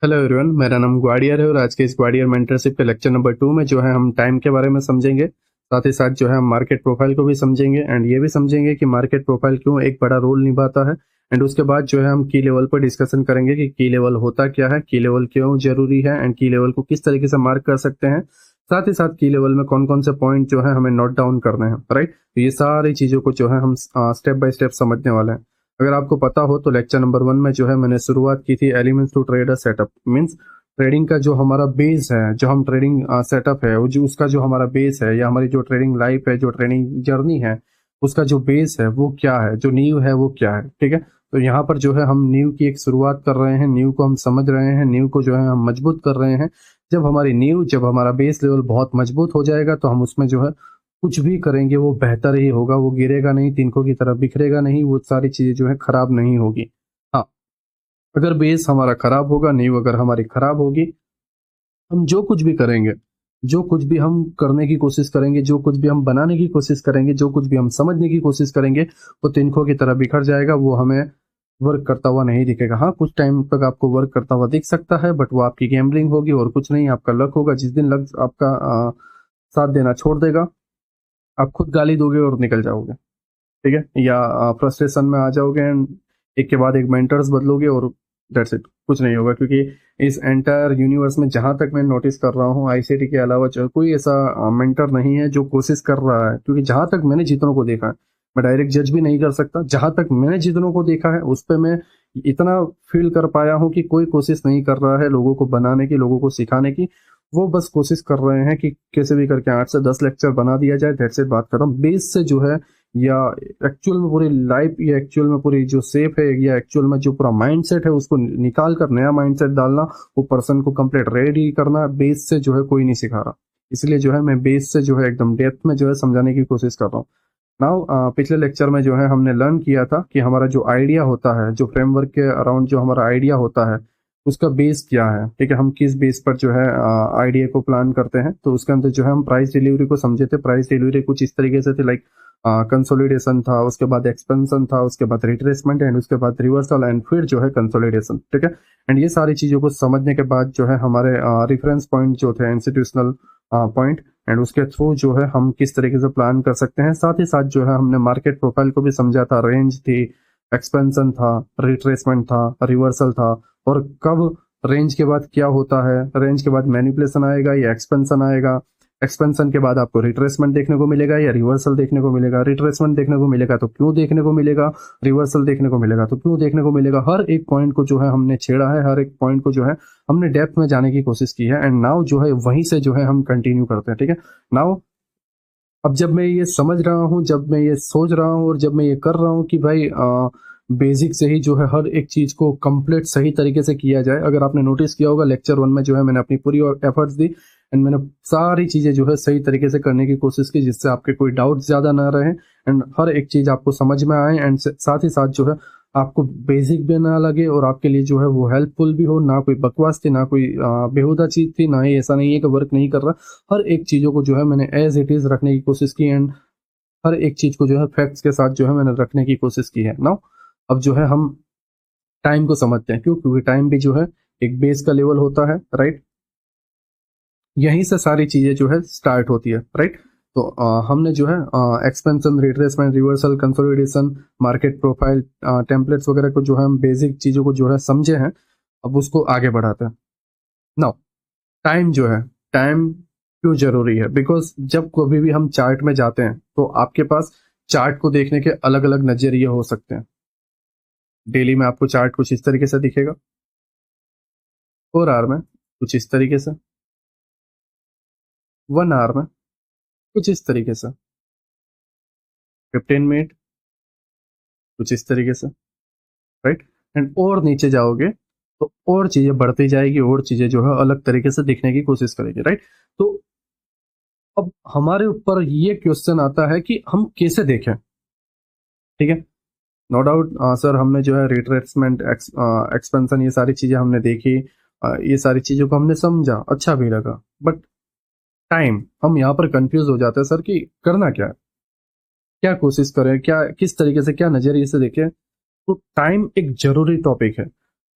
Hello everyone, मेरा नाम ग्वाडियर है और आज के इस ग्वाडियर मेंटरशिप के लेक्चर नंबर 2 में जो है हम टाइम के बारे में समझेंगे। साथ ही साथ जो है हम मार्केट प्रोफाइल को भी समझेंगे एंड ये भी समझेंगे कि मार्केट प्रोफाइल क्यों एक बड़ा रोल निभाता है। एंड उसके बाद जो है हम की लेवल पर डिस्कशन करेंगे कि की लेवल होता क्या है, की लेवल क्यों जरूरी है एंड की लेवल को किस तरीके से मार्क कर सकते हैं। साथ ही साथ की लेवल में कौन कौन से पॉइंट जो है हमें नोट डाउन करने हैं, राइट। तो ये सारी चीज़ों को जो है हम स्टेप बाय स्टेप समझने वाले हैं। अगर आपको पता हो तो लेक्चर नंबर 1 में जो है मैंने शुरुआत की थी elements to trader setup. Means trading का जो हमारा बेस है, जो हम ट्रेडिंग सेटअप है, वो जो उसका जो हमारा बेस है या हमारी जो ट्रेडिंग लाइफ है, जो ट्रेडिंग जर्नी है, उसका जो बेस है वो क्या है, जो नींव है वो क्या है। ठीक है, तो यहाँ पर जो है हम नींव की एक शुरुआत कर रहे हैं, नींव को हम समझ रहे हैं, नींव को जो है हम मजबूत कर रहे हैं। जब हमारी नींव, जब हमारा बेस लेवल बहुत मजबूत हो जाएगा तो हम उसमें जो है कुछ भी करेंगे वो बेहतर ही होगा, वो गिरेगा नहीं, तिनकों की तरह बिखरेगा नहीं, वो सारी चीजें जो है खराब नहीं होगी। हाँ, अगर बेस हमारा खराब होगा, नींव अगर हमारी खराब होगी, हम जो कुछ भी करेंगे, जो कुछ भी हम करने की कोशिश करेंगे, जो कुछ भी हम बनाने की कोशिश करेंगे, जो कुछ भी हम समझने की कोशिश करेंगे, वो तिनकों की तरह बिखर जाएगा, वो हमें वर्क करता हुआ नहीं दिखेगा। हाँ, कुछ टाइम तक आपको वर्क करता हुआ दिख सकता है, बट वो आपकी गैम्बलिंग होगी और कुछ नहीं, आपका लक होगा। जिस दिन लक आपका साथ देना छोड़ देगा, आप खुद गाली दोगे और निकल जाओगे। ठीक है, या फ्रस्ट्रेशन में आ जाओगे एंड एक के बाद एक मेंटर्स बदलोगे और दैट्स इट, कुछ नहीं होगा। क्योंकि इस एंटायर यूनिवर्स में जहां तक मैं नोटिस कर रहा हूँ, आईसीटी के अलावा जो कोई ऐसा मेंटर नहीं है जो कोशिश कर रहा है। क्योंकि जहां तक मैंने जितनों को देखा है, मैं डायरेक्ट जज भी नहीं कर सकता, जहां तक मैंने जितनों को देखा है उस पर मैं इतना फील कर पाया हूँ कि कोई कोशिश नहीं कर रहा है लोगों को बनाने की, लोगों को सिखाने की। वो बस कोशिश कर रहे हैं कि कैसे भी करके 8 से 10 लेक्चर बना दिया जाए, दैट्स इट, बात खत्म। बेस से जो है, या एक्चुअल में पूरी लाइफ, या एक्चुअल में पूरी जो सेफ है, या एक्चुअल में जो पूरा माइंडसेट है उसको निकाल कर नया माइंडसेट डालना, वो पर्सन को कंप्लीट रेडी करना, बेस से जो है कोई नहीं सिखा रहा। इसलिए जो है मैं बेस से जो है एकदम डेप्थ में जो है समझाने की कोशिश कर रहा हूँ। नाउ पिछले लेक्चर में जो है हमने लर्न किया था कि हमारा जो आइडिया होता है, जो फ्रेमवर्क के अराउंड जो हमारा आइडिया होता है, उसका बेस क्या है। ठीक है, हम किस बेस पर जो है आइडिया को प्लान करते हैं। तो उसके अंदर जो है हम प्राइस डिलीवरी को समझे थे। प्राइस डिलीवरी कुछ इस तरीके से थे, लाइक कंसोलिडेशन था, उसके बाद एक्सपेंशन था, उसके बाद रिट्रेसमेंट एंड उसके बाद रिवर्सल एंड फिर जो है कंसोलिडेशन। ठीक है, एंड ये सारी चीजों को समझने के बाद जो है हमारे रेफरेंस पॉइंट जो थे, इंस्टीट्यूशनल पॉइंट, एंड उसके थ्रू जो है हम किस तरीके से प्लान कर सकते हैं। साथ ही साथ जो है हमने मार्केट प्रोफाइल को भी समझा था। रेंज थी, एक्सपेंशन था, रिट्रेसमेंट था, रिवर्सल था, और कब रेंज के बाद क्या होता है, रेंज के बाद मैनिपुलेशन आएगा या एक्सपेंशन आएगा, एक्सपेंशन के बाद आपको रिट्रेसमेंट देखने को मिलेगा या रिवर्सल देखने को मिलेगा, रिट्रेसमेंट देखने को मिलेगा तो क्यों देखने को मिलेगा, रिवर्सल देखने को मिलेगा तो क्यों देखने को मिलेगा। हर एक पॉइंट को जो है हमने छेड़ा है, हर एक पॉइंट को जो है हमने डेप्थ में जाने की कोशिश की है। एंड नाउ जो है वहीं से जो है हम कंटिन्यू करते हैं। ठीक है, नाउ अब जब मैं ये समझ रहा हूँ, जब मैं ये सोच रहा हूँ और जब मैं ये कर रहा हूँ कि भाई बेसिक से ही जो है हर एक चीज को कंप्लीट सही तरीके से किया जाए। अगर आपने नोटिस किया होगा, लेक्चर 1 में जो है मैंने अपनी पूरी एफर्ट्स दी एंड मैंने सारी चीजें जो है सही तरीके से करने की कोशिश की, जिससे आपके कोई डाउट ज्यादा ना रहे एंड हर एक चीज आपको समझ में आए, एंड साथ ही साथ जो है आपको बेसिक भी ना लगे और आपके लिए जो है वो हेल्पफुल भी हो। ना कोई बकवास थी, ना कोई बेहुदा चीज थी, ना ही ऐसा नहीं है कि वर्क नहीं कर रहा। हर एक चीजों को जो है मैंने एज इट इज रखने की कोशिश की एंड हर एक चीज को जो है फैक्ट्स के साथ जो है मैंने रखने की कोशिश की है। नाउ अब जो है हम टाइम को समझते हैं। क्यों? क्योंकि टाइम भी जो है एक बेस का लेवल होता है, राइट। यहीं से सारी चीजें जो है स्टार्ट होती है, राइट। तो हमने जो है expansion, retracement, reversal, consolidation, market profile, templates वगैरह को जो है हम बेसिक चीजों को जो है समझे हैं। अब उसको आगे बढ़ाते हैं। नाउ टाइम जो है, टाइम क्यों जरूरी है? बिकॉज जब कभी भी हम चार्ट में जाते हैं तो आपके पास चार्ट को देखने के अलग अलग नजरिए हो सकते हैं। डेली में आपको चार्ट कुछ इस तरीके से दिखेगा, 4 आवर में कुछ इस तरीके से, 1 आवर में कुछ इस तरीके से, 15 मिनट कुछ इस तरीके से, राइट। एंड और नीचे जाओगे तो और चीजें बढ़ती जाएगी, और चीजें जो है अलग तरीके से दिखने की कोशिश करेगी, राइट। तो अब हमारे ऊपर ये क्वेश्चन आता है कि हम कैसे देखें। ठीक है, नो डाउट सर, हमने जो है रिट्रेसमेंट, एक्सपेंशन, ये सारी चीजें हमने देखी, ये सारी चीजों को हमने समझा, अच्छा भी लगा, बट टाइम, हम यहाँ पर कंफ्यूज हो जाते हैं सर कि करना क्या है, क्या कोशिश करें, क्या किस तरीके से, क्या नजरिए से देखें। तो टाइम एक जरूरी टॉपिक है।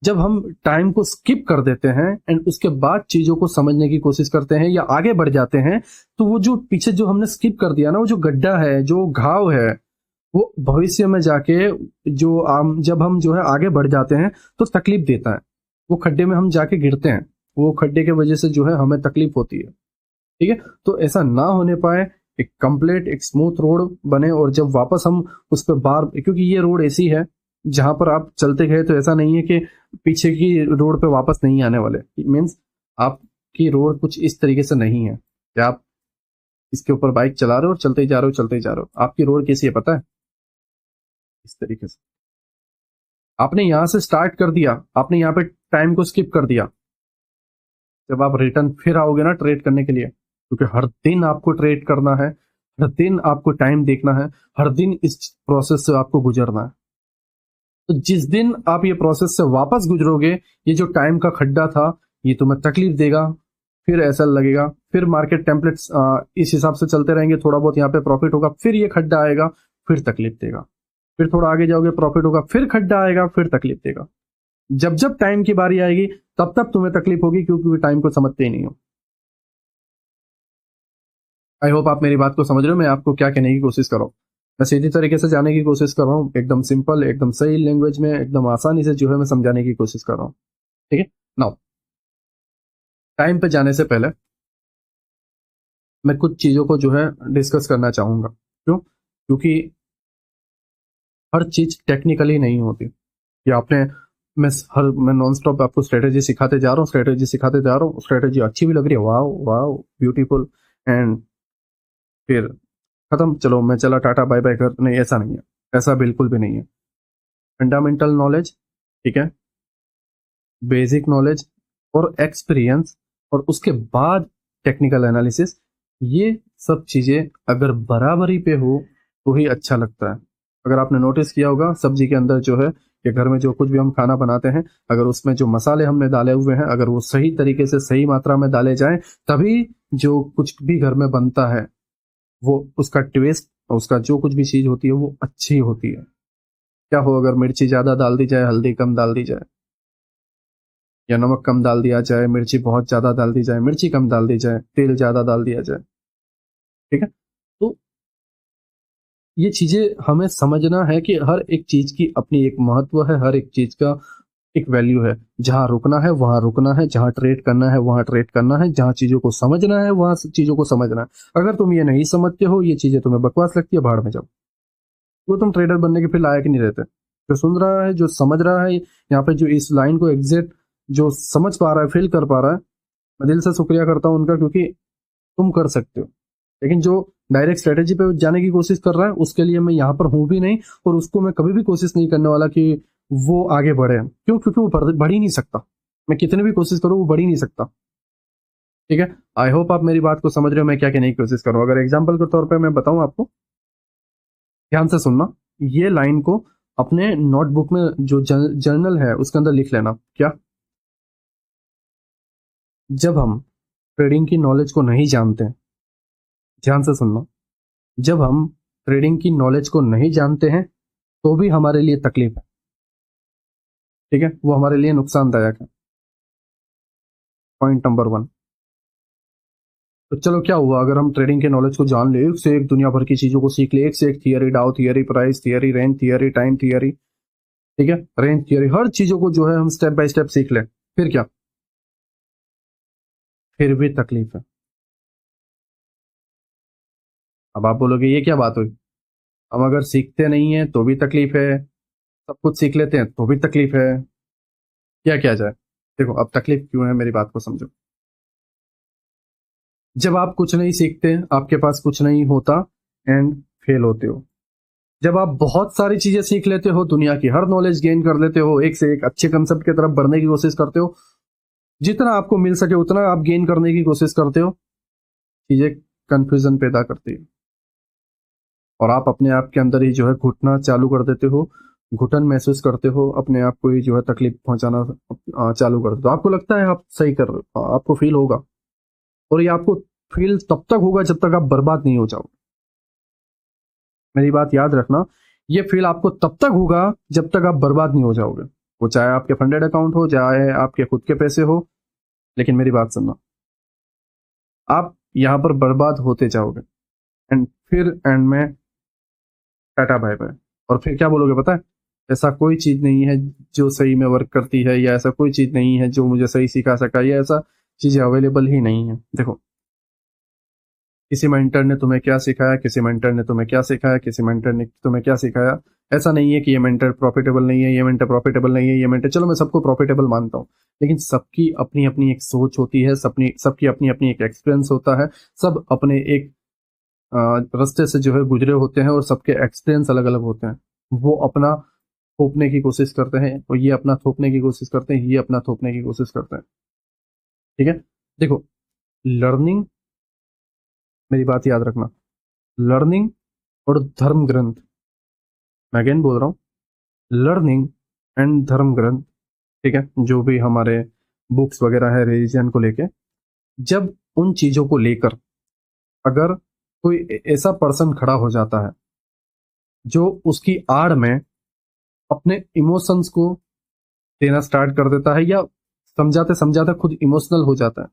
जब हम टाइम को स्किप कर देते हैं एंड उसके बाद चीजों को समझने की कोशिश करते हैं या आगे बढ़ जाते हैं, तो वो जो पीछे जो हमने स्किप कर दिया ना, वो जो गड्ढा है, जो घाव है, वो भविष्य में जाके जो जब हम जो है आगे बढ़ जाते हैं तो तकलीफ देता है। वो खड्डे में हम जाके गिरते हैं, वो खड्डे के वजह से जो है हमें तकलीफ होती है। ठीक है, तो ऐसा ना होने पाए, एक कंप्लीट एक स्मूथ रोड बने, और जब वापस हम उस पर बार, क्योंकि ये रोड ऐसी है जहां पर आप चलते गए तो ऐसा नहीं है कि पीछे की रोड पे वापस नहीं आने वाले। मीन्स आपकी रोड कुछ इस तरीके से नहीं है कि आप इसके ऊपर बाइक चला रहे हो और चलते ही जा रहे हो, चलते ही जा रहे हो। आपकी रोड कैसी है पता है? इस तरीके से आपने यहां से स्टार्ट कर दिया, आपने यहाँ पे टाइम को स्किप कर दिया। जब आप रिटर्न फिर आओगे ना ट्रेड करने के लिए, क्योंकि हर दिन आपको ट्रेड करना है, हर दिन आपको टाइम देखना है, हर दिन इस प्रोसेस से आपको गुजरना है। तो जिस दिन आप ये प्रोसेस से वापस गुजरोगे, ये जो टाइम का खड्डा था ये तुम्हें तकलीफ देगा, फिर ऐसा लगेगा, फिर मार्केट टेम्पलेट्स इस हिसाब से चलते रहेंगे, थोड़ा बहुत यहाँ पे प्रॉफिट होगा, फिर ये खड्डा आएगा, फिर तकलीफ देगा, फिर थोड़ा आगे जाओगे प्रॉफिट होगा, फिर खड्डा आएगा, फिर तकलीफ देगा। जब जब टाइम की बारी आएगी तब तब तुम्हें तकलीफ होगी, क्योंकि टाइम को समझते ही नहीं हो। आई होप आप मेरी बात को समझ रहे हो, मैं आपको क्या कहने की कोशिश कर रहा हूँ। मैं सीधी तरीके से जाने की कोशिश कर रहा हूँ, एकदम सिंपल, एकदम सही लैंग्वेज में, एकदम आसानी से जो है मैं समझाने की कोशिश कर रहा हूँ। ठीक है, नाउ टाइम पे जाने से पहले मैं कुछ चीजों को जो है डिस्कस करना चाहूंगा। क्यों? क्योंकि हर चीज टेक्निकली नहीं होती कि आपने मैं नॉन स्टॉप आपको स्ट्रेटेजी सिखाते जा रहा हूँ, स्ट्रेटेजी सिखाते जा रहा हूँ, स्ट्रेटेजी अच्छी भी लग रही है, वाह वाह ब्यूटीफुल, एंड फिर खत्म, चलो मैं चला टाटा बाय बाय कर। नहीं, ऐसा नहीं है, ऐसा बिल्कुल भी नहीं है। फंडामेंटल नॉलेज, ठीक है, बेसिक नॉलेज और एक्सपीरियंस, और उसके बाद टेक्निकल एनालिसिस, ये सब चीजें अगर बराबरी पे हो तो ही अच्छा लगता है। अगर आपने नोटिस किया होगा सब्जी के अंदर जो है, कि घर में जो कुछ भी हम खाना बनाते हैं, अगर उसमें जो मसाले हमने डाले हुए हैं अगर वो सही तरीके से सही मात्रा में डाले जाएं, तभी जो कुछ भी घर में बनता है वो उसका टेस्ट, उसका जो कुछ भी चीज होती है वो अच्छी होती है। क्या हो अगर मिर्ची ज्यादा डाल दी जाए, हल्दी कम डाल दी जाए, या नमक कम डाल दिया जाए, मिर्ची बहुत ज्यादा डाल दी जाए, मिर्ची कम डाल दी जाए, तेल ज्यादा डाल दिया जाए, ठीक है। तो ये चीजें हमें समझना है कि हर एक चीज की अपनी एक महत्व है, हर एक चीज का एक वैल्यू है। जहां रुकना है वहां रुकना है, जहां ट्रेड करना है वहां ट्रेड करना है, जहां चीजों को समझना है वहां चीजों को समझना है। अगर तुम ये नहीं समझते हो, ये चीजें तुम्हें बकवास लगती है, भाड़ में जाओ, तो तुम ट्रेडर बनने के फिर लायक ही नहीं रहते। जो सुन रहा है, जो समझ रहा है, यहाँ पे जो इस लाइन को एग्जैक्ट जो समझ पा रहा है, फील कर पा रहा है, मैं दिल से शुक्रिया करता हूँ उनका, क्योंकि तुम कर सकते हो। लेकिन जो डायरेक्ट स्ट्रेटेजी पे जाने की कोशिश कर रहा है, उसके लिए मैं यहाँ पर हूं भी नहीं, और उसको मैं कभी भी कोशिश नहीं करने वाला कि वो आगे बढ़े। क्यों? क्योंकि वो बढ़ ही नहीं सकता। मैं कितनी भी कोशिश करूँ वो बढ़ ही नहीं सकता। ठीक है, आई होप आप मेरी बात को समझ रहे हो, मैं क्या कहने की कोशिश कर रहा हूँ। अगर एग्जाम्पल के तौर पर मैं बताऊं आपको, ध्यान से सुनना, ये लाइन को अपने नोटबुक में जो जर्नल है उसके अंदर लिख लेना। क्या? जब हम ट्रेडिंग की नॉलेज को नहीं जानते, ध्यान से सुनना, जब हम ट्रेडिंग की नॉलेज को नहीं जानते हैं तो भी हमारे लिए तकलीफ है, ठीक है, वो हमारे लिए नुकसानदायक है। Point number 1। तो चलो क्या हुआ अगर हम ट्रेडिंग के नॉलेज को जान ले, एक से एक दुनिया भर की चीजों को सीख ले, एक से एक थियरी, डाउ theory, price theory, range theory, time theory, ठीक है, रेंज थियरी, हर चीजों को जो है हम स्टेप बाय स्टेप सीख ले, फिर क्या? फिर भी तकलीफ है। अब आप बोलोगे ये क्या बात हुई, हम अगर सीखते नहीं है तो भी तकलीफ है, सब कुछ सीख लेते हैं तो भी तकलीफ है, क्या किया जाए? देखो अब तकलीफ क्यों है, मेरी बात को समझो। जब आप कुछ नहीं सीखते, आपके पास कुछ नहीं होता, एंड फेल होते हो। जब आप बहुत सारी चीजें सीख लेते हो, दुनिया की हर नॉलेज गेन कर लेते हो, एक से एक अच्छे कंसेप्ट की तरफ बढ़ने की कोशिश करते हो, जितना आपको मिल सके उतना आप गेन करने की कोशिश करते हो, चीजें कंफ्यूजन पैदा करती है, और आप अपने आप के अंदर ही जो है घुटना चालू कर देते हो, घुटन महसूस करते हो, अपने आप को ही जो है तकलीफ पहुंचाना चालू कर देते हो। आपको लगता है आप सही कर रहे हो, आपको फील होगा, और ये आपको फील तब तक होगा जब तक आप बर्बाद नहीं हो जाओ। मेरी बात याद रखना, ये फील आपको तब तक होगा जब तक आप बर्बाद नहीं हो जाओगे। वो चाहे आपके फंडेड अकाउंट हो, चाहे आपके खुद के पैसे हो, लेकिन मेरी बात सुनना, आप यहाँ पर बर्बाद होते जाओगे एंड फिर एंड में टाटा बाय बाय। और फिर क्या बोलोगे पता है, ऐसा कोई चीज नहीं है जो सही में वर्क करती है, या ऐसा कोई चीज नहीं है जो मुझे सही सिखा सका, या ऐसा चीजें अवेलेबल ही नहीं है। देखो, किसी मेंटर ने तुम्हें क्या सिखाया, किसी मेंटर ने तुम्हें क्या सिखाया, किसी मेंटर ने तुम्हें क्या सिखाया, ऐसा नहीं है कि ये मेंटर प्रॉफिटेबल नहीं है, ये मेंटर प्रॉफिटेबल नहीं है, ये मेंटर, चलो मैं सबको प्रॉफिटेबल मानता हूँ, लेकिन सबकी अपनी अपनी एक सोच होती है, सबकी अपनी अपनी एक एक्सपीरियंस होता है, सब अपने एक रास्ते से जो है गुजरे होते हैं, और सबके एक्सपीरियंस अलग अलग होते हैं। वो अपना थोपने की कोशिश करते हैं, और ये अपना थोपने की कोशिश करते हैं, ये अपना थोपने की कोशिश करते हैं। ठीक है, देखो, लर्निंग, मेरी बात याद रखना, लर्निंग और धर्म ग्रंथ, मैं अगेन बोल रहा हूँ, लर्निंग एंड धर्म ग्रंथ, ठीक है, जो भी हमारे बुक्स वगैरह है रिलीजन को लेके, जब उन चीजों को लेकर अगर कोई ऐसा पर्सन खड़ा हो जाता है जो उसकी आड़ में अपने इमोशंस को देना स्टार्ट कर देता है, या समझाते समझाते खुद इमोशनल हो जाता है,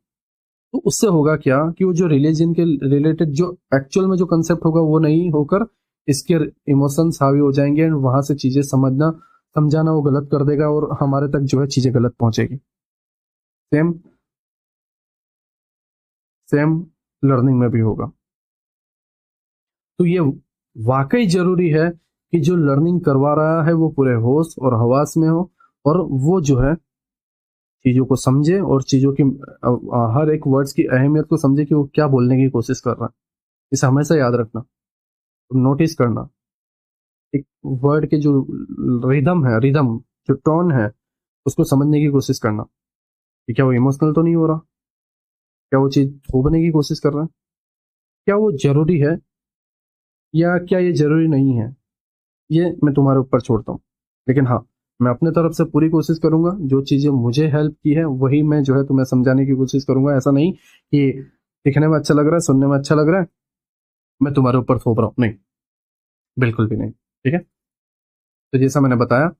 तो उससे होगा क्या कि वो जो रिलीजन के रिलेटेड जो एक्चुअल में जो कंसेप्ट होगा वो नहीं होकर इसके इमोशंस हावी हो जाएंगे, एंड वहां से चीजें समझना समझाना वो गलत कर देगा, और हमारे तक जो है चीजें गलत पहुंचेगी। सेम सेम लर्निंग में भी होगा। तो ये वाकई जरूरी है कि जो लर्निंग करवा रहा है वो पूरे होश और हवास में हो, और वो जो है चीजों को समझे, और चीजों की हर एक वर्ड्स की अहमियत को समझे कि वो क्या बोलने की कोशिश कर रहा है। इसे हमेशा याद रखना, नोटिस करना, एक वर्ड के जो रिदम है, रिदम जो टोन है, उसको समझने की कोशिश करना कि क्या वो इमोशनल तो नहीं हो रहा, क्या वो चीज थोपने की कोशिश कर रहा है, क्या वो जरूरी है, या क्या ये जरूरी नहीं है। ये मैं तुम्हारे ऊपर छोड़ता हूँ, लेकिन हाँ, मैं अपने तरफ से पूरी कोशिश करूंगा, जो चीजें मुझे हेल्प की है वही मैं जो है तुम्हें समझाने की कोशिश करूंगा। ऐसा नहीं कि दिखने में अच्छा लग रहा है, सुनने में अच्छा लग रहा है, मैं तुम्हारे ऊपर थोप रहा हूँ, नहीं, बिल्कुल भी नहीं। ठीक है, तो जैसा मैंने बताया,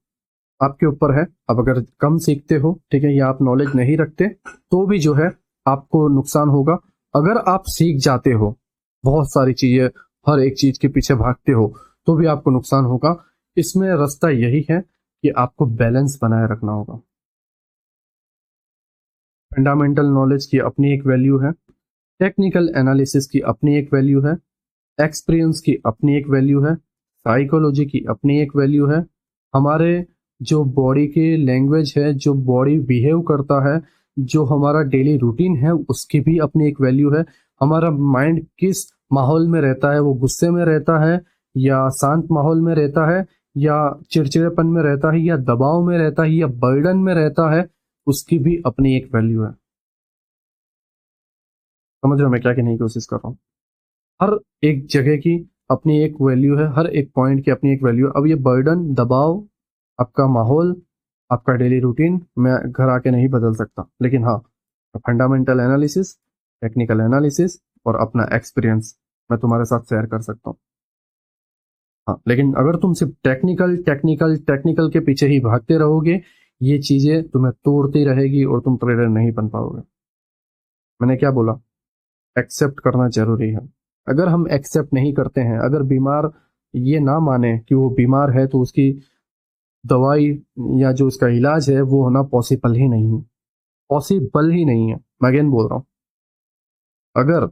आपके ऊपर है, अब अगर कम सीखते हो, ठीक है, या आप नॉलेज नहीं रखते, तो भी जो है आपको नुकसान होगा। अगर आप सीख जाते हो बहुत सारी चीजें, हर एक चीज के पीछे भागते हो, तो भी आपको नुकसान होगा। इसमें रास्ता यही है कि आपको बैलेंस बनाए रखना होगा। फंडामेंटल नॉलेज की अपनी एक वैल्यू है, टेक्निकल एनालिसिस की अपनी एक वैल्यू है, एक्सपीरियंस की अपनी एक वैल्यू है, साइकोलॉजी की अपनी एक वैल्यू है, हमारे जो बॉडी की लैंग्वेज है, जो बॉडी बिहेव करता है, जो हमारा डेली रूटीन है, उसकी भी अपनी एक वैल्यू है। हमारा माइंड किस माहौल में रहता है, वो गुस्से में रहता है, या शांत माहौल में रहता है, या चिड़चिड़ेपन में रहता है, या दबाव में रहता है, या बर्डन में रहता है, उसकी भी अपनी एक वैल्यू है। समझ रहे हो मैं क्या कहने की कोशिश कर रहा हूँ? हर एक जगह की अपनी एक वैल्यू है, हर एक पॉइंट की अपनी एक वैल्यू है। अब ये बर्डन, दबाव, आपका माहौल, आपका डेली रूटीन मैं घर आके नहीं बदल सकता, लेकिन हाँ, फंडामेंटल एनालिसिस, टेक्निकल एनालिसिस और अपना एक्सपीरियंस मैं तुम्हारे साथ शेयर कर सकता हूँ। हाँ, लेकिन अगर तुम सिर्फ टेक्निकल टेक्निकल टेक्निकल के पीछे ही भागते रहोगे, ये चीजें तुम्हें तोड़ती रहेगी और तुम ट्रेडर नहीं बन पाओगे। मैंने क्या बोला? एक्सेप्ट करना जरूरी है। अगर हम एक्सेप्ट नहीं करते हैं, अगर बीमार ये ना माने कि वो बीमार है, तो उसकी दवाई या जो उसका इलाज है वो होना पॉसिबल ही नहीं है, पॉसिबल ही नहीं है। मैं अगेन बोल रहा हूँ, अगर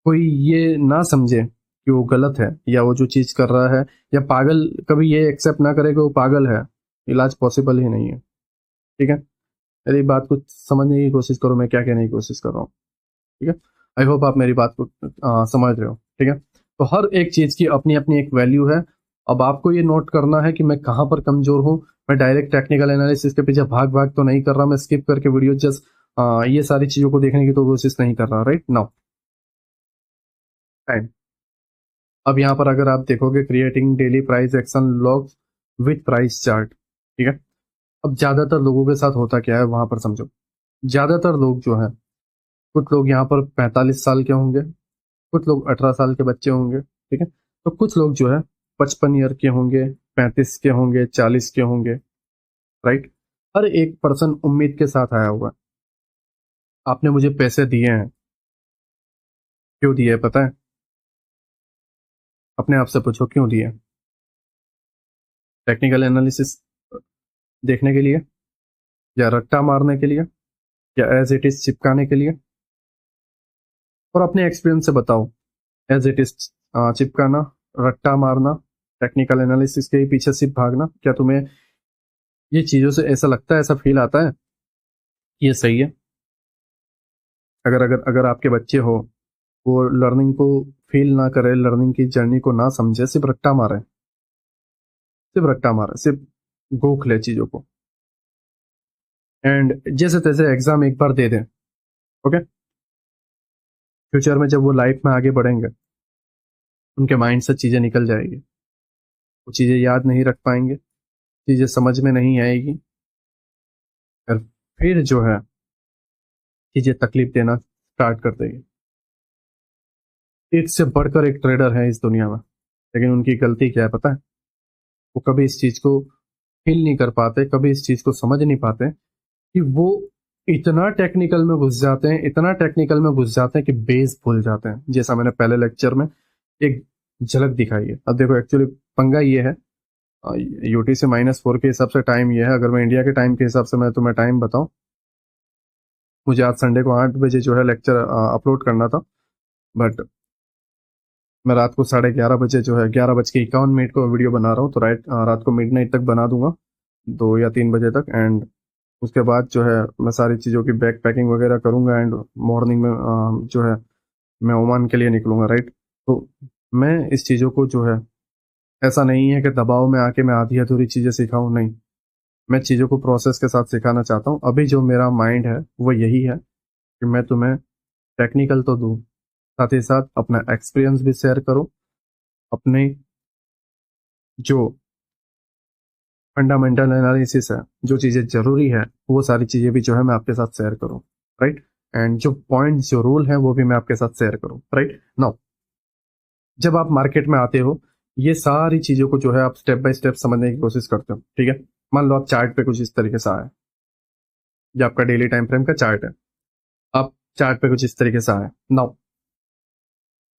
कोई ये ना समझे कि वो गलत है, या वो जो चीज कर रहा है, या पागल, कभी ये एक्सेप्ट ना करे कि वो पागल है, इलाज पॉसिबल ही नहीं है। ठीक है, मेरी बात को समझने की कोशिश करो, मैं क्या कहने की कोशिश कर रहा हूँ। ठीक है, आई होप आप मेरी बात को समझ रहे हो। ठीक है, तो हर एक चीज की अपनी अपनी एक वैल्यू है। अब आपको ये नोट करना है कि मैं कहाँ पर कमजोर हूँ। मैं डायरेक्ट टेक्निकल एनालिसिस के पीछे भाग भाग तो नहीं कर रहा, मैं स्किप करके वीडियो जस्ट ये सारी चीजों को देखने की तो कोशिश नहीं कर रहा। राइट नाउ टाइम, अब यहाँ पर अगर आप देखोगे, creating daily price action log with price chart. ठीक है, अब ज्यादातर लोगों के साथ होता क्या है वहां पर समझो। ज्यादातर लोग जो है, कुछ लोग यहाँ पर 45 साल के होंगे, कुछ लोग 18 साल के बच्चे होंगे। ठीक है, तो कुछ लोग जो है 55 ईयर के होंगे, 35 के होंगे, 40 के होंगे। राइट। हर एक पर्सन उम्मीद के साथ आया हुआ है। आपने मुझे पैसे दिए हैं, क्यों दिए पता है? अपने आप से पूछो क्यों दिए? टेक्निकल एनालिसिस देखने के लिए, या रट्टा मारने के लिए, या एज इट इज चिपकाने के लिए? और अपने एक्सपीरियंस से बताओ, एज इट इज चिपकाना, रट्टा मारना, टेक्निकल एनालिसिस के पीछे सिर्फ भागना, क्या तुम्हें ये चीजों से ऐसा लगता है, ऐसा फील आता है कि ये सही है? अगर अगर अगर आपके बच्चे हो, वो लर्निंग को फील ना करे, लर्निंग की जर्नी को ना समझे, सिर्फ रट्टा मारे, सिर्फ रट्टा मारे, सिर्फ गोख ले चीजों को, एंड जैसे तैसे एग्जाम एक बार दे दें, ओके, फ्यूचर में जब वो लाइफ में आगे बढ़ेंगे, उनके माइंड से चीजें निकल जाएगी, वो चीजें याद नहीं रख पाएंगे, चीजें समझ में नहीं आएगी, और फिर जो है चीजें तकलीफ देना स्टार्ट कर देगी। एक से बढ़कर एक ट्रेडर है इस दुनिया में, लेकिन उनकी गलती क्या है पता है? वो कभी इस चीज को फील नहीं कर पाते, कभी इस चीज को समझ नहीं पाते कि वो इतना टेक्निकल में घुस जाते हैं, इतना टेक्निकल में घुस जाते हैं कि बेस भूल जाते हैं, जैसा मैंने पहले लेक्चर में एक झलक दिखाई है। अब देखो, एक्चुअली पंगा ये है, यूटीसी -4 के हिसाब से टाइम ये है, अगर मैं इंडिया के टाइम के हिसाब से मैं तुम्हें टाइम बताऊं, मुझे आज संडे को 8 बजे जो है लेक्चर अपलोड करना था, बट मैं रात को 11:30 बजे जो है 11:51 को वीडियो बना रहा हूँ, तो रात को मिडनाइट तक बना दूंगा, 2 या 3 बजे तक, एंड उसके बाद जो है मैं सारी चीज़ों की बैग पैकिंग वगैरह करूंगा, एंड मॉर्निंग में जो है मैं ओमान के लिए निकलूंगा, राइट। तो मैं इस चीज़ों को जो है, ऐसा नहीं है कि दबाव में आके मैं आधी अधूरी चीज़ें सिखाऊं, नहीं, मैं चीज़ों को प्रोसेस के साथ सिखाना चाहता हूँ। अभी जो मेरा माइंड है वो यही है कि मैं तुम्हें टेक्निकल तो दूं, साथ ही साथ अपना एक्सपीरियंस भी शेयर करूं, अपने जो फंडामेंटल एनालिसिस है, जो चीज़ें जरूरी है, वो सारी चीज़ें भी जो है मैं आपके साथ शेयर करूं, राइट। एंड जो पॉइंट, जो रूल है, वो भी मैं आपके साथ शेयर करूं, राइट। नाउ, जब आप मार्केट में आते हो, ये सारी चीज़ों को जो है आप स्टेप बाय स्टेप समझने की कोशिश करते हो, ठीक है। मान लो आप चार्ट पे कुछ इस तरीके से आए, ये आपका डेली टाइम फ्रेम का चार्ट है, आप चार्ट पे कुछ इस तरीके से आए। नाउ,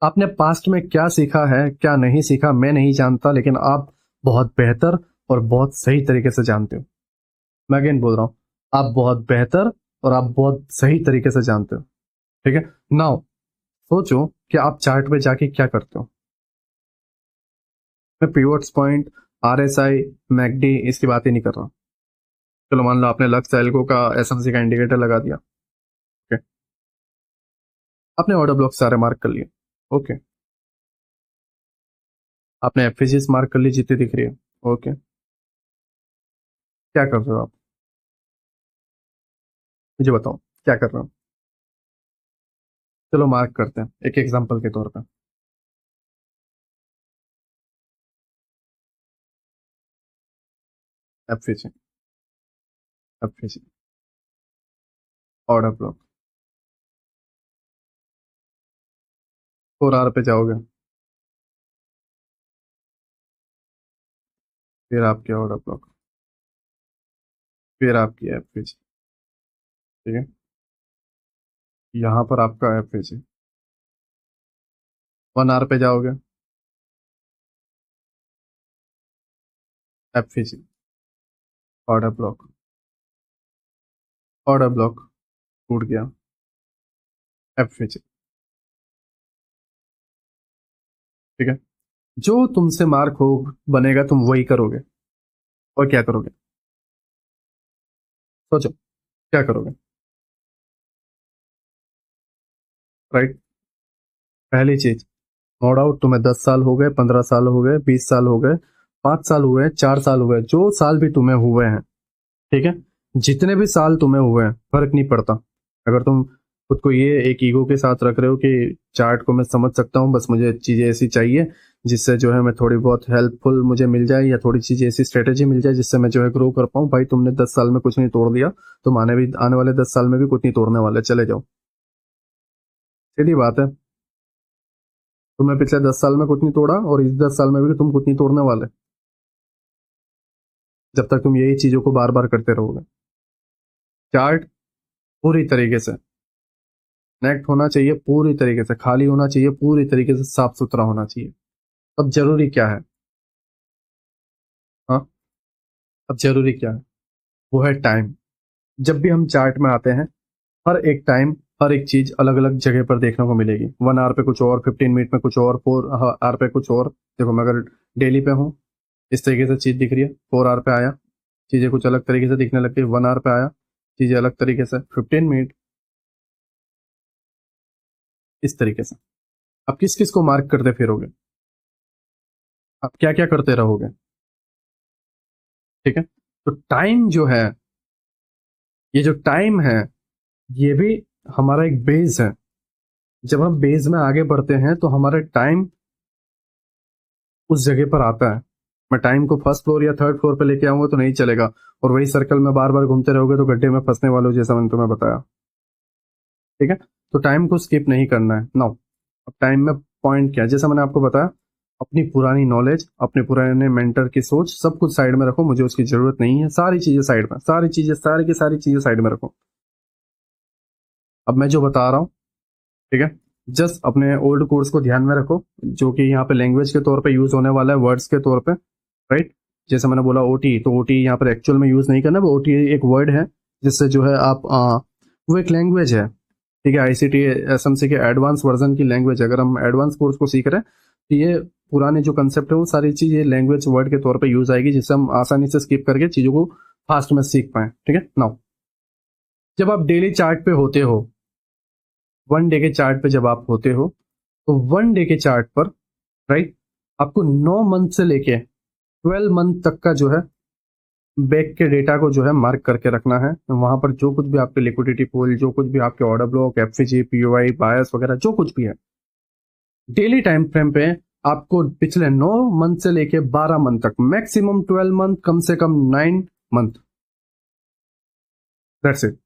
आपने पास्ट में क्या सीखा है, क्या नहीं सीखा, मैं नहीं जानता, लेकिन आप बहुत बेहतर और बहुत सही तरीके से जानते हो। मैं अगेन बोल रहा हूं, आप बहुत बेहतर और आप बहुत सही तरीके से जानते हो, ठीक है। नाउ, सोचो कि आप चार्ट पे जाके क्या करते हो। मैं पिवट्स पॉइंट, आरएसआई, मैकडी इसकी बात ही नहीं कर रहा। चलो मान लो आपने लक्स एल्गो का एसएमसी का इंडिकेटर लगा दिया, ओके, आपने ऑर्डर ब्लॉक सारे मार्क कर लिए, ओके, आपने एफएजीएस मार्क कर ली जितनी दिख रही है, ओके, क्या कर रहे हो आप? मुझे बताओ क्या कर रहे हो? चलो मार्क करते हैं एक एग्जांपल के तौर पर। एफएजी, एफएजी, ऑर्डर ब्लॉक, 4 आवर पे जाओगे, फिर आपके ऑर्डर ब्लॉक, फिर आपकी एफएजी, ठीक है, यहाँ पर आपका एफएजी, 1 आवर पे जाओगे, एफएजी, ऑर्डर ब्लॉक, ऑर्डर ब्लॉक टूट गया, एफएजी, ठीक है। जो तुमसे मार्क हो बनेगा, तुम वही करोगे, और क्या करोगे? सोचो क्या करोगे, राइट। पहली चीज, नो डाउट तुम्हें 10 साल हो गए, 15 साल हो गए, 20 साल हो गए, 5 साल हुए, 4 साल हुए, जो साल भी तुम्हें हुए हैं, ठीक है, जितने भी साल तुम्हें हुए हैं, फर्क नहीं पड़ता। अगर तुम खुद को ये एक ईगो के साथ रख रहे हो कि चार्ट को मैं समझ सकता हूँ, बस मुझे चीजें ऐसी चाहिए जिससे जो है मैं थोड़ी बहुत हेल्पफुल मुझे मिल जाए, या थोड़ी चीजें ऐसी स्ट्रेटेजी मिल जाए जिससे मैं जो है ग्रो कर पाऊँ, भाई तुमने 10 साल में कुछ नहीं तोड़ दिया, तुम आने वाले 10 साल में भी कुछ नहीं तोड़ने वाले, चले जाओ, सीधी बात है। तुमने पिछले 10 साल में कुछ नहीं तोड़ा, और इस 10 साल में भी तुम कुछ नहीं तोड़ने वाले, जब तक तुम यही चीजों को बार बार करते रहोगे। चार्ट पूरी तरीके से कनेक्ट होना चाहिए, पूरी तरीके से खाली होना चाहिए, पूरी तरीके से साफ सुथरा होना चाहिए। अब जरूरी क्या है? हाँ, अब जरूरी क्या है? वो है टाइम। जब भी हम चार्ट में आते हैं, हर एक टाइम, हर एक चीज अलग अलग जगह पर देखने को मिलेगी। 1 आवर पे कुछ और, 15 मिनट में कुछ और, 4 आवर पे कुछ और। देखो मैं अगर डेली पे हूँ, इस तरीके से चीज दिख रही है। 4 आवर पे आया, चीजें कुछ अलग तरीके से दिखने लग गई। 1 आवर पे आया, चीजें अलग तरीके से। 15 मिनट, इस तरीके से। आप किस किस को मार्क करते फिरोगे? आप क्या क्या करते रहोगे? ठीक है। तो टाइम जो है, ये जो टाइम है, ये भी हमारा एक बेस है। जब हम बेस में आगे बढ़ते हैं तो हमारा टाइम उस जगह पर आता है। मैं टाइम को फर्स्ट फ्लोर या थर्ड फ्लोर पे लेके आऊंगा तो नहीं चलेगा, और वही सर्कल में बार बार घूमते रहोगे तो गड्ढे में फंसने वाले हो, जैसा मैंने तुम्हें बताया। ठीक है। तो टाइम को स्किप नहीं करना है। नाउ अब टाइम में पॉइंट क्या है, जैसा मैंने आपको बताया, अपनी पुरानी नॉलेज, अपने पुराने मेंटर की सोच, सब कुछ साइड में रखो। मुझे उसकी जरूरत नहीं है। सारी चीजें साइड में, सारी चीजें, सारी की सारी चीजें साइड में रखो। अब मैं जो बता रहा हूँ, ठीक है, जस्ट अपने ओल्ड कोर्स को ध्यान में रखो, जो कि यहाँ पे लैंग्वेज के तौर पे यूज होने वाला है, वर्ड्स के तौर पे। राइट। जैसे मैंने बोला ओटी, तो ओटी यहाँ पर एक्चुअल में यूज नहीं करना। वो ओटी एक वर्ड है जिससे जो है आप वो एक लैंग्वेज है। ठीक है, आईसीटी एसएमसी के एडवांस वर्जन की लैंग्वेज। अगर हम एडवांस कोर्स को सीख रहे हैं तो ये पुराने जो कंसेप्ट है वो सारी चीज ये लैंग्वेज वर्ड के तौर पे यूज आएगी, जिससे हम आसानी से स्किप करके चीजों को फास्ट में सीख पाए। ठीक है। नाउ जब आप डेली चार्ट पे होते हो, 1 डे के चार्ट पे जब आप होते हो, तो 1 डे के चार्ट पर, राइट, आपको 9 मंथ से लेके 12 मंथ तक का जो है बैक के डेटा को जो है मार्क करके रखना है। वहां पर जो कुछ भी आपके लिक्विडिटी पूल, जो कुछ भी आपके ऑर्डर ब्लॉक, एफसीजी, पीओआई, बायस वगैरह जो कुछ भी है, डेली टाइम फ्रेम पे आपको पिछले 9 मंथ से लेके 12 मंथ तक, मैक्सिमम 12 मंथ, कम से कम 9 मंथ, दैट्स इट,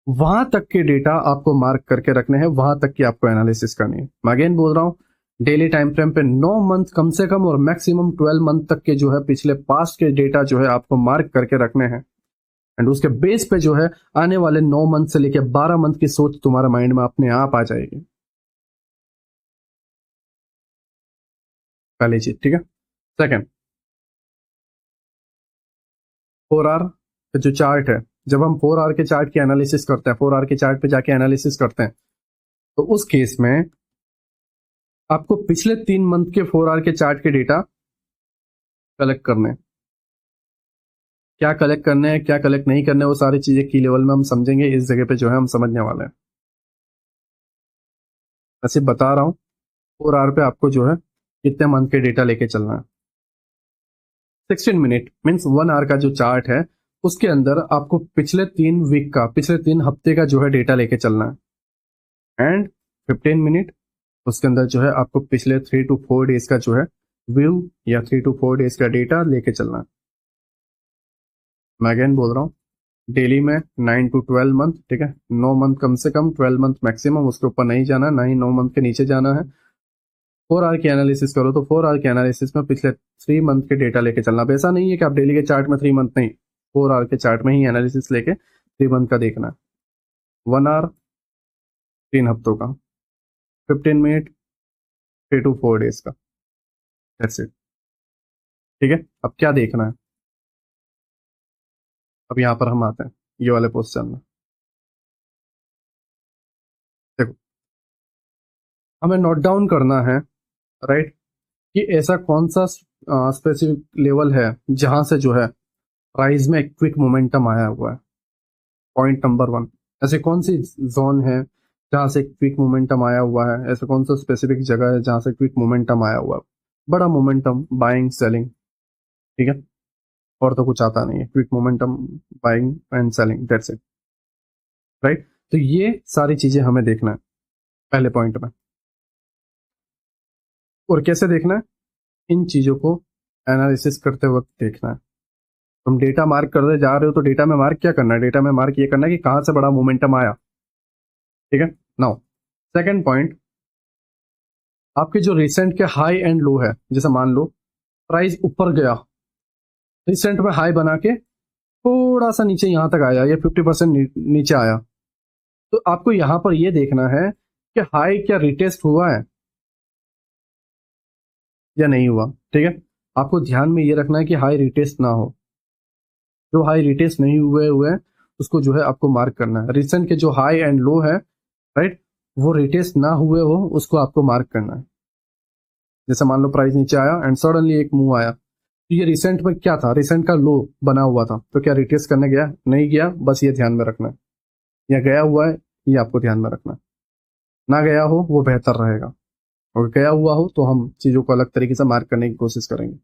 वहां तक के डेटा आपको मार्क करके रखने हैं। वहां तक की आपको एनालिसिस करनी है। मैं अगेन बोल रहा हूं, डेली टाइम फ्रेम पे 9 मंथ कम से कम और मैक्सिमम 12 मंथ तक के जो है पिछले पास्ट के डेटा जो है आपको मार्क करके रखने हैं। एंड उसके बेस पे जो है आने वाले 9 मंथ से लेकर 12 मंथ की सोच तुम्हारे माइंड में अपने आप आ जाएगी। पहली चीज, ठीक है। सेकंड, 4 आवर का जो चार्ट है, जब हम 4 आवर के चार्ट की एनालिसिस करते हैं, 4 आवर के चार्ट पे जाके एनालिसिस करते हैं, तो उस केस में आपको पिछले 3 मंथ के 4 आवर के चार्ट के डेटा कलेक्ट करने हैं। क्या कलेक्ट करने हैं, क्या कलेक्ट नहीं करने, वो सारी चीजें की लेवल में हम समझेंगे। इस जगह पे जो है हम समझने वाले हैं। मैं सिर्फ बता रहा हूँ 4 आवर पे आपको जो है कितने मंथ के डेटा लेके चलना है। 16 मिनट मीन्स 1 आवर का जो चार्ट है, उसके अंदर आपको पिछले 3 वीक का, पिछले 3 हफ्ते का जो है डेटा लेके चलना है। एंड 15 मिनट, उसके अंदर जो है आपको पिछले 3 to 4 डेज का जो है व्यू या 3 to 4 डेज का डेटा लेके चलना है। मैं अगेन बोल रहा हूँ, डेली में 9 to 12 मंथ, ठीक है, 9 मंथ कम से कम, 12 मंथ मैक्सिमम, उसके ऊपर नहीं जाना, ना ही 9 मंथ के नीचे जाना है। 4 आवर की एनालिसिस करो तो 4 आवर के एनालिसिस में पिछले 3 मंथ के डेटा लेके चलना। अब ऐसा नहीं है कि आप डेली के चार्ट में 3 मंथ नहीं, 4 आवर के चार्ट में ही एनालिसिस लेके 3 मंथ का देखना है। 1 आवर 3 हफ्तों का, 15 मिनट 3 to 4 डेज का, दैट्स इट। ठीक है। अब क्या देखना है? अब यहाँ पर हम आते हैं ये वाले पोस्चर में। देखो, हमें नोट डाउन करना है, राइट, कि ऐसा कौन सा स्पेसिफिक लेवल है जहां से जो है प्राइस में क्विक मोमेंटम आया हुआ है। पॉइंट नंबर 1, ऐसे कौन सी जोन है जहां से क्विक मोमेंटम आया हुआ है? ऐसे कौन सा स्पेसिफिक जगह है जहां से क्विक मोमेंटम आया हुआ है? बड़ा मोमेंटम, बाइंग, सेलिंग, ठीक है, और तो कुछ आता नहीं है। Quick momentum, buying and selling, that's it, right. तो ये सारी चीजें हमें देखना है पहले पॉइंट में। और कैसे देखना है? इन चीजों को एनालिसिस करते वक्त देखना है। तुम डेटा मार्क करते जा रहे हो तो डेटा में मार्क क्या करना है? डेटा में मार्क ये करना है कि कहां से बड़ा मोमेंटम आया। ठीक है। नाउ सेकंड पॉइंट, आपके जो रिसेंट के हाई एंड लो है, जैसे मान लो प्राइस ऊपर गया, रिसेंट में हाई बना के थोड़ा सा नीचे यहां तक आया या 50% नीचे आया, तो आपको यहां पर ये देखना है कि हाई क्या रिटेस्ट हुआ है या नहीं हुआ। ठीक है, आपको ध्यान में ये रखना है कि हाई रिटेस्ट ना हो। जो हाई रिटेस्ट नहीं हुए हुए हैं उसको जो है आपको मार्क करना है। रिसेंट के जो हाई एंड लो है, राइट, वो रिटेस्ट ना हुए हो उसको आपको मार्क करना है। जैसे मान लो प्राइस नीचे आया एंड सडनली एक मूव आया, तो ये रिसेंट में क्या था, रिसेंट का लो बना हुआ था, तो क्या रिटेस्ट करने गया, नहीं गया, बस ये ध्यान में रखना है। या गया हुआ है, ये आपको ध्यान में रखना है। ना गया हो वो बेहतर रहेगा, और गया हुआ हो तो हम चीजों को अलग तरीके से मार्क करने की कोशिश करेंगे।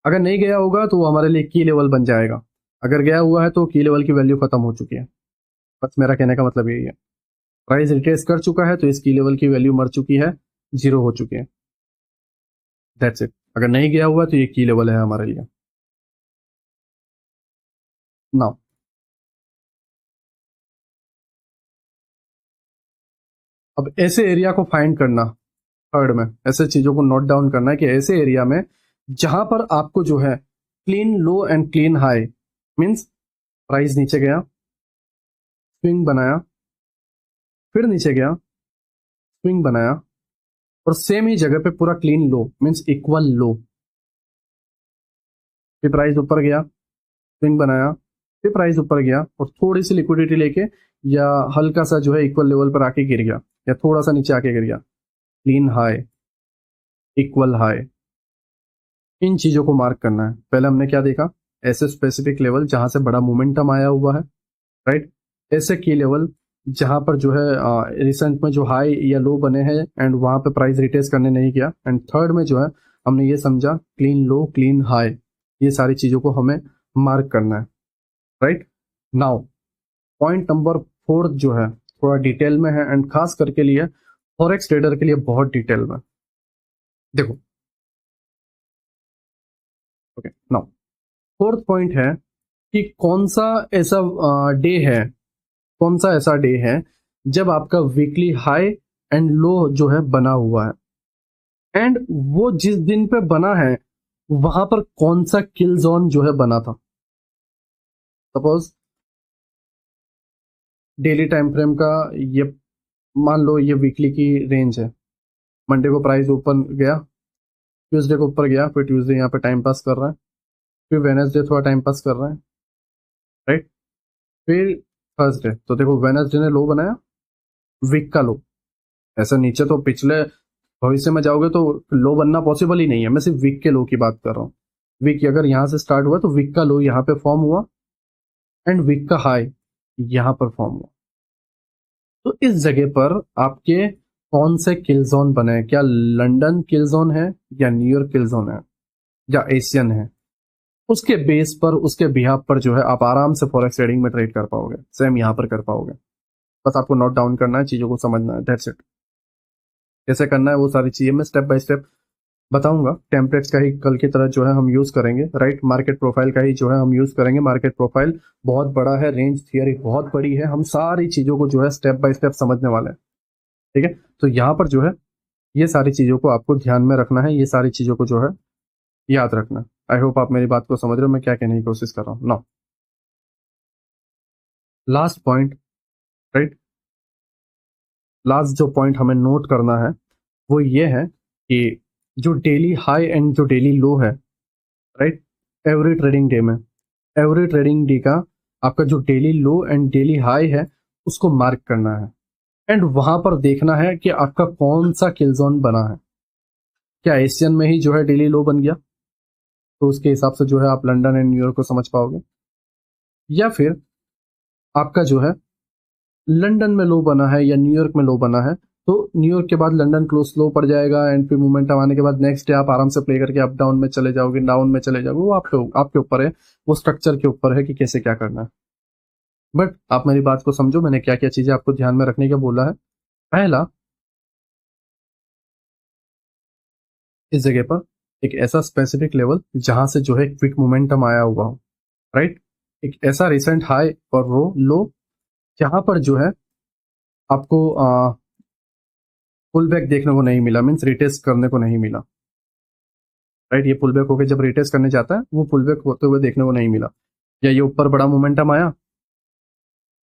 अगर नहीं गया होगा तो वो हमारे लिए की लेवल बन जाएगा। अगर गया हुआ है तो की लेवल की वैल्यू खत्म हो चुकी है। बस मेरा कहने का मतलब यही है। प्राइस रिट्रेस कर चुका है तो इस की लेवल की वैल्यू मर चुकी है, जीरो हो चुकी है। That's it. अगर नहीं गया हुआ तो ये की लेवल है हमारे लिए। नाउ अब ऐसे एरिया को फाइंड करना, थर्ड में ऐसे चीजों को नोट डाउन करना है कि ऐसे एरिया में जहां पर आपको जो है clean low and clean high, means price नीचे गया, स्विंग बनाया, फिर नीचे गया, स्विंग बनाया, और सेम ही जगह पे पूरा क्लीन लो मींस इक्वल लो, फिर प्राइस ऊपर गया, स्विंग बनाया, फिर प्राइस ऊपर गया और थोड़ी सी लिक्विडिटी लेके या हल्का सा जो है इक्वल लेवल पर आके गिर गया या थोड़ा सा नीचे आके गिर गया, क्लीन हाई, इक्वल हाई। इन चीजों को मार्क करना है। पहले हमने क्या देखा, ऐसे स्पेसिफिक लेवल जहां से बड़ा मोमेंटम आया हुआ है, राइट, ऐसे की लेवल जहां पर जो है रिसेंट में जो हाई या लो बने हैं एंड वहां पे प्राइस रिटेस्ट करने नहीं किया, एंड थर्ड में जो है हमने ये समझा क्लीन लो क्लीन हाई। ये सारी चीजों को हमें मार्क करना है, right. Now point number fourth जो है थोड़ा डिटेल में है एंड खास करके लिए फॉरेक्स ट्रेडर के लिए बहुत डिटेल में। देखो, ओके, नाउ फोर्थ पॉइंट है कि कौन सा ऐसा डे है, कौन सा ऐसा डे है जब आपका वीकली हाई एंड लो जो है बना हुआ है, एंड वो जिस दिन पे बना है वहां पर कौन सा किल जोन जो है बना था। सपोज डेली टाइम फ्रेम का ये, मान लो ये वीकली की रेंज है। मंडे को प्राइस ऊपर गया, ट्यूसडे को ऊपर गया, फिर ट्यूसडे यहाँ पे टाइम पास कर रहा है, फिर वेनसडे थोड़ा टाइम पास कर रहा है, राइट, फिर थर्सडे। तो देखो वेनसडे ने लो बनाया, वीक का लो। ऐसा नीचे तो पिछले भविष्य में जाओगे तो लो बनना पॉसिबल ही नहीं है, मैं सिर्फ वीक के लो की बात कर रहा हूँ। वीक अगर यहाँ से स्टार्ट हुआ तो वीक का लो यहाँ पे फॉर्म हुआ एंड वीक का हाई यहाँ पर फॉर्म हुआ। तो इस जगह पर आपके कौन से किल जोन बने हैं, क्या लंदन किल जोन है या न्यूयॉर्क किल जोन है या एशियन है, उसके बेस पर उसके बिहाफ पर जो है आप आराम से फॉरेक्स ट्रेडिंग में ट्रेड कर पाओगे, सेम यहाँ पर कर पाओगे। बस आपको नोट डाउन करना है, चीजों को समझना है, दैट्स इट। कैसे करना है वो सारी चीजें मैं स्टेप बाय स्टेप बताऊंगा। टेम्पलेट्स का ही कल की तरह जो है हम यूज करेंगे, राइट। मार्केट प्रोफाइल का ही जो है हम यूज करेंगे। मार्केट प्रोफाइल बहुत बड़ा है, रेंज थियरी बहुत बड़ी है, हम सारी चीजों को जो है स्टेप बाय स्टेप समझने वाले हैं, ठीक है। तो यहाँ पर जो है ये सारी चीजों को आपको ध्यान में रखना है, ये सारी चीजों को जो है याद रखना है। आई होप आप मेरी बात को समझ रहे हो मैं क्या कहने की कोशिश कर रहा हूँ। Now last point, right, last जो पॉइंट हमें नोट करना है वो ये है कि जो डेली हाई एंड जो डेली लो है, राइट, एवरी ट्रेडिंग डे में, एवरी ट्रेडिंग डे का आपका जो daily low and daily high है उसको मार्क करना है, एंड वहां पर देखना है कि आपका कौन सा किल जोन बना है। क्या एशियन में ही जो है डेली लो बन गया, तो उसके हिसाब से जो है आप लंदन एंड न्यूयॉर्क को समझ पाओगे, या फिर आपका जो है लंदन में लो बना है या न्यूयॉर्क में लो बना है, तो न्यूयॉर्क के बाद लंदन क्लोज लो पड़ जाएगा एंड फिर मोमेंटम आने के बाद नेक्स्ट डे आप आराम से प्ले करके अप डाउन में चले जाओगे, डाउन में चले जाओगे, वो आपके ऊपर है, वो स्ट्रक्चर के ऊपर है कि कैसे क्या करना है। बट आप मेरी बात को समझो, मैंने क्या क्या चीजें आपको ध्यान में रखने का बोला है। पहला, इस जगह पर एक ऐसा स्पेसिफिक लेवल जहां से जो है क्विक मोमेंटम आया हुआ हो, राइट, एक ऐसा रिसेंट हाई और लो जहां पर जो है आपको पुल बैक देखने को नहीं मिला, मीन्स रिटेस्ट करने को नहीं मिला, राइट। ये पुल बैक होकर जब रिटेस्ट करने जाता है वो पुल बैक होते हुए देखने को नहीं मिला, या ये ऊपर बड़ा मोमेंटम आया,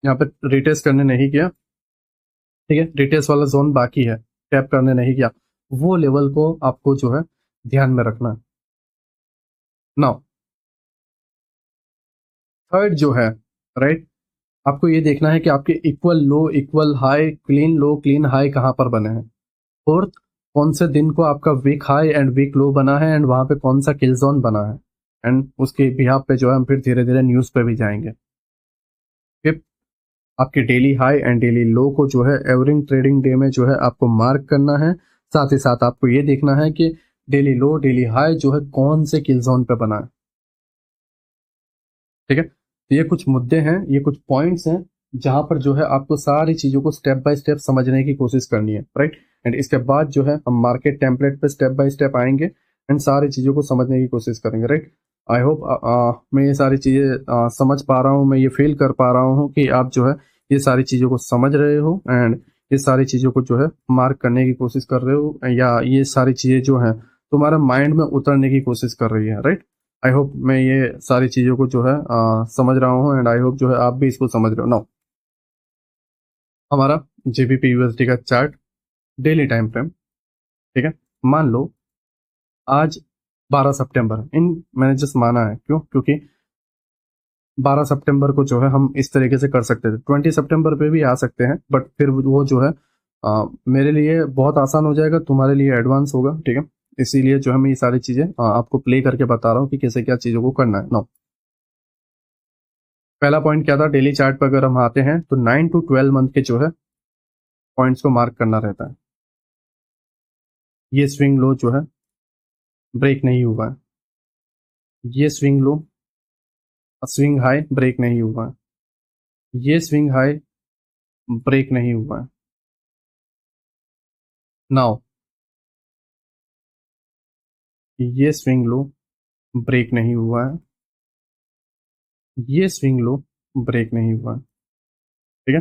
यहाँ पे रिटेस्ट करने नहीं किया, ठीक है, रिटेस्ट वाला जोन बाकी है, टैप करने नहीं किया, वो लेवल को आपको जो है ध्यान में रखना है। नाउ थर्ड जो है, राइट, आपको ये देखना है कि आपके इक्वल लो, इक्वल हाई, क्लीन लो, क्लीन हाई कहाँ पर बने हैं। फोर्थ, कौन से दिन को आपका week high and week low बना है, एंड वहां पे कौन सा किल जोन बना है, एंड उसके बिहाफ पे जो है हम फिर धीरे धीरे न्यूज पे भी जाएंगे। फिफ्थ, आपके डेली हाई एंड डेली लो को जो है एवरिंग ट्रेडिंग डे में जो है आपको मार्क करना है। साथ ही साथ आपको ये देखना है कि डेली लो, डेली हाई जो है कौन से किल जोन पे बना है, ठीक है। तो ये कुछ मुद्दे हैं, ये कुछ पॉइंट्स हैं जहां पर जो है आपको सारी चीजों को स्टेप बाय स्टेप समझने की कोशिश करनी है, राइट। एंड इसके बाद जो है हम मार्केट टेम्पलेट पे स्टेप बाय स्टेप आएंगे एंड सारी चीजों को समझने की कोशिश करेंगे, राइट। आई होप मैं ये सारी चीजें समझ पा रहा हूँ, मैं ये फील कर पा रहा हूँ कि आप जो है ये सारी चीजों को समझ रहे हो एंड ये सारी चीजों को जो है मार्क करने की कोशिश कर रहे हो, या ये सारी चीजें जो है तुम्हारे माइंड में उतरने की कोशिश कर रही है, राइट। आई होप मैं ये सारी चीज़ों को जो है समझ रहा हूँ एंड आई होप जो है आप भी इसको समझ रहे हो। नाउ हमारा जेबीपी यूएसडी का चार्ट डेली टाइम फ्रेम, ठीक है। मान लो आज 12 सितंबर इन, मैंने जस्ट माना है, क्यों, क्योंकि 12 सितंबर को जो है हम इस तरीके से कर सकते थे, 20 सितंबर पे भी आ सकते हैं, बट फिर वो जो है मेरे लिए बहुत आसान हो जाएगा, तुम्हारे लिए एडवांस होगा, ठीक है। इसीलिए जो है मैं ये सारी चीज़ें आपको प्ले करके बता रहा हूँ कि कैसे क्या चीज़ों को करना है। नाउ पहला पॉइंट क्या था, डेली चार्ट पर अगर हम आते हैं तो 9 to 12 मंथ के जो है पॉइंट्स को मार्क करना रहता है। ये स्विंग लो जो है ब्रेक नहीं हुआ है, ये swing low, swing high break नहीं हुआ है, ये स्विंग हाई ब्रेक नहीं हुआ है। नाउ ये स्विंग लो ब्रेक नहीं हुआ है, ये स्विंग लो ब्रेक नहीं हुआ है, ठीक है।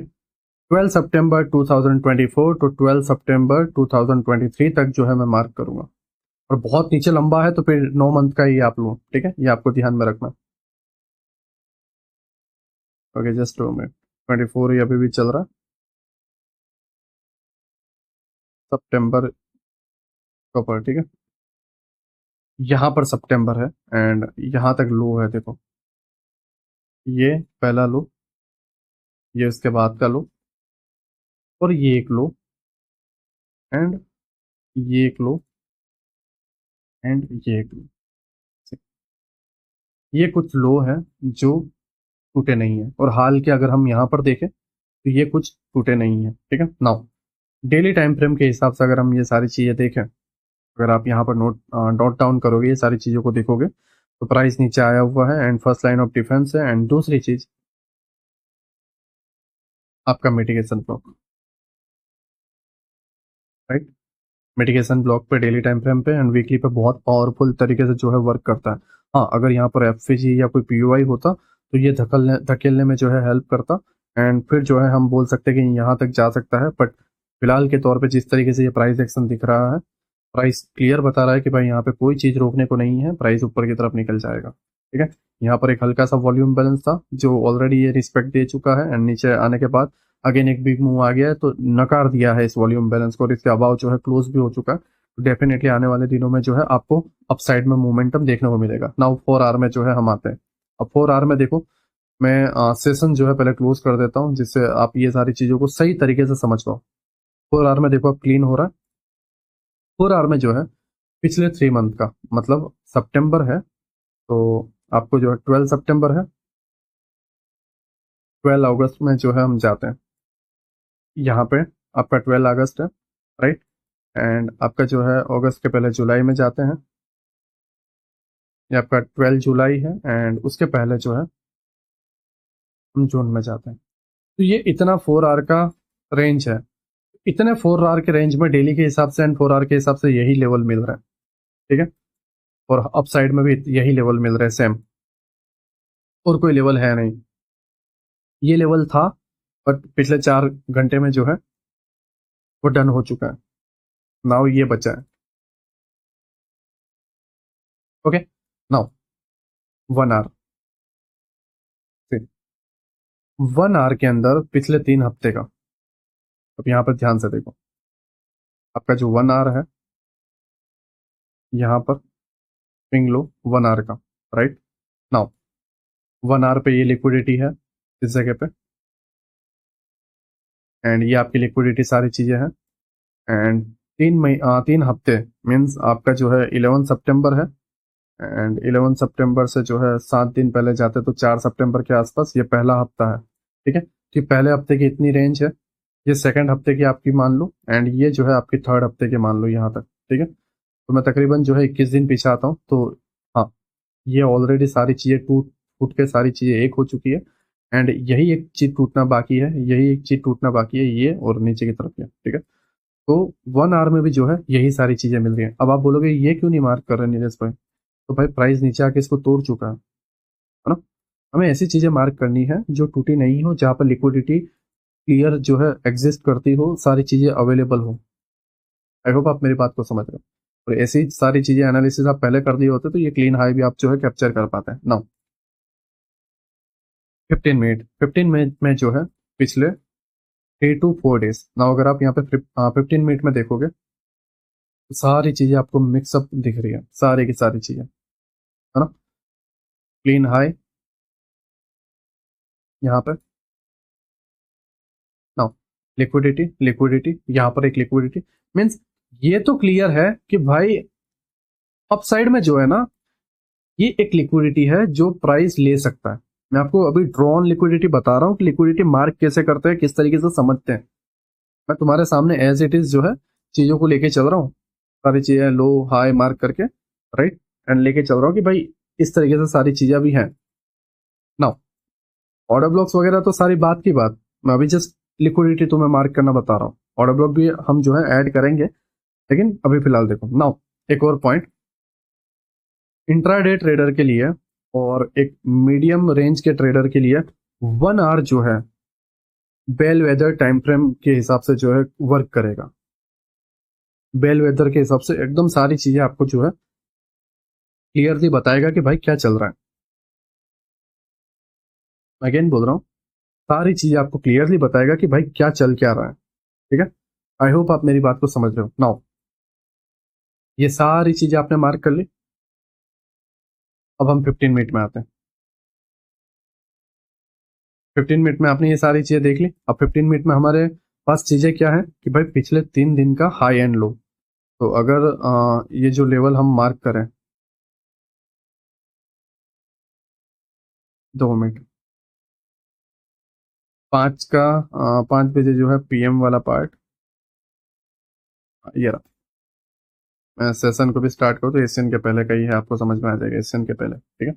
12 सितंबर 2024 टू 12 सितंबर 2023 तक जो है मैं मार्क करूंगा, और बहुत नीचे लंबा है तो फिर 9 मंथ का ही आप लो, ठीक है, ये आपको ध्यान में रखना। ओके, जस्ट 2 मिनट, 24 ही अभी भी चल रहा, सितंबर का ऊपर, ठीक है। यहाँ पर सितंबर है एंड यहाँ तक लो है, देखो, ये पहला लो, ये उसके बाद का लो, और ये एक लो, एंड ये एक लो, एंड ये एक लो। ये कुछ लो है जो टूटे नहीं है, और हाल के अगर हम यहाँ पर देखें तो ये कुछ टूटे नहीं है, ठीक है। नाउ डेली टाइम फ्रेम के हिसाब से अगर हम ये सारी चीजें देखें, अगर आप यहाँ पर नोट डाउन करोगे, ये सारी चीजों को देखोगे, तो प्राइस नीचे आया हुआ है and first line of defence है, एंड दूसरी चीज आपका mitigation block, right. Mitigation block पे डेली टाइम फ्रेम पे एंड वीकली पे बहुत पावरफुल तरीके से जो है वर्क करता है। हाँ, अगर यहाँ पर एफवीजी या कोई पीओआई होता तो ये धकेलने में जो है हेल्प करता, एंड फिर जो है हम बोल सकते हैं कि यहाँ तक जा सकता है, बट फिलहाल के तौर पे जिस तरीके से ये प्राइस एक्शन दिख रहा है, प्राइस क्लियर बता रहा है कि भाई यहाँ पे कोई चीज रोकने को नहीं है, प्राइस ऊपर की तरफ निकल जाएगा, ठीक है। यहाँ पर एक हल्का सा वॉल्यूम बैलेंस था जो ऑलरेडी ये रिस्पेक्ट दे चुका है, एंड नीचे आने के बाद अगेन एक बिग मूव आ गया है तो नकार दिया है इस वॉल्यूम बैलेंस को, और इसके अबाव जो है क्लोज भी हो चुका है। तो डेफिनेटली आने वाले दिनों में जो है आपको अपसाइड में मोमेंटम देखने को मिलेगा। नाउ 4 आवर में जो है हम आते हैं। अब 4 आवर में देखो, मैं सेशन जो है पहले क्लोज कर देता हूँ जिससे आप ये सारी चीजों को सही तरीके से समझ पाओ। 4 आवर में देखो अब क्लीन हो रहा है। 4 आवर में जो है पिछले 3 मंथ का मतलब सितंबर है, तो आपको जो है 12 सितंबर है, 12 अगस्त में जो है हम जाते हैं, यहाँ पे आपका 12 अगस्त है, राइट। एंड आपका जो है अगस्त के पहले जुलाई में जाते हैं, ये आपका 12 जुलाई है, एंड उसके पहले जो है हम जून में जाते हैं। तो ये इतना 4 आवर का रेंज है, इतने 4 आवर के रेंज में डेली के हिसाब से एंड 4 आवर के हिसाब से यही लेवल मिल रहा है, ठीक है। और अप साइड में भी यही लेवल मिल रहा है सेम, और कोई लेवल है नहीं। ये लेवल था बट पिछले 4 घंटे में जो है वो डन हो चुका है, नाउ ये बचा है। ओके, नाउ 1 आवर, 1 आवर के अंदर पिछले 3 हफ्ते का, अब यहाँ पर ध्यान से देखो, आपका जो 1 आवर है, यहाँ पर पिंग लो 1 आवर का, राइट। नाउ 1 आवर पे ये लिक्विडिटी है इस जगह पे, एंड ये आपकी लिक्विडिटी सारी चीजें हैं। एंड 3 हफ्ते मीन्स आपका जो है 11 सितंबर है, एंड 11 सितंबर से जो है 7 दिन पहले जाते तो 4 सितंबर के आसपास ये पहला हफ्ता है, ठीक है। तो ये पहले हफ्ते की इतनी रेंज है, ये सेकंड हफ्ते की आपकी मान लो, एंड ये जो है आपकी थर्ड हफ्ते की मान लो यहाँ तक, ठीक है। तो मैं तकरीबन जो है 21 दिन पीछे आता हूँ, तो हाँ, ये ऑलरेडी सारी चीजें टूट फूट के सारी चीजें एक हो चुकी है, एंड यही एक चीज टूटना बाकी है, यही एक चीज टूटना बाकी है, ये और नीचे की तरफ ये, ठीक है। तो 1 आवर में भी जो है यही सारी चीजें मिल रही हैं। अब आप बोलोगे ये क्यों नहीं मार्क कर रहे नीरज भाई, तो भाई प्राइस नीचे आके इसको तोड़ चुका है ना। हमें ऐसी चीजें मार्क करनी है जो टूटी नहीं हो, जहां पर लिक्विडिटी क्लियर जो है एग्जिस्ट करती हो, सारी चीजें अवेलेबल हो। आई होप आप मेरी बात को समझ रहे हो, और ऐसी सारी चीजें एनालिसिस आप पहले कर दिए होते तो ये क्लीन हाई भी आप जो है कैप्चर कर पाते हैं। नाउ 15 मिनट में जो है पिछले 3 to 4 डेज, नाउ अगर आप यहाँ पे 15 मिनट में देखोगे तो सारी चीजें आपको मिक्सअप दिख रही है, सारी की सारी चीजें, है ना। क्लीन हाई यहाँ पे, नाउ लिक्विडिटी लिक्विडिटी यहाँ पर एक लिक्विडिटी, मीन्स ये तो क्लियर है कि भाई अपसाइड में जो है ना, ये एक लिक्विडिटी है जो प्राइस ले सकता है। मैं आपको अभी ड्रॉन लिक्विडिटी बता रहा हूँ कि लिक्विडिटी मार्क कैसे करते हैं, किस तरीके से समझते हैं। मैं तुम्हारे सामने एज इट इज जो है चीजों को लेके चल रहा हूँ, सारी चीजें लो हाई मार्क करके, राइट, एंड लेके चल रहा हूँ कि भाई इस तरीके से सारी चीजें भी हैं। नाउ ऑर्डर ब्लॉक्स वगैरह तो सारी बात की बात, मैं अभी जस्ट लिक्विडिटी तुम्हें मार्क करना बता रहा हूँ। ऑर्डर ब्लॉक भी हम जो है ऐड करेंगे, लेकिन अभी फिलहाल देखो। नाउ एक और पॉइंट, इंट्राडे ट्रेडर के लिए और एक मीडियम रेंज के ट्रेडर के लिए 1 आवर जो है बेल वेदर टाइम फ्रेम के हिसाब से जो है वर्क करेगा। बेल वेदर के हिसाब से एकदम सारी चीजें आपको जो है क्लियरली बताएगा कि भाई क्या चल रहा है। अगेन बोल रहा हूँ, सारी चीजें आपको क्लियरली बताएगा कि भाई क्या चल क्या रहा है, ठीक है। आई होप आप मेरी बात को समझ रहे हो। नाउ ये सारी चीजें आपने मार्क कर ली, अब हम 15 मिनट में आते हैं। 15 मिनट में आपने ये सारी चीजें देख ली, अब 15 मिनट में हमारे पास चीजें क्या है कि भाई पिछले 3 दिन का हाई एंड लो। तो अगर ये जो लेवल हम मार्क करें, 2 मिनट, 5 बजे जो है PM वाला पार्ट, ये रहा। मैं सेशन को भी स्टार्ट करूँ तो एशियन के पहले का ही है, आपको समझ में आ जाएगा, एशियन के पहले, ठीक है।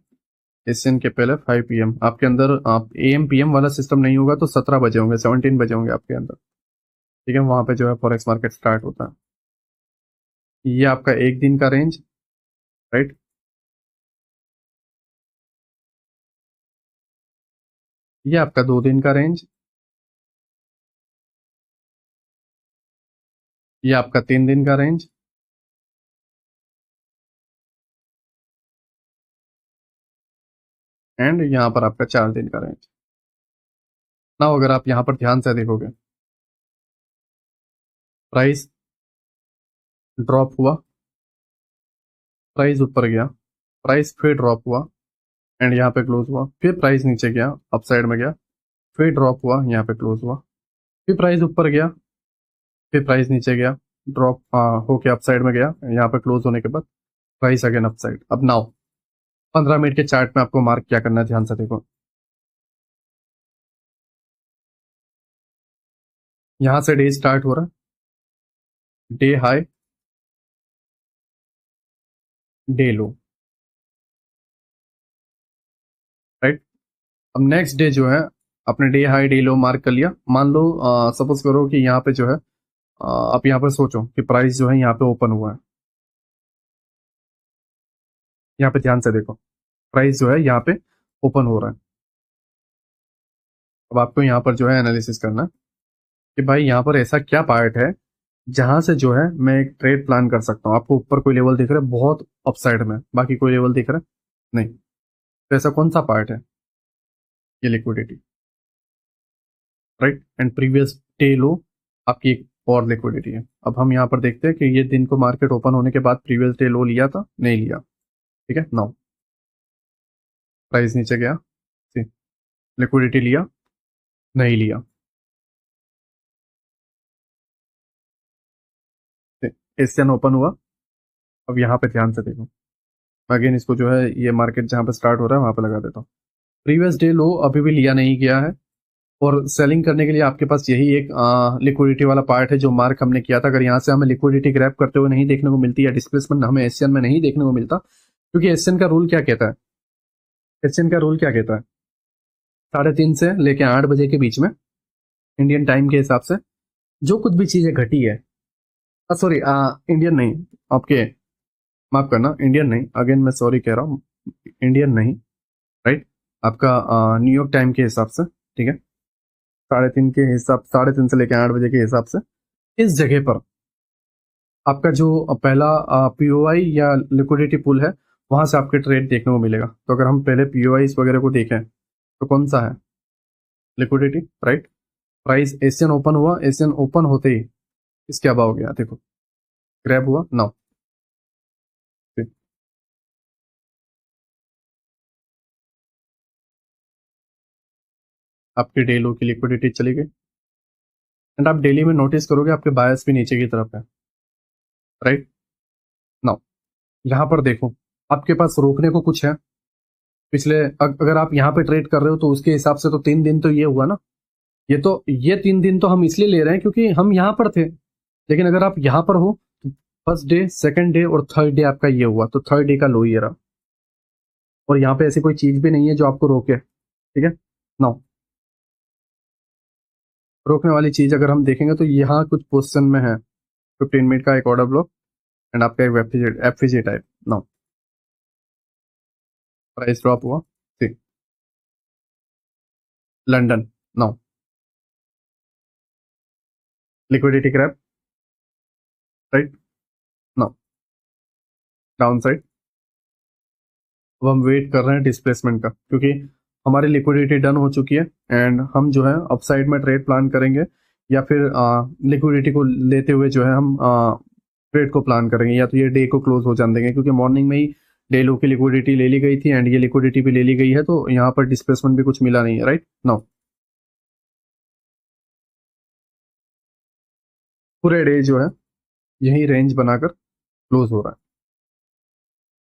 एशियन के पहले 5 PM, आपके अंदर आप AM PM वाला सिस्टम नहीं होगा तो 17 बजे होंगे, 17 बजे होंगे आपके अंदर, ठीक है। वहां पे जो है फॉरेक्स मार्केट स्टार्ट होता है। ये आपका एक दिन का रेंज, राइट। ये आपका 2 दिन का रेंज, ये आपका 3 दिन का रेंज, एंड यहाँ पर आपका 4 दिन का रेंज। ना अगर आप यहाँ पर ध्यान से देखोगे, प्राइस ड्रॉप हुआ, प्राइस ऊपर गया, प्राइस फिर ड्रॉप हुआ, एंड यहाँ पे क्लोज हुआ, फिर प्राइस नीचे गया, अपसाइड में गया, फिर ड्रॉप हुआ, यहाँ पे क्लोज हुआ, फिर प्राइस ऊपर गया, फिर प्राइस नीचे गया, ड्रॉप होके अपसाइड में गया, यहाँ पे क्लोज होने के बाद प्राइस अगेन अपसाइड। अब नाउ 15 मिनट के चार्ट में आपको मार्क क्या करना है, ध्यान से देखो। यहाँ से डे स्टार्ट हो रहा है, डे हाई, डे लो, राइट। अब नेक्स्ट डे जो है अपने डे हाई डे लो मार्क कर लिया। मान लो सपोज करो कि यहाँ पे जो है आप यहाँ पर सोचो कि प्राइस जो है यहाँ पे ओपन हुआ है, यहाँ पे ध्यान से देखो, प्राइस जो है यहाँ पे ओपन हो रहा है। अब आपको यहाँ पर जो है एनालिसिस करना है कि भाई यहाँ पर ऐसा क्या पार्ट है जहां से जो है मैं एक ट्रेड प्लान कर सकता हूँ। आपको ऊपर कोई लेवल दिख रहा है बहुत अपसाइड में, बाकी कोई लेवल दिख रहा है नहीं, तो ऐसा कौन सा पार्ट है? ये liquidity, right. And previous day लो आपकी एक और लिक्विडिटी है। अब हम यहाँ पर देखते हैं कि ये दिन को मार्केट ओपन होने के बाद प्रीवियस डे लो लिया था, नहीं लिया, ठीक है। नाउ प्राइस नीचे गया, लिक्विडिटी लिया, नहीं लिया, एशियन ओपन हुआ। अब यहाँ पे ध्यान से देखो, अगेन इसको जो है ये मार्केट जहाँ पे स्टार्ट हो रहा है वहां पे लगा देता हूँ। प्रीवियस डे लो अभी भी लिया नहीं गया है, और सेलिंग करने के लिए आपके पास यही एक लिक्विडिटी वाला पार्ट है जो मार्क हमने किया था। अगर यहाँ से हमें लिक्विडिटी ग्रैब करते हुए नहीं देखने को मिलती, या डिस्प्लेसमेंट हमें एशियन में नहीं देखने को मिलता, क्योंकि एशियन का रूल क्या कहता है, एशियन का रूल क्या कहता है, 3:30 से लेके 8 बजे के बीच में इंडियन टाइम के हिसाब से जो कुछ भी चीजें घटी है, सॉरी इंडियन नहीं, आपके माफ करना, इंडियन नहीं, अगेन मैं सॉरी कह रहा हूँ, इंडियन नहीं, राइट, आपका न्यूयॉर्क टाइम के हिसाब से, ठीक है, 3:30 के हिसाब, 3:30 से लेकर 8 बजे के हिसाब से इस जगह पर आपका जो पहला पीओआई या लिक्विडिटी पुल है, वहां से आपके ट्रेड देखने को मिलेगा। तो अगर हम पहले पीओआई वगैरह को देखें तो कौन सा है, liquidity, right. Price Asian open हुआ, एशियन ओपन होते ही इसके अबाव गया, देखो ग्रैब हुआ। नाउ आपकी डे लो की लिक्विडिटी चली गई, एंड आप डेली में नोटिस करोगे आपके बायस भी नीचे की तरफ है, राइट। नाउ यहाँ पर देखो, आपके पास रोकने को कुछ है पिछले, अगर आप यहाँ पे ट्रेड कर रहे हो तो उसके हिसाब से तो 3 दिन तो ये हुआ ना, ये 3 दिन तो हम इसलिए ले रहे हैं क्योंकि हम यहाँ पर थे। लेकिन अगर आप यहाँ पर हो तो फर्स्ट डे, सेकंड डे और थर्ड डे आपका ये हुआ, तो थर्ड डे का लो ये रहा, और यहाँ पे ऐसी कोई चीज भी नहीं है जो आपको रोके, ठीक है। नाउ रोकने वाली चीज अगर हम देखेंगे तो यहाँ कुछ पोजिशन में है, 15 मिनट का एक ऑर्डर ब्लॉक एंड आपका एक FVG type. Now price drop हुआ, ठीक, London. Now liquidity grab, right. Now down side, अब हम वेट कर रहे हैं डिस्प्लेसमेंट का, क्योंकि हमारी लिक्विडिटी डन हो चुकी है, एंड हम जो है अपसाइड में ट्रेड प्लान करेंगे, या फिर लिक्विडिटी को लेते हुए जो है हम ट्रेड को प्लान करेंगे, या तो ये डे को क्लोज हो जाने देंगे, क्योंकि मॉर्निंग में ही डे लो की लिक्विडिटी ले ली गई थी एंड ये लिक्विडिटी भी ले ली गई है, तो यहाँ पर डिस्प्लेसमेंट भी कुछ मिला नहीं है, राइट। नाउ पूरे डे जो है यही रेंज बनाकर क्लोज हो रहा है।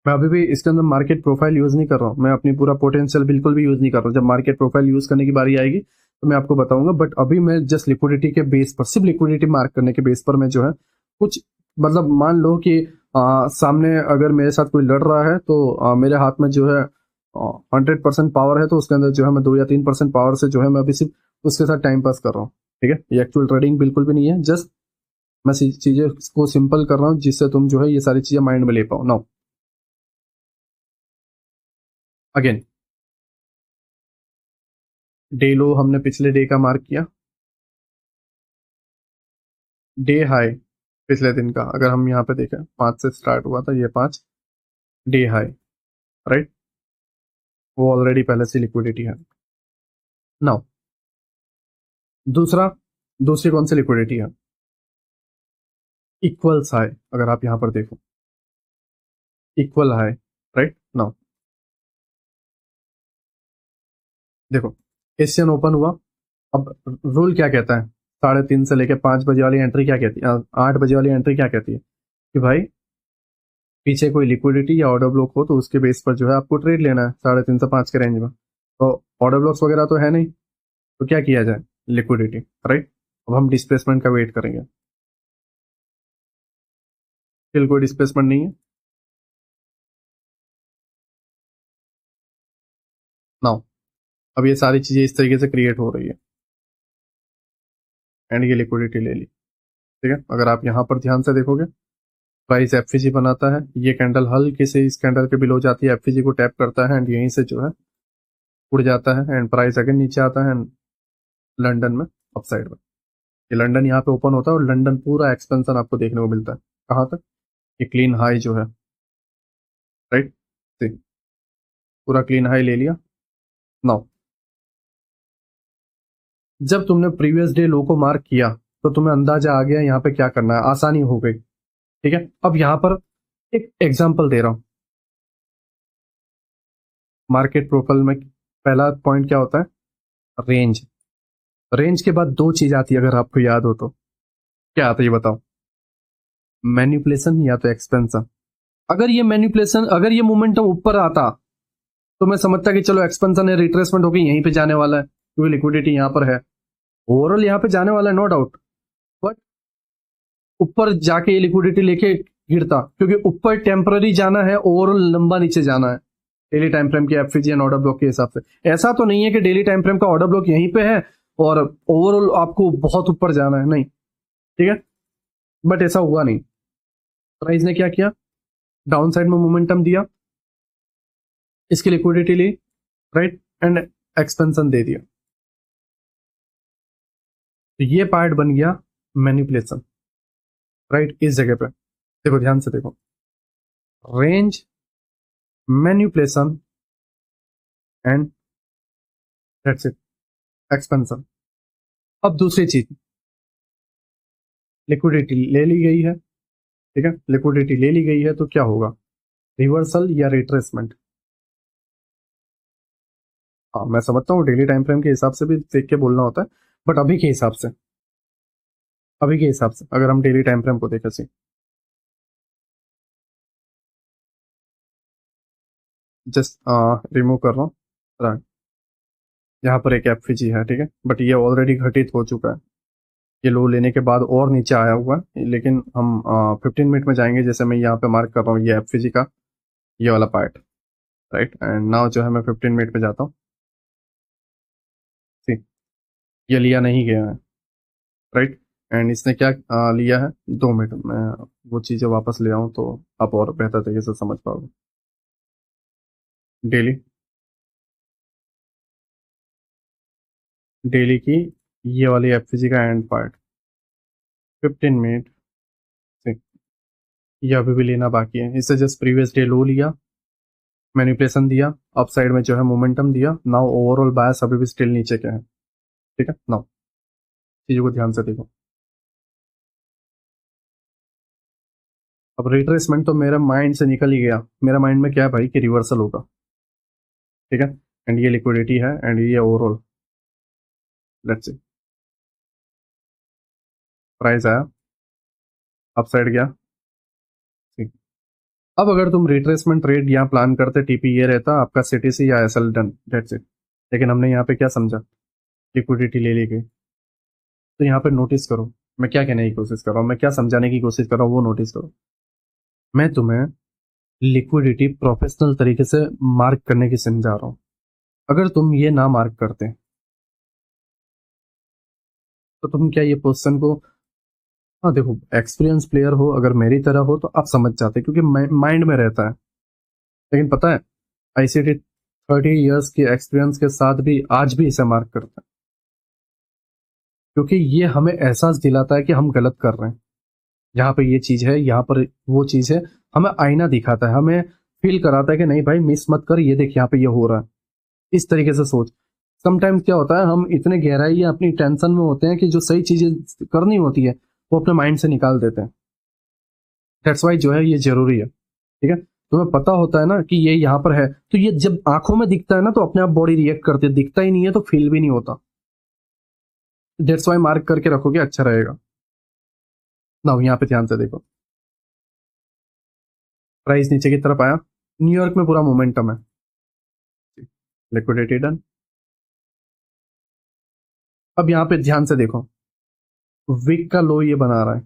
मैं अभी भी इसके अंदर मार्केट प्रोफाइल यूज नहीं कर रहा हूँ, मैं अपनी पूरा पोटेंशियल बिल्कुल भी यूज नहीं कर रहा हूँ। जब मार्केट प्रोफाइल यूज करने की बारी आएगी तो मैं आपको बताऊंगा, बट अभी मैं जस्ट लिक्विडिटी के बेस पर, सिर्फ लिक्विडिटी मार्क करने के बेस पर मैं जो है कुछ, मतलब मान लो कि सामने अगर मेरे साथ कोई लड़ रहा है तो मेरे हाथ में जो है 100% पावर है, तो उसके अंदर जो है मैं 2 या 3% पावर से जो है मैं अभी सिर्फ उसके साथ टाइम पास कर रहा हूँ, ठीक है। ये एक्चुअल ट्रेडिंग बिल्कुल भी नहीं है, जस्ट मैं चीजें को सिंपल कर रहा हूँ जिससे तुम जो है ये सारी चीजें माइंड में ले पाओ। नाउ अगेन डे लो हमने पिछले डे का मार्क किया, डे हाई पिछले दिन का अगर हम यहाँ पे देखें, 5 से स्टार्ट हुआ था, ये 5 डे हाई, राइट, वो ऑलरेडी पहले से लिक्विडिटी है। नाउ दूसरा, दूसरी कौन सी लिक्विडिटी है, इक्वल्स हाई, अगर आप यहाँ पर देखो इक्वल हाई, राइट। नाउ देखो एशियन ओपन हुआ, अब रूल क्या कहता है, 3:30 से लेकर 5 बजे वाली एंट्री क्या कहती है, 8 बजे वाली एंट्री क्या कहती है कि भाई पीछे कोई लिक्विडिटी या ऑर्डर ब्लॉक हो तो उसके बेस पर जो है आपको ट्रेड लेना है 3:30 से 5 के रेंज में। तो ऑर्डर ब्लॉक्स वगैरह तो है नहीं, तो क्या किया जाए, लिक्विडिटी, राइट। अब हम डिस्प्लेसमेंट का वेट करेंगे, फिर कोई डिस्प्लेसमेंट नहीं है। नाउ अब ये सारी चीजें इस तरीके से क्रिएट हो रही है एंड ये लिक्विडिटी ले ली, ठीक है। अगर आप यहाँ पर ध्यान से देखोगे प्राइस एफवीजी बनाता है, ये कैंडल हल्के से इस कैंडल के बिलो जाती है, एफवीजी को टैप करता है एंड यहीं से जो है उड़ जाता है, एंड प्राइस अगेन नीचे आता है एंड लंदन में अपसाइड में। ये लंदन यहाँ पे ओपन होता है और लंदन पूरा एक्सपेंशन आपको देखने को मिलता है। कहाँ तक? ये क्लीन हाई जो है, राइट, पूरा क्लीन हाई ले लिया। नाउ जब तुमने प्रीवियस डे लो को मार्क किया तो तुम्हें अंदाजा आ गया यहाँ पे क्या करना है, आसानी हो गई। ठीक है, अब यहाँ पर एक एग्जांपल दे रहा हूं। मार्केट प्रोफाइल में पहला पॉइंट क्या होता है? रेंज। रेंज के बाद दो चीज आती है, अगर आपको याद हो तो क्या आता है ये बताओ? मैनिपुलेशन या तो एक्सपेंशन। अगर ये मोमेंटम ऊपर आता तो मैं समझता कि चलो एक्सपेंशन है, रिट्रेसमेंट होगी, यहीं पे जाने वाला है क्योंकि लिक्विडिटी यहां पर है, ओवरऑल यहां पे जाने वाला है, नो डाउट। बट ऊपर जाके ये लिक्विडिटी लेके गिरता, क्योंकि ऊपर टेम्पररी जाना है, ओवरऑल लंबा नीचे जाना है डेली टाइम फ्रेम के एफवीजी एंड ऑर्डर ब्लॉक के हिसाब से। ऐसा तो नहीं है कि डेली टाइम फ्रेम का ऑर्डर ब्लॉक यहीं पे है और ओवरऑल आपको बहुत ऊपर जाना है, नहीं। ठीक है, बट ऐसा हुआ नहीं। प्राइस ने क्या किया? डाउन साइड में मोमेंटम दिया, इसकी लिक्विडिटी ली, राइट, एंड एक्सपेंशन दे दिया। तो ये पार्ट बन गया मैनिपुलेशन, राइट। इस जगह पे देखो, ध्यान से देखो, range, manipulation and that's it, expansion. अब दूसरी चीज, लिक्विडिटी ले ली गई है, ठीक है, लिक्विडिटी ले ली गई है तो क्या होगा? रिवर्सल या रिट्रेसमेंट? हाँ, मैं समझता हूँ डेली टाइम फ्रेम के हिसाब से भी देख के बोलना होता है, बट अभी के हिसाब से, अभी के हिसाब से अगर हम डेली टाइम फ्रेम को देखें, सी जस्ट रिमूव कर रहा हूँ, राइट। यहाँ पर एक एफवीजी है, ठीक है, बट ये ऑलरेडी घटित हो चुका है, ये लो लेने के बाद और नीचे आया हुआ है, लेकिन हम 15 मिनट में जाएंगे। जैसे मैं यहाँ पे मार्क कर रहा हूँ ये एफवीजी का ये वाला पार्ट, राइट, एंड नाउ जो है मैं 15 मिनट पे जाता हूँ। ठीक, ये लिया नहीं गया है, राइट, एंड इसने क्या लिया है? 2 मिनट में वो चीज़ें वापस ले आऊँ तो आप और बेहतर तरीके से समझ पाओगे। डेली, डेली की ये वाली एफवीजी का एंड पार्ट, 15 मिनट। ठीक, ये अभी भी लेना बाकी है, इससे जस्ट प्रीवियस डे लो लिया, मैनिपुलेशन दिया, अप साइड में जो है मोमेंटम दिया, नाउ ओवरऑल बायस अभी भी स्टिल नीचे के है। ठीक है, नाउ चीजों को ध्यान से देखो। अब रिट्रेसमेंट तो मेरा माइंड से निकल ही गया, मेरा माइंड में क्या है भाई कि रिवर्सल होगा, ठीक है, एंड ये लिक्विडिटी है एंड ये ओवरऑल, लेट्स सी, प्राइस आया, अप साइड गया, ठीक। अब अगर तुम रिट्रेसमेंट ट्रेड यहाँ प्लान करते, टीपी ये रहता आपका सीटीसी या एसएल डन, लेट्स सी, लेकिन हमने यहाँ पे क्या समझा? लिक्विडिटी ले ली गई। तो यहाँ पे नोटिस करो, मैं क्या कहने की कोशिश कर रहा हूँ, मैं क्या समझाने की कोशिश कर रहा हूँ, वो नोटिस करो। मैं तुम्हें लिक्विडिटी प्रोफेशनल तरीके से मार्क करने की समझा रहा हूं। अगर तुम ये ना मार्क करते तो तुम क्या ये पोजीशन को, हाँ देखो, एक्सपीरियंस प्लेयर हो अगर मेरी तरह हो तो आप समझ जाते, क्योंकि माइंड में रहता है। लेकिन पता है, आईसीटी 30 इयर्स के एक्सपीरियंस के साथ भी आज भी इसे मार्क करता है, क्योंकि ये हमें एहसास दिलाता है कि हम गलत कर रहे हैं। यहाँ पे ये चीज है, यहाँ पर वो चीज है, हमें आईना दिखाता है, हमें फील कराता है कि नहीं भाई मिस मत कर, ये देख यहाँ पे ये हो रहा है, इस तरीके से सोच। समटाइम्स क्या होता है, हम इतने गहराई या अपनी टेंशन में होते हैं कि जो सही चीजें करनी होती है वो अपने माइंड से निकाल देते हैं। दैट्स वाई जो है ये जरूरी है, ठीक है। तुम्हें पता होता है ना कि ये यहाँ पर है, तो ये जब आंखों में दिखता है ना तो अपने आप बॉडी रिएक्ट करती है, दिखता ही नहीं है तो फील भी नहीं होता। दैट्स वाई मार्क करके रखोगे अच्छा रहेगा। ना यहाँ पे ध्यान से देखो, प्राइस नीचे की तरफ आया, न्यूयॉर्क में पूरा मोमेंटम है, लिक्विडिटी डन। अब यहाँ पे ध्यान से देखो, वीक का लो ये बना रहा है,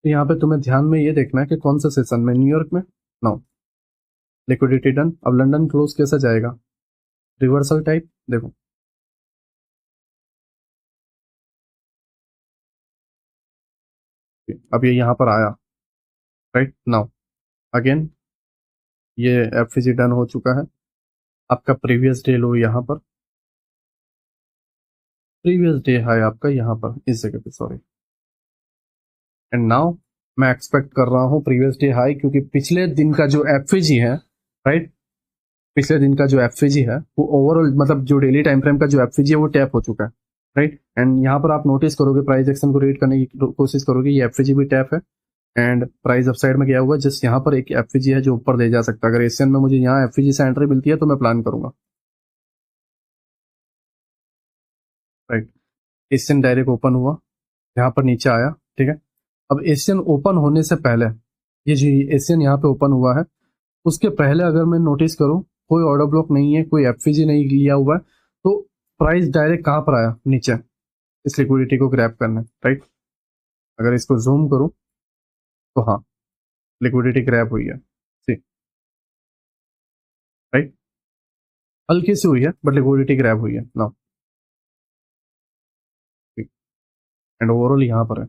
तो यहाँ पे तुम्हें ध्यान में ये देखना है कि कौन सा सेशन में, न्यूयॉर्क में। नाउ लिक्विडिटी डन, अब लंदन क्लोज कैसा जाएगा? रिवर्सल टाइप, देखो, अब ये यहाँ पर आया, राइट। नाउ अगेन ये एफसी डन हो चुका है, आपका प्रीवियस डे लो यहाँ पर, प्रीवियस डे हाई आपका यहाँ पर इस जगह पे, सॉरी। एंड नाउ मैं एक्सपेक्ट कर रहा हूँ प्रीवियस डे हाई, क्योंकि पिछले दिन का जो एफवीजी है, राइट, पिछले दिन का जो एफवीजी है वो ओवरऑल मतलब जो डेली टाइम फ्रेम का जो एफवीजी है वो टैप हो चुका है, राइट। एंड यहाँ पर आप नोटिस करोगे प्राइस एक्शन को रीड करने की कोशिश करोगे, ये एफवीजी भी टैप है एंड प्राइस अपसाइड में गया हुआ है। जस्ट यहाँ पर एक एफवीजी है जो ऊपर ले जा सकता है। अगर एशियन में मुझे यहाँ एफवीजी से एंट्री मिलती है तो मैं प्लान करूंगा, राइट। एशियन डायरेक्ट ओपन हुआ, यहाँ पर नीचे आया, ठीक है। अब एशियन ओपन होने से पहले, ये जो एशियन यहाँ पे ओपन हुआ है उसके पहले अगर मैं नोटिस करूं कोई ऑर्डर ब्लॉक नहीं है, कोई एफवीजी नहीं लिया हुआ है, तो प्राइस डायरेक्ट कहाँ पर आया, नीचे, इस लिक्विडिटी को ग्रैब करना, राइट। अगर इसको जूम करूं तो हाँ, लिक्विडिटी ग्रैब हुई है, सी, राइट। हल्की सी हुई है बट लिक्विडिटी ग्रैब हुई है नाउ, एंड ओवरऑल यहाँ पर है।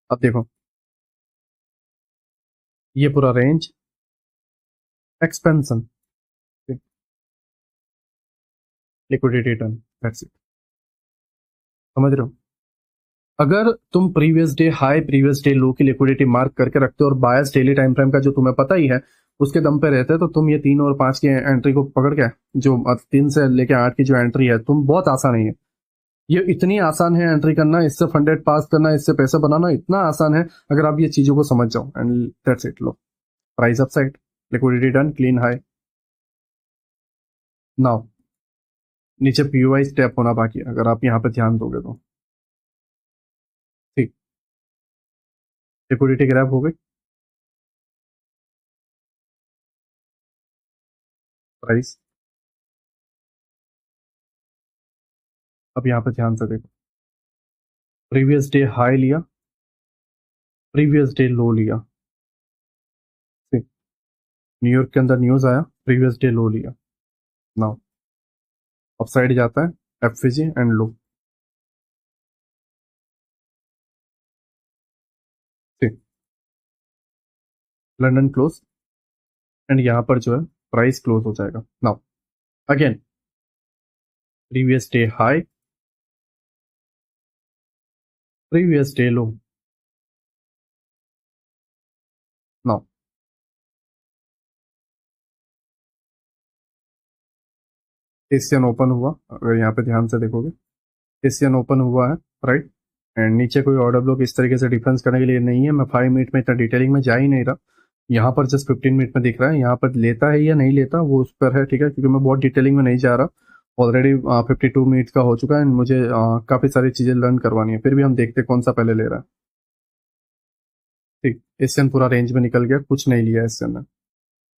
अब देखो ये पूरा range expansion, liquidity turn, that's it, समझ रहे हो। अगर तुम previous day high previous day लो की लिक्विडिटी मार्क करके रखते हो और बायस डेली टाइम फ्रेम का जो तुम्हें पता ही है उसके दम पे रहते हैं, तो तुम ये 3 और 5 की एंट्री को पकड़ के, जो 3 से लेके 8 की जो एंट्री है तुम, बहुत आसान है ये इतनी आसान है एंट्री करना, इससे फंडेड पास करना, इससे पैसा बनाना इतना आसान है अगर आप ये चीजों को समझ जाओ। And that's it, low price upside, liquidity done, clean high. Now नीचे पीओआई स्टेप होना बाकी है, अगर आप यहाँ पे ध्यान दोगे तो ठीक, लिक्विडिटी ग्रैब हो गई, प्राइस, अब यहाँ पे ध्यान से देखो, प्रीवियस डे हाई लिया, प्रीवियस डे लो लिया, ठीक, न्यूयॉर्क के अंदर न्यूज आया, प्रीवियस डे लो लिया, नाउ अपसाइड जाता है एफवीजी एंड लो, ठीक, लंदन क्लोज एंड यहाँ पर जो है प्राइस क्लोज हो जाएगा। Now again previous day high, previous day लो, नाउ एशियन ओपन हुआ, अगर यहाँ पे ध्यान से देखोगे एशियन ओपन हुआ है, राइट। एंड नीचे कोई ऑर्डर ब्लॉक इस तरीके से डिफेंस करने के लिए नहीं है। मैं 5 मिनट में इतना डिटेलिंग में जा ही नहीं रहा, यहाँ पर जस्ट 15 मिनट में दिख रहा है, यहाँ पर लेता है या नहीं लेता वो उस पर है, ठीक है, क्योंकि मैं बहुत डिटेलिंग में नहीं जा रहा। ऑलरेडी 52 मिनट का हो चुका है एंड मुझे काफी सारी चीजें लर्न करवानी है, फिर भी हम देखते कौन सा पहले ले रहा है, ठीक। एशियन पूरा रेंज में निकल गया, कुछ नहीं लिया एशियन में।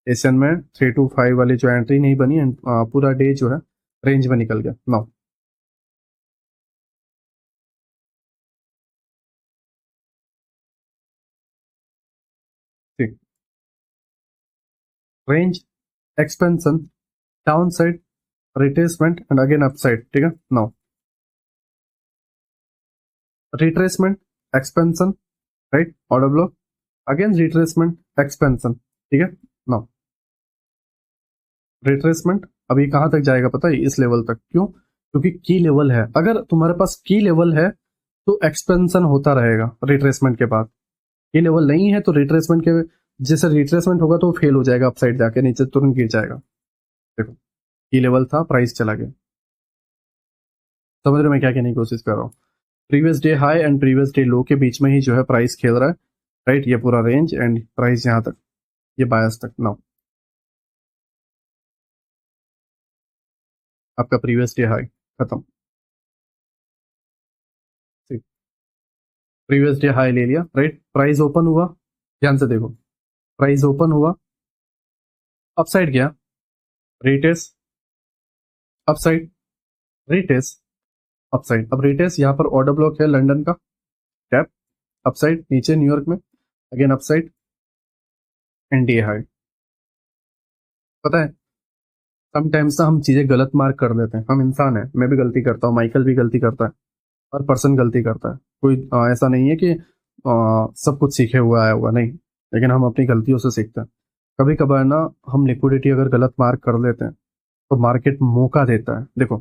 एशियन में 3 to 5 वाली जो एंट्री नहीं बनी एंड पूरा डे जो है रेंज में निकल गया। नाउ ठीक, range expansion, down side, retracement and again upside, ठीक है। Now retracement, expansion, right, order block, again retracement, expansion, ठीक है। नाउ रिट्रेसमेंट, अभी कहां तक जाएगा पता है, इस लेवल तक, क्यों, क्योंकि की लेवल है। अगर तुम्हारे पास की लेवल है तो एक्सपेंशन होता रहेगा रिट्रेसमेंट के बाद, की लेवल नहीं है तो रिट्रेसमेंट के जैसे रिट्रेसमेंट होगा तो फेल हो जाएगा, अपसाइड जाके नीचे तुरंत गिर जाएगा। देखो की लेवल था, प्राइस चला गया, समझ रहे हो मैं क्या कहने की कोशिश कर रहा हूँ। Previous day high and previous day लो के बीच में ही जो है प्राइस खेल रहा है, राइट। ये पूरा रेंज एंड प्राइस यहाँ तक, ये बायस तक। नाउ आपका प्रीवियस डे हाई खत्म, ठीक, प्रीवियस डे हाई ले लिया, राइट। प्राइस ओपन हुआ, ध्यान से देखो, प्राइस ओपन हुआ, अपसाइड गया, रिटेस, अपसाइड, रिटेस, अपसाइड। अब रिटेस यहाँ पर ऑर्डर ब्लॉक है लंदन का, टैप, अपसाइड, नीचे न्यूयॉर्क में again upside and day high. पता है समटाइम्स ना हम चीजें गलत मार्क कर देते हैं, हम इंसान है, मैं भी गलती करता हूँ, माइकल भी गलती करता है, हर पर्सन गलती करता है, कोई ऐसा नहीं है कि सब कुछ सीखे हुआ आया हुआ, नहीं, लेकिन हम अपनी गलतियों से सीखते हैं। कभी कभार ना हम लिक्विडिटी अगर गलत मार्क कर लेते हैं तो मार्केट मौका देता है। देखो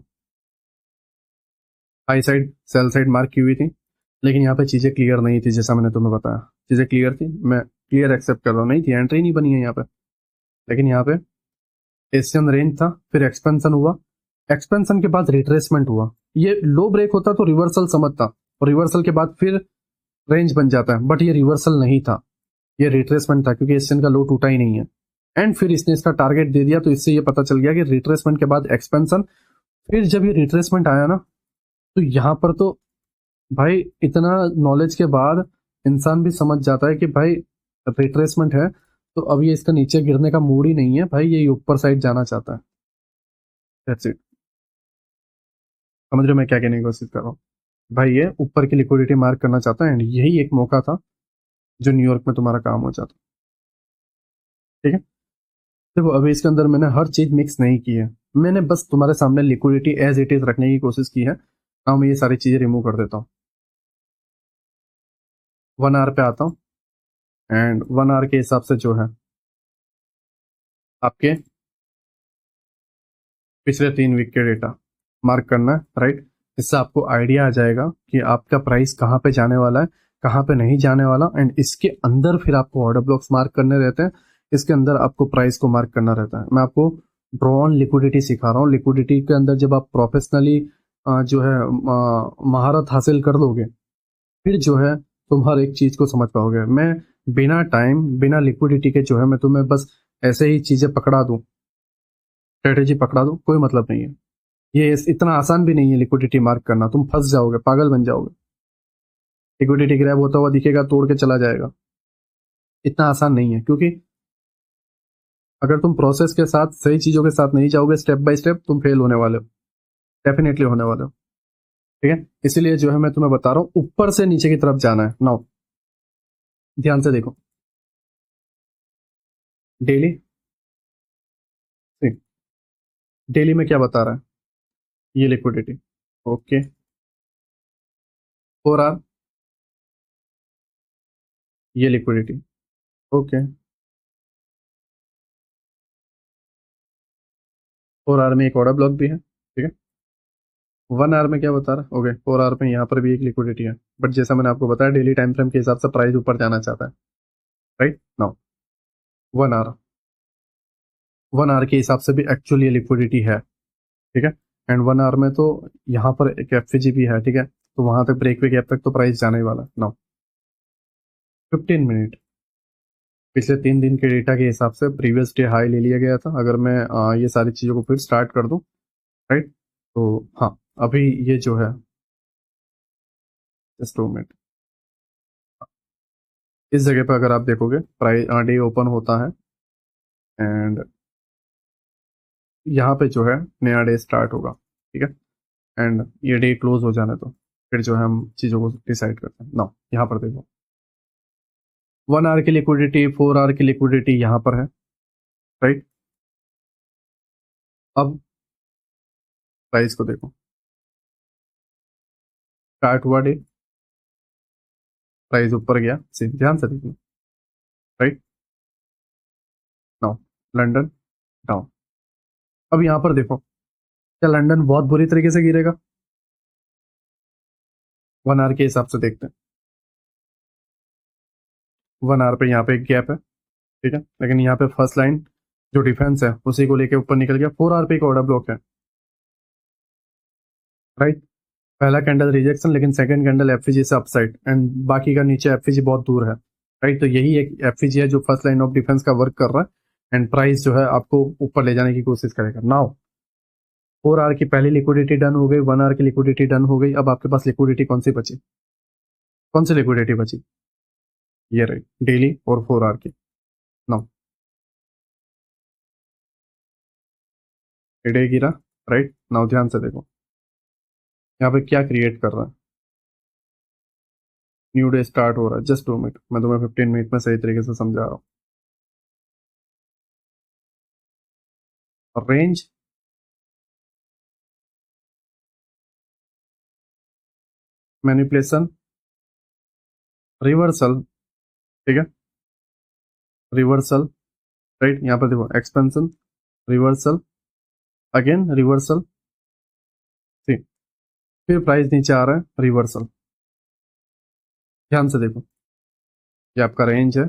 high side sell side mark की हुई थी, लेकिन यहाँ पे चीजें क्लियर नहीं थी, जैसा मैंने तुम्हें बताया चीजें क्लियर थी, मैं क्लियर एक्सेप्ट कर रहा हूँ, नहीं थी, एंट्री नहीं बनी है यहाँ पे। लेकिन यहाँ पे एशियन रेंज था, फिर एक्सपेंशन हुआ, एक्सपेंशन के बाद रिट्रेसमेंट हुआ, ये लो ब्रेक होता तो रिवर्सल समझता, और रिवर्सल के बाद फिर रेंज बन जाता है, बट ये रिवर्सल नहीं था, ये रिट्रेसमेंट था, क्योंकि एशियन का लो टूटा ही नहीं है। एंड फिर इसने इसका टारगेट दे दिया, तो इससे ये पता चल गया कि रिट्रेसमेंट के बाद एक्सपेंशन। फिर जब ये रिट्रेसमेंट आया ना, तो यहाँ पर तो भाई इतना नॉलेज के बाद इंसान भी समझ जाता है कि भाई रिट्रेसमेंट है, तो अब ये इसका नीचे गिरने का मूड ही नहीं है भाई, ये ऊपर साइड जाना चाहता है। That's it. समझ रहे हो मैं क्या कहने की कोशिश कर रहा हूँ? भाई ये ऊपर की लिक्विडिटी मार्क करना चाहता है, एंड यही एक मौका था जो न्यूयॉर्क में तुम्हारा काम हो जाता। ठीक है, देखो अभी इसके अंदर मैंने हर चीज मिक्स नहीं की है, मैंने बस तुम्हारे सामने लिक्विडिटी एज इट इज रखने की कोशिश की है। now मैं ये सारी चीजें रिमूव कर देता हूँ। 1 आवर पे आता हूँ, एंड 1 आवर के हिसाब से जो है आपके पिछले 3 वीक के डेटा मार्क करना है, राइट। इससे आपको आइडिया आ जाएगा कि आपका प्राइस कहाँ पे जाने वाला है, कहाँ पे नहीं जाने वाला, एंड इसके अंदर फिर आपको ऑर्डर ब्लॉक्स मार्क करने रहते हैं, इसके अंदर आपको प्राइस को मार्क करना रहता है। मैं आपको ड्रॉ ऑन लिक्विडिटी सिखा रहा हूँ। लिक्विडिटी के अंदर जब आप प्रोफेशनली जो है महारत हासिल कर लोगे, फिर जो है तुम हर एक चीज को समझ पाओगे। मैं बिना टाइम बिना लिक्विडिटी के जो है मैं तुम्हें बस ऐसे ही चीजें पकड़ा दूं, स्ट्रेटेजी पकड़ा दूं, कोई मतलब नहीं है। ये इतना आसान भी नहीं है लिक्विडिटी मार्क करना, तुम फंस जाओगे, पागल बन जाओगे। लिक्विडिटी ग्रैब होता हुआ दिखेगा, तोड़ के चला जाएगा, इतना आसान नहीं है। क्योंकि अगर तुम प्रोसेस के साथ सही चीजों के साथ नहीं जाओगे, स्टेप बाय स्टेप, तुम फेल होने वाले हो, डेफिनेटली होने वाले हो। ठीक है, इसीलिए जो है मैं तुम्हें बता रहा हूँ ऊपर से नीचे की तरफ जाना है। नाउ ध्यान से देखो, डेली डेली में क्या बता रहा है, ये लिक्विडिटी, ओके। 4 आवर, ये लिक्विडिटी, ओके। 4 आवर में एक ऑर्डर ब्लॉक भी है, ठीक है। 1 आवर में क्या बता रहा है, ओके। 4 आवर में यहाँ पर भी एक लिक्विडिटी है, बट जैसा मैंने आपको बताया डेली टाइम फ्रेम के हिसाब से प्राइस ऊपर जाना चाहता है, राइट। नाउ 1 आवर, 1 आवर के हिसाब से भी एक्चुअली ये लिक्विडिटी है, ठीक है। एंड 1 आवर में तो यहाँ पर एक एफजी भी है, ठीक है, तो वहां तक ब्रेक वे गैप तक तो प्राइस जाने ही वाला। नाउ 15 मिनट, पिछले 3 दिन के डेटा के हिसाब से प्रीवियस डे हाई ले लिया गया था। अगर मैं ये सारी चीजों को फिर स्टार्ट कर दूं, राइट, तो हाँ अभी ये जो है, जस्ट 2 मिनट, इस जगह पे अगर आप देखोगे प्राइस डे ओपन होता है, एंड यहाँ पे जो है नया डे स्टार्ट होगा, ठीक है। एंड ये डे क्लोज हो जाने तो फिर जो है हम चीज़ों को डिसाइड करते हैं। ना यहाँ पर देखो, 1 आवर की लिक्विडिटी, 4 आवर की लिक्विडिटी यहाँ पर है, राइट। अब प्राइस को देखो, स्टार्ट हुआ डे, प्राइस ऊपर गया, ध्यान से देखो, राइट। Now London down. अब यहाँ पर देखो, क्या लंदन बहुत बुरी तरीके से गिरेगा? 1 आवर के हिसाब से देखते हैं। 1 आवर पे यहाँ पे एक गैप है, ठीक है, लेकिन यहाँ पे फर्स्ट लाइन जो डिफेंस है उसी को लेके ऊपर निकल गया। 4 आवर पे एक ऑर्डर ब्लॉक है, राइट। पहला कैंडल रिजेक्शन, लेकिन सेकंड कैंडल एफईजी से अपसाइड, एंड बाकी का नीचे एफईजी बहुत दूर है, राइट। तो यही एक एफईजी है जो फर्स्ट लाइन ऑफ डिफेंस का वर्क कर रहा है, एंड प्राइस जो है आपको ऊपर ले जाने की कोशिश करेगा। नाउ 4 आवर की पहली लिक्विडिटी डन हो गई, 1 आवर की लिक्विडिटी डन हो गई। अब आपके पास लिक्विडिटी कौन सी बची, कौन सी लिक्विडिटी बची? ये रही डेली और 4 आवर की। नाउ डे गिरा, राइट। नाउ ध्यान से देखो यहाँ पे क्या क्रिएट कर रहा है, न्यू डे स्टार्ट हो रहा है। जस्ट 2 मिनट, मैं तुम्हें 15 मिनट में सही तरीके से समझा रहा हूँ। रेंज, मैनिपुलेशन, रिवर्सल, ठीक है, रिवर्सल, राइट। यहाँ पर देखो एक्सपेंशन, रिवर्सल, अगेन रिवर्सल, फिर प्राइस नीचे आ रहा है, रिवर्सल। ध्यान से देखो, ये आपका रेंज है,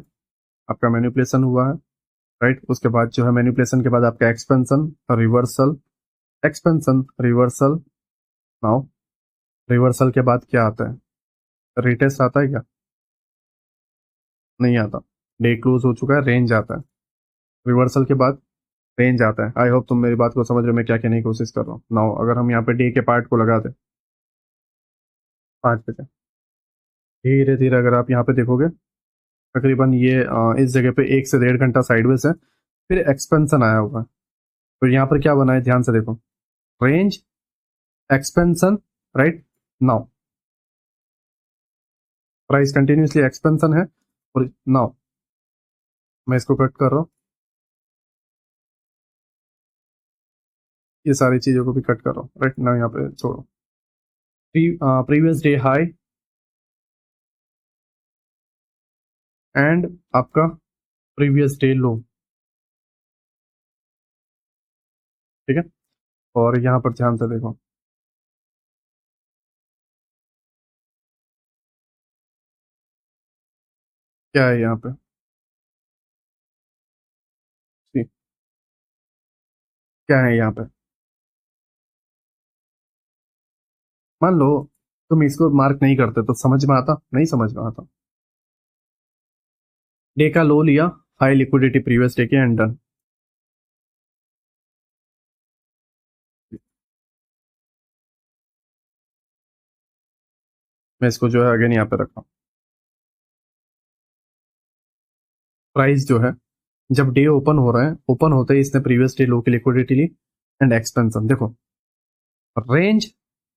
आपका मैनिपुलेशन हुआ है, राइट। उसके बाद जो है मैनिपुलेशन के बाद आपका expansion, reversal, expansion, reversal. Now reversal के बाद क्या आता है? रिटेस्ट आता है क्या? नहीं आता। डे क्लोज हो चुका है, रेंज आता है। रिवर्सल के बाद रेंज आता है। आई होप तुम मेरी बात को समझ रहे हो, मैं क्या कहने की कोशिश कर रहा हूँ। नाउ अगर हम यहाँ पे डे के पार्ट को लगा दें 5 बजे, धीरे धीरे अगर आप यहाँ पे देखोगे, तकरीबन ये इस जगह पे 1 से 1.5 घंटा साइडवेज है, फिर एक्सपेंशन आया होगा। तो यहाँ पर क्या बना है, ध्यान से देखो, range, expansion, right. Now price continuously expansion है, और नाउ मैं इसको कट कर रहा हूँ, ये सारी चीजों को भी कट कर रहा हूँ, राइट ना, यहाँ पे छोड़ो। प्रीवियस डे हाई एंड आपका प्रीवियस डे लो, ठीक है। और यहाँ पर ध्यान से देखो, क्या है यहाँ पे, See, क्या है यहाँ पे। मान लो तुम इसको मार्क नहीं करते तो समझ में आता, नहीं समझ में आता। डे का लो लिया, हाई लिक्विडिटी प्रीवियस डे के, एंड डन। मैं इसको जो है अगेन यहाँ पे रखा हूँ। प्राइस जो है जब डे ओपन हो रहा है, ओपन होते ही इसने प्रीवियस डे लो की लिक्विडिटी ली, एंड एक्सपेंशन देखो, रेंज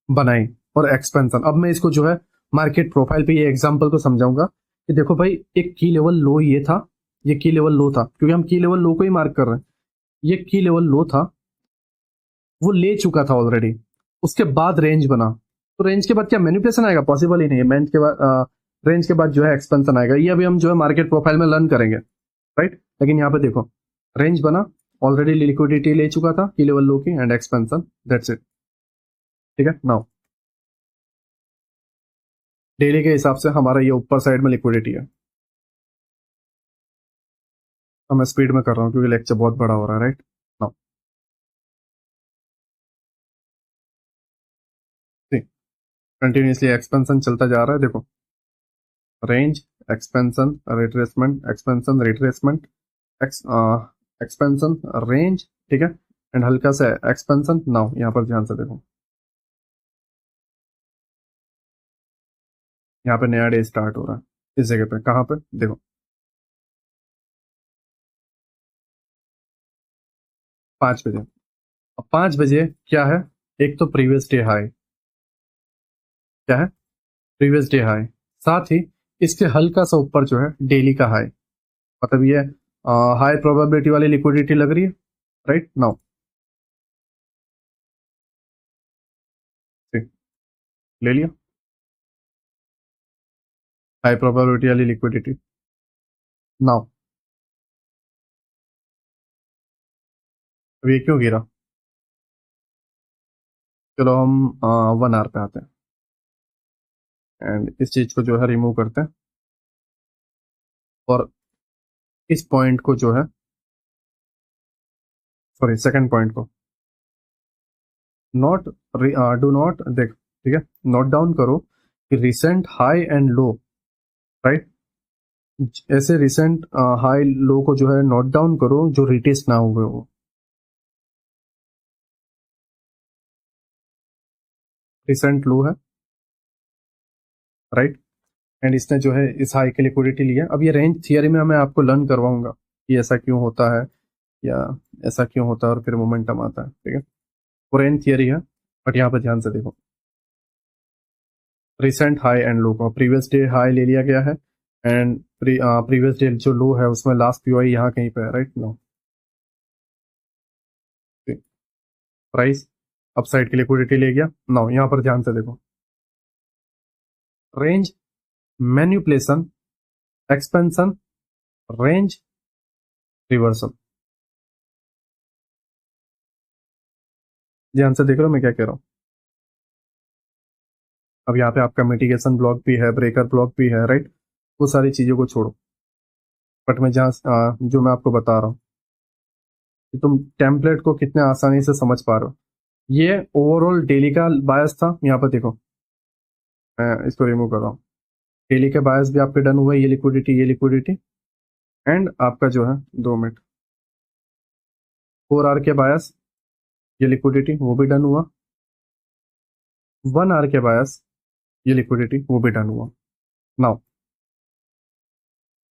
बनाई और एक्सपेंशन। अब मैं इसको जो है मार्केट प्रोफाइल पे ये एग्जांपल को समझाऊंगा कि देखो भाई, एक की लेवल लो ये था, ये की लेवल लो था, क्योंकि हम की लेवल लो को ही मार्क कर रहे हैं। ये की लेवल लो था, वो ले चुका था ऑलरेडी, उसके बाद रेंज बना। तो रेंज के बाद क्या मैनिपुलेशन आएगा? पॉसिबल ही नहीं है। रेंज के बाद जो है एक्सपेंशन आएगा। ये अभी हम जो है मार्केट प्रोफाइल में लर्न करेंगे, राइट। लेकिन यहाँ पे देखो, रेंज बना, ऑलरेडी लिक्विडिटी ले चुका था की लेवल लो की, एंड एक्सपेंशन, दैट्स इट, ठीक है। नाउ डेली के हिसाब से हमारा ये ऊपर साइड में लिक्विडिटी है। तो मैं स्पीड में कर रहा हूँ क्योंकि लेक्चर बहुत बड़ा हो रहा है, राइट। नाउ कंटिन्यूसली एक्सपेंशन चलता जा रहा है, देखो, range, expansion, retracement, expansion, retracement, expansion, range, ठीक है, एंड हल्का सा एक्सपेंशन। नाउ यहाँ पर ध्यान से देखो, यहाँ पे नया डे स्टार्ट हो रहा है, इस जगह पे, कहाँ पे देखो, 5 बजे। अब 5 बजे क्या है, एक तो प्रीवियस डे हाई, क्या है, प्रीवियस डे हाई, साथ ही इसके हल्का सा ऊपर जो है डेली का हाई, मतलब ये हाई प्रोबेबिलिटी वाली लिक्विडिटी लग रही है, राइट। नाउ ले लिया हाई प्रोबेबिलिटी वाली लिक्विडिटी। नाउ अब ये क्यों गिरा? चलो हम 1 आवर पे आते हैं, एंड इस चीज को जो है रिमूव करते हैं, और इस पॉइंट को जो है, सॉरी सेकंड पॉइंट को, नोट, डू नॉट देख, ठीक है, नोट डाउन करो कि recent high and low, right. ऐसे रिसेंट हाई लो को जो है नोट डाउन करो जो रिटेस्ट ना हुए हो। रिसेंट लो है, राइट, एंड इसने जो है इस हाई की लिक्विडिटी ली है। अब ये रेंज थियरी में मैं आपको लर्न करवाऊंगा कि ऐसा क्यों होता है, या ऐसा क्यों होता है और फिर मोमेंटम आता है, ठीक है। वो रेंज थियरी है, बट यहाँ पे ध्यान से देखो, रिसेंट हाई एंड लो को प्रीवियस डे हाई ले लिया गया है, एंड प्रीवियस डे जो लो है उसमें लास्ट पीओआई यहाँ कहीं पे है, राइट। नो, प्राइस अपसाइड की लिक्विडिटी ले गया। नाउ यहाँ पर ध्यान से देखो, range, manipulation, expansion, range, reversal. ध्यान से देख रहे हो मैं क्या कह रहा हूँ। अब यहाँ पे आपका मिटिगेशन ब्लॉक भी है, ब्रेकर ब्लॉक भी है, राइट। वो सारी चीजों को छोड़ो, बट मैं जहाँ जो मैं आपको बता रहा हूँ कि तुम टेम्पलेट को कितने आसानी से समझ पा रहे हो। ये ओवरऑल डेली का बायस था। यहाँ पर देखो, मैं इसको रिमूव कर रहा हूँ। डेली के बायस भी आपके डन हुआ, ये लिक्विडिटी एंड आपका जो है 2 मिनट 4 आवर के बायस, ये लिक्विडिटी वो भी डन हुआ। 1 आवर के बायस, ये लिक्विडिटी वो भी डन हुआ। नाउ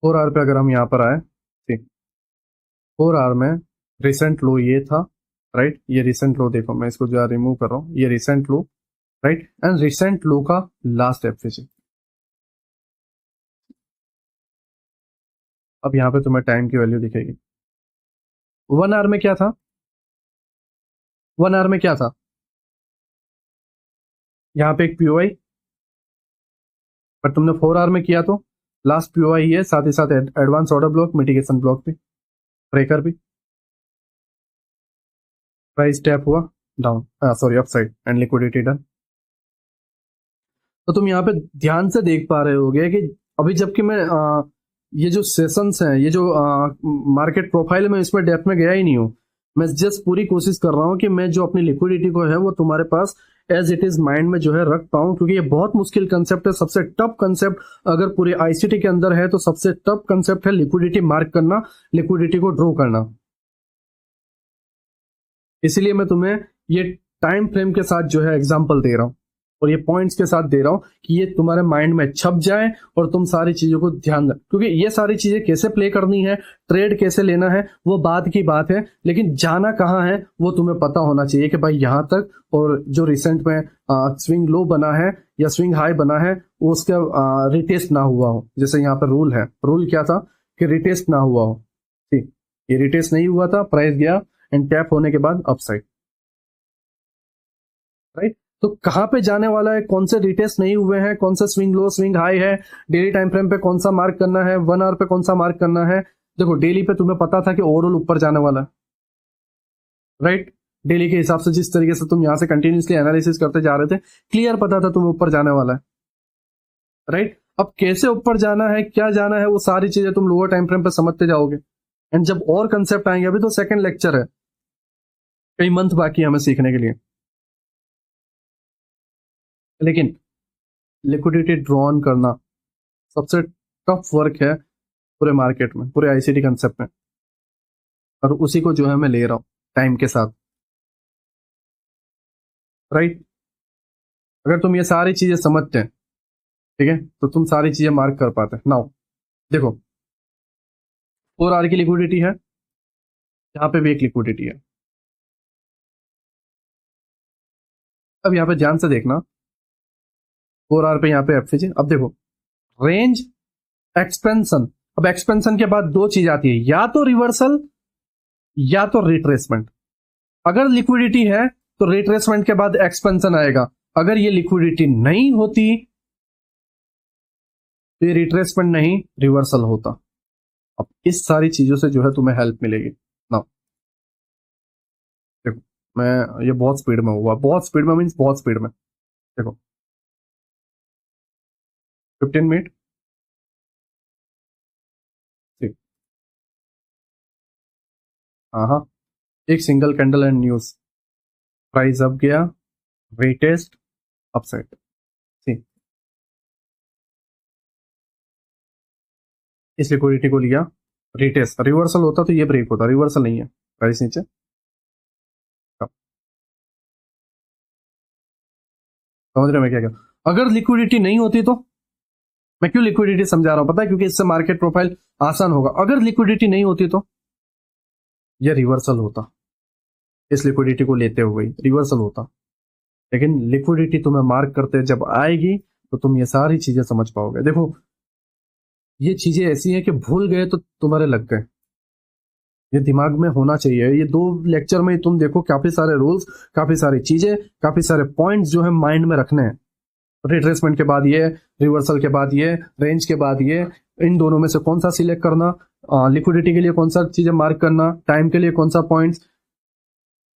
4 आवर पे अगर हम यहाँ पर आए, ठीक, 4 आवर में रिसेंट लो ये था, राइट। ये रिसेंट लो देखो, मैं इसको जो है रिमूव कर रहा हूँ, ये recent low, right. And recent low का लास्ट एफिसी। अब यहाँ पे तुम्हें टाइम की वैल्यू दिखेगी। 1 आवर में क्या था, 1 आवर में क्या था, यहाँ पे एक पीओआई, पर तुमने 4 आवर में किया तो लास्ट पीओआई है, साथ ही साथ advance order block, mitigation block भी, ब्रेकर भी, प्राइस टैप हुआ down, sorry upside and liquidity done. तो तुम यहाँ पे ध्यान से देख पा रहे होगे कि अभी जबकि मैं ये जो सेशंस हैं, ये जो मार्केट प्रोफाइल में, इसमें डेप्थ में गया ही नहीं हूँ। मैं जस्ट पूरी कोशिश कर रहा हूँ कि मैं जो अपनी लिक्विडिटी को है वो तुम्हारे पास एज इट इज माइंड में जो है रख पाऊं, क्योंकि ये बहुत मुश्किल कंसेप्ट है, सबसे टफ कंसेप्ट अगर पूरे आईसीटी के अंदर है तो सबसे टफ कंसेप्ट है लिक्विडिटी मार्क करना, लिक्विडिटी को ड्रॉ करना। इसीलिए मैं तुम्हें ये टाइम फ्रेम के साथ जो है एग्जांपल दे रहा हूं और ये पॉइंट्स के साथ दे रहा हूं कि ये तुम्हारे माइंड में छप जाए और तुम सारी चीजों को ध्यान रख, क्योंकि ये सारी चीजें कैसे प्ले करनी है, ट्रेड कैसे लेना है, वो बात की बात है, लेकिन जाना कहाँ है वो तुम्हें पता होना चाहिए कि भाई यहां तक, और जो रिसेंट में स्विंग लो बना है या स्विंग हाई बना है वो उसका रिटेस्ट ना हुआ हो। जैसे यहाँ पर रूल है, रूल क्या था कि रिटेस्ट ना हुआ हो, ठीक, ये रिटेस्ट नहीं हुआ था, प्राइस गया एंड टैप होने के बाद अपसाइड, राइट। तो कहां पे जाने वाला है, कौन से रिटेस्ट नहीं हुए हैं, कौन सा स्विंग लो स्विंग हाई है, डेली टाइम फ्रेम पे कौन सा मार्क करना है, 1 आवर पे कौन सा मार्क करना है। देखो डेली पे तुम्हें पता था कि ओवरऑल ऊपर जाने वाला है, राइट। डेली के हिसाब से जिस तरीके से तुम यहां से कंटिन्यूसली एनालिसिस करते जा रहे थे, क्लियर पता था तुम्हें ऊपर जाने वाला है, राइट। अब कैसे ऊपर जाना है, क्या जाना है, वो सारी चीजें तुम लोअर टाइम फ्रेम पे समझते जाओगे। एंड जब और कंसेप्ट आएंगे, अभी तो सेकंड लेक्चर है, कई मंथ बाकी है हमें सीखने के लिए, लेकिन लिक्विडिटी ड्रॉन करना सबसे टफ वर्क है पूरे मार्केट में, पूरे आईसीटी कंसेप्ट में, और उसी को जो है मैं ले रहा हूं टाइम के साथ, राइट। अगर तुम ये सारी चीजें समझते हैं, ठीक है, तो तुम सारी चीजें मार्क कर पाते हैं। नाउ देखो 4 आवर की लिक्विडिटी है, यहाँ पे भी एक लिक्विडिटी है। अब यहाँ पे ध्यान से देखना, 4 आवर पे यहाँ पे एफसी। अब देखो रेंज, एक्सपेंशन। अब एक्सपेंशन के बाद दो चीज आती है, या तो रिवर्सल या तो रिट्रेसमेंट। अगर लिक्विडिटी है तो रिट्रेसमेंट के बाद एक्सपेंशन आएगा, अगर ये लिक्विडिटी नहीं होती तो ये रिट्रेसमेंट नहीं रिवर्सल होता। अब इस सारी चीजों से जो है तुम्हें हेल्प मिलेगी ना। देखो मैं ये बहुत स्पीड में हुआ, बहुत स्पीड में मीन्स बहुत स्पीड में। देखो 15 मिनट, ठीक, हाँ हाँ, एक single candle and news, price up गया, रीटेस्ट, अपसाइड, ठीक। इस लिक्विडिटी को लिया, रीटेस्ट, रिवर्सल होता तो ये ब्रेक होता, रिवर्सल नहीं है, प्राइस नीचे। समझ रहे हो मैं क्या कह, अगर लिक्विडिटी नहीं होती तो, मैं क्यों लिक्विडिटी समझा रहा हूं पता है, क्योंकि इससे मार्केट प्रोफाइल आसान होगा। अगर लिक्विडिटी नहीं होती तो यह रिवर्सल होता, इस लिक्विडिटी को लेते हुए रिवर्सल होता, लेकिन लिक्विडिटी तुम्हें मार्क करते जब आएगी तो तुम ये सारी चीजें समझ पाओगे। देखो ये चीजें ऐसी हैं कि भूल गए तो तुम्हारे लग गए, ये दिमाग में होना चाहिए। ये 2 लेक्चर में तुम देखो काफी सारे रूल्स, काफी सारी चीजें, काफी सारे पॉइंट्स जो है माइंड में रखने हैं। रिट्रेसमेंट के बाद ये, रिवर्सल के बाद ये, रेंज के बाद ये, इन दोनों में से कौन सा सिलेक्ट करना, लिक्विडिटी के लिए कौन सा चीजें मार्क करना, टाइम के लिए कौन सा पॉइंट्स,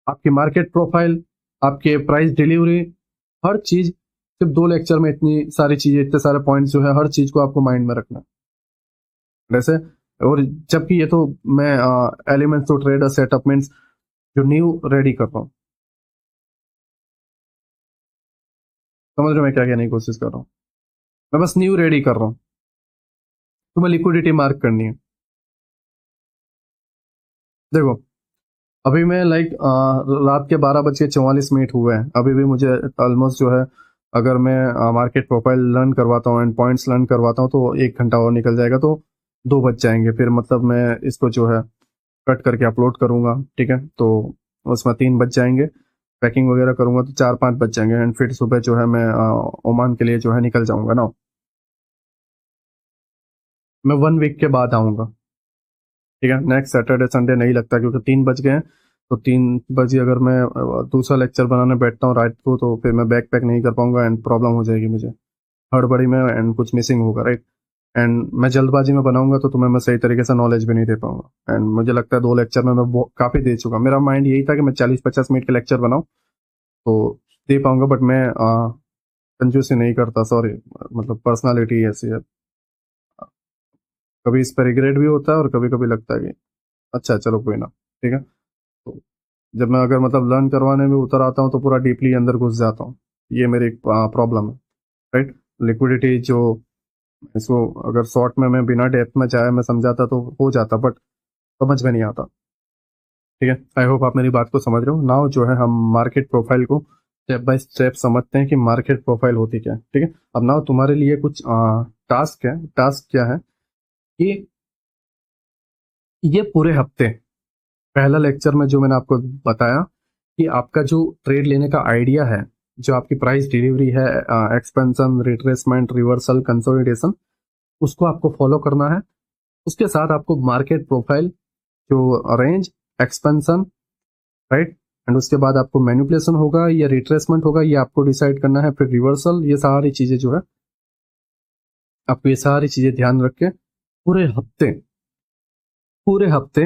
आपकी मार्केट प्रोफाइल, आपके प्राइस डिलीवरी, हर चीज, सिर्फ 2 लेक्चर में इतनी सारी चीजें, इतने सारे पॉइंट्स जो है, हर चीज को आपको माइंड में रखना है। वैसे, और जबकि ये तो मैं elements to trade setup means जो न्यू रेडी कर रहा हूँ, समझ रहे हो मैं क्या कहने की कोशिश कर रहा हूँ? मैं बस न्यू रेडी कर रहा हूँ, तो मैं लिक्विडिटी मार्क करनी है। देखो, अभी मैं लाइक रात के 12:44 हुए हैं, अभी भी मुझे ऑलमोस्ट जो है, अगर मैं मार्केट प्रोफाइल लर्न करवाता हूँ एंड पॉइंट्स लर्न करवाता हूँ तो 1 घंटा और निकल जाएगा, तो 2 बज जाएंगे। फिर मतलब मैं इसको जो है कट करके अपलोड करूंगा, ठीक है, तो उसमें 3 बज जाएंगे। पैकिंग वगैरह करूंगा तो 4-5 बज जाएंगे, एंड फिर सुबह जो है मैं ओमान के लिए जो है निकल जाऊंगा ना। मैं 1 वीक के बाद आऊंगा, ठीक है, नेक्स्ट सैटरडे संडे नहीं लगता, क्योंकि 3 बज गए हैं। तो 3 बजे अगर मैं दूसरा लेक्चर बनाने बैठता हूँ रात को, तो फिर मैं बैक पैक नहीं कर पाऊंगा एंड प्रॉब्लम हो जाएगी मुझे हड़बड़ी में, एंड कुछ मिसिंग होगा, राइट। एंड मैं जल्दबाजी में बनाऊंगा तो तुम्हें मैं सही तरीके से नॉलेज भी नहीं दे पाऊंगा, एंड मुझे लगता है 2 लेक्चर में मैं काफी दे चुका। मेरा माइंड यही था कि मैं 40-50 मिनट के लेक्चर बनाऊं तो दे पाऊंगा, बट मैं कंजूसी नहीं करता, सॉरी, मतलब पर्सनालिटी ऐसी है। कभी इस पर रिग्रेट भी होता है और कभी कभी लगता है कि अच्छा चलो कोई ना, ठीक है। तो जब मैं अगर मतलब लर्न करवाने में उतर आता हूँ तो पूरा डीपली अंदर घुस जाता हूँ, ये मेरी प्रॉब्लम है, राइट। लिक्विडिटी जो, इसको अगर शॉर्ट में मैं बिना डेप्थ में जाए मैं समझाता तो हो जाता, बट समझ में नहीं आता, ठीक है। आई होप आप मेरी बात को समझ रहे हो। नाउ जो है हम मार्केट प्रोफाइल को स्टेप बाय स्टेप समझते हैं कि मार्केट प्रोफाइल होती क्या है, ठीक है। अब नाउ तुम्हारे लिए कुछ टास्क है। टास्क क्या है कि ये पूरे हफ्ते, पहला लेक्चर में जो मैंने आपको बताया कि आपका जो ट्रेड लेने का आइडिया है, जो आपकी प्राइस डिलीवरी है, एक्सपेंशन, रिट्रेसमेंट, रिवर्सल, कंसोलिडेशन, उसको आपको फॉलो करना है। उसके साथ आपको मार्केट प्रोफाइल, जो रेंज, एक्सपेंशन, राइट, एंड उसके बाद आपको मैनिपुलेशन होगा या रिट्रेसमेंट होगा, ये आपको डिसाइड करना है। फिर रिवर्सल, ये सारी चीजें जो है आपको, ये सारी चीजें ध्यान रख के पूरे हफ्ते, पूरे हफ्ते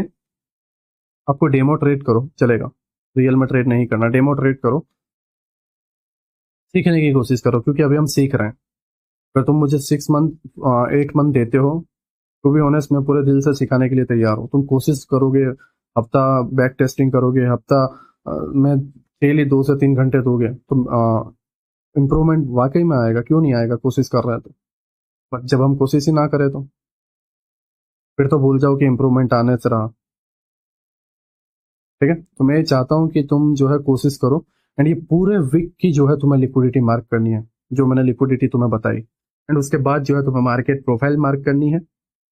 आपको डेमो ट्रेड करो, चलेगा। रियल में ट्रेड नहीं करना, डेमो ट्रेड करो, सीखने की कोशिश करो, क्योंकि अभी हम सीख रहे हैं। अगर तुम मुझे 6 मंथ, 8 मंथ देते हो, तो भी ऑनेस्ट मैं पूरे दिल से सिखाने के लिए तैयार हूँ। तुम कोशिश करोगे, हफ्ता बैक टेस्टिंग करोगे, हफ्ता में डेली 2 से 3 घंटे दोगे, तुम इम्प्रूवमेंट वाकई में आएगा, क्यों नहीं आएगा, कोशिश कर रहे हैं तो। बट जब हम कोशिश ही ना करें तो फिर तो भूल जाओ कि इम्प्रूवमेंट आने से रहा, ठीक है। तो मैं चाहता हूँ कि तुम जो है कोशिश करो, एंड ये पूरे वीक की जो है तुम्हें लिक्विडिटी मार्क करनी है, जो मैंने लिक्विडिटी तुम्हें बताई, एंड उसके बाद जो है तुम्हें मार्केट प्रोफाइल मार्क करनी है,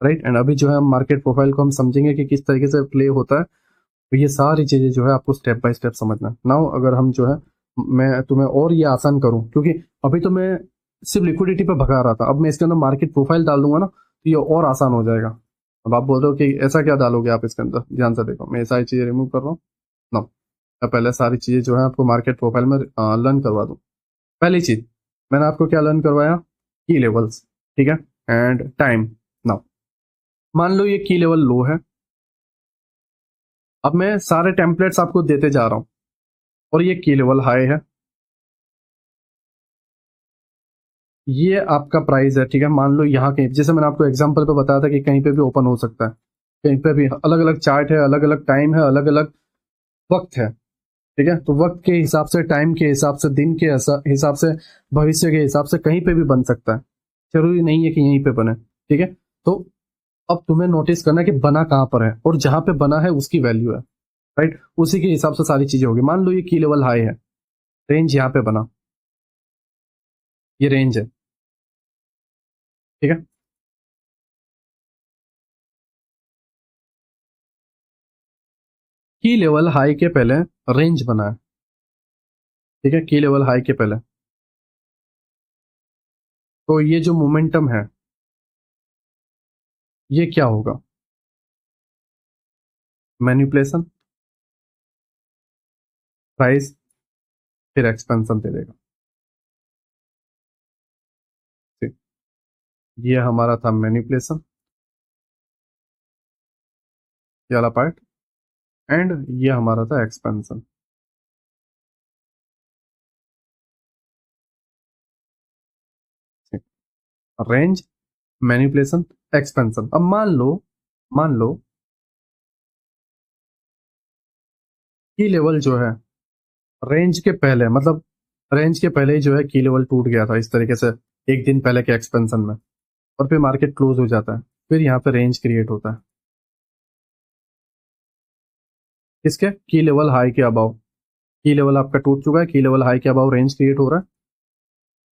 राइट। एंड अभी जो है हम मार्केट प्रोफाइल को हम समझेंगे कि किस तरीके से प्ले होता है। तो ये सारी चीजें जो है आपको स्टेप बाय स्टेप समझना है। नाउ अगर हम जो है, मैं तुम्हें और ये आसान करूं, क्योंकि अभी तो मैं सिर्फ लिक्विडिटी पे भगा रहा था, अब मैं इसके अंदर मार्केट प्रोफाइल डाल दूंगा ना तो ये और आसान हो जाएगा। अब आप बोल रहे हो कि ऐसा क्या डालोगे आप इसके अंदर, ध्यान से देखो, मैं ये सारी चीजें रिमूव कर रहा हूँ ना। मैं पहले सारी चीजें जो है आपको मार्केट प्रोफाइल में लर्न करवा दूँ। पहली चीज मैंने आपको क्या लर्न करवाया, की लेवल्स, ठीक है, एंड टाइम। नाउ मान लो ये की लेवल लो है, अब मैं सारे टेम्पलेट्स आपको देते जा रहा हूँ, और ये की लेवल हाई है, ये आपका प्राइस है, ठीक है। मान लो यहाँ कहीं, जैसे मैंने आपको एग्जांपल पे बताया था कि कहीं पे भी ओपन हो सकता है, कहीं पे भी अलग अलग चार्ट है, अलग अलग टाइम है, अलग अलग वक्त है, ठीक है। तो वक्त के हिसाब से, टाइम के हिसाब से, दिन के हिसाब से, भविष्य के हिसाब से कहीं पे भी बन सकता है, जरूरी नहीं है कि यहीं पे बने, ठीक है। तो अब तुम्हें नोटिस करना है कि बना कहाँ पर है, और जहां पे बना है उसकी वैल्यू है, राइट, उसी के हिसाब से सारी चीजें होगी। मान लो ये की लेवल हाई है, रेंज यहाँ पे बना, ये रेंज है, ठीक है। की लेवल हाई के पहले रेंज बना है, ठीक है, की लेवल हाई के पहले। तो ये जो मोमेंटम है, ये क्या होगा, मैनिपुलेशन, प्राइस, फिर एक्सपेंशन दे देगा, ठीक। ये हमारा था मैनिपुलेशन, ये वाला पार्ट, एंड ये हमारा था एक्सपेंशन। Range, manipulation, expansion. अब मान लो की लेवल जो है रेंज के पहले, मतलब रेंज के पहले ही जो है की लेवल टूट गया था इस तरीके से, एक दिन पहले के एक्सपेंशन में, और फिर मार्केट क्लोज हो जाता है, फिर यहाँ पे रेंज क्रिएट होता है किसके, की लेवल हाई के अबाव। की लेवल आपका टूट चुका है, की लेवल हाई के अबाव रेंज क्रिएट हो रहा है,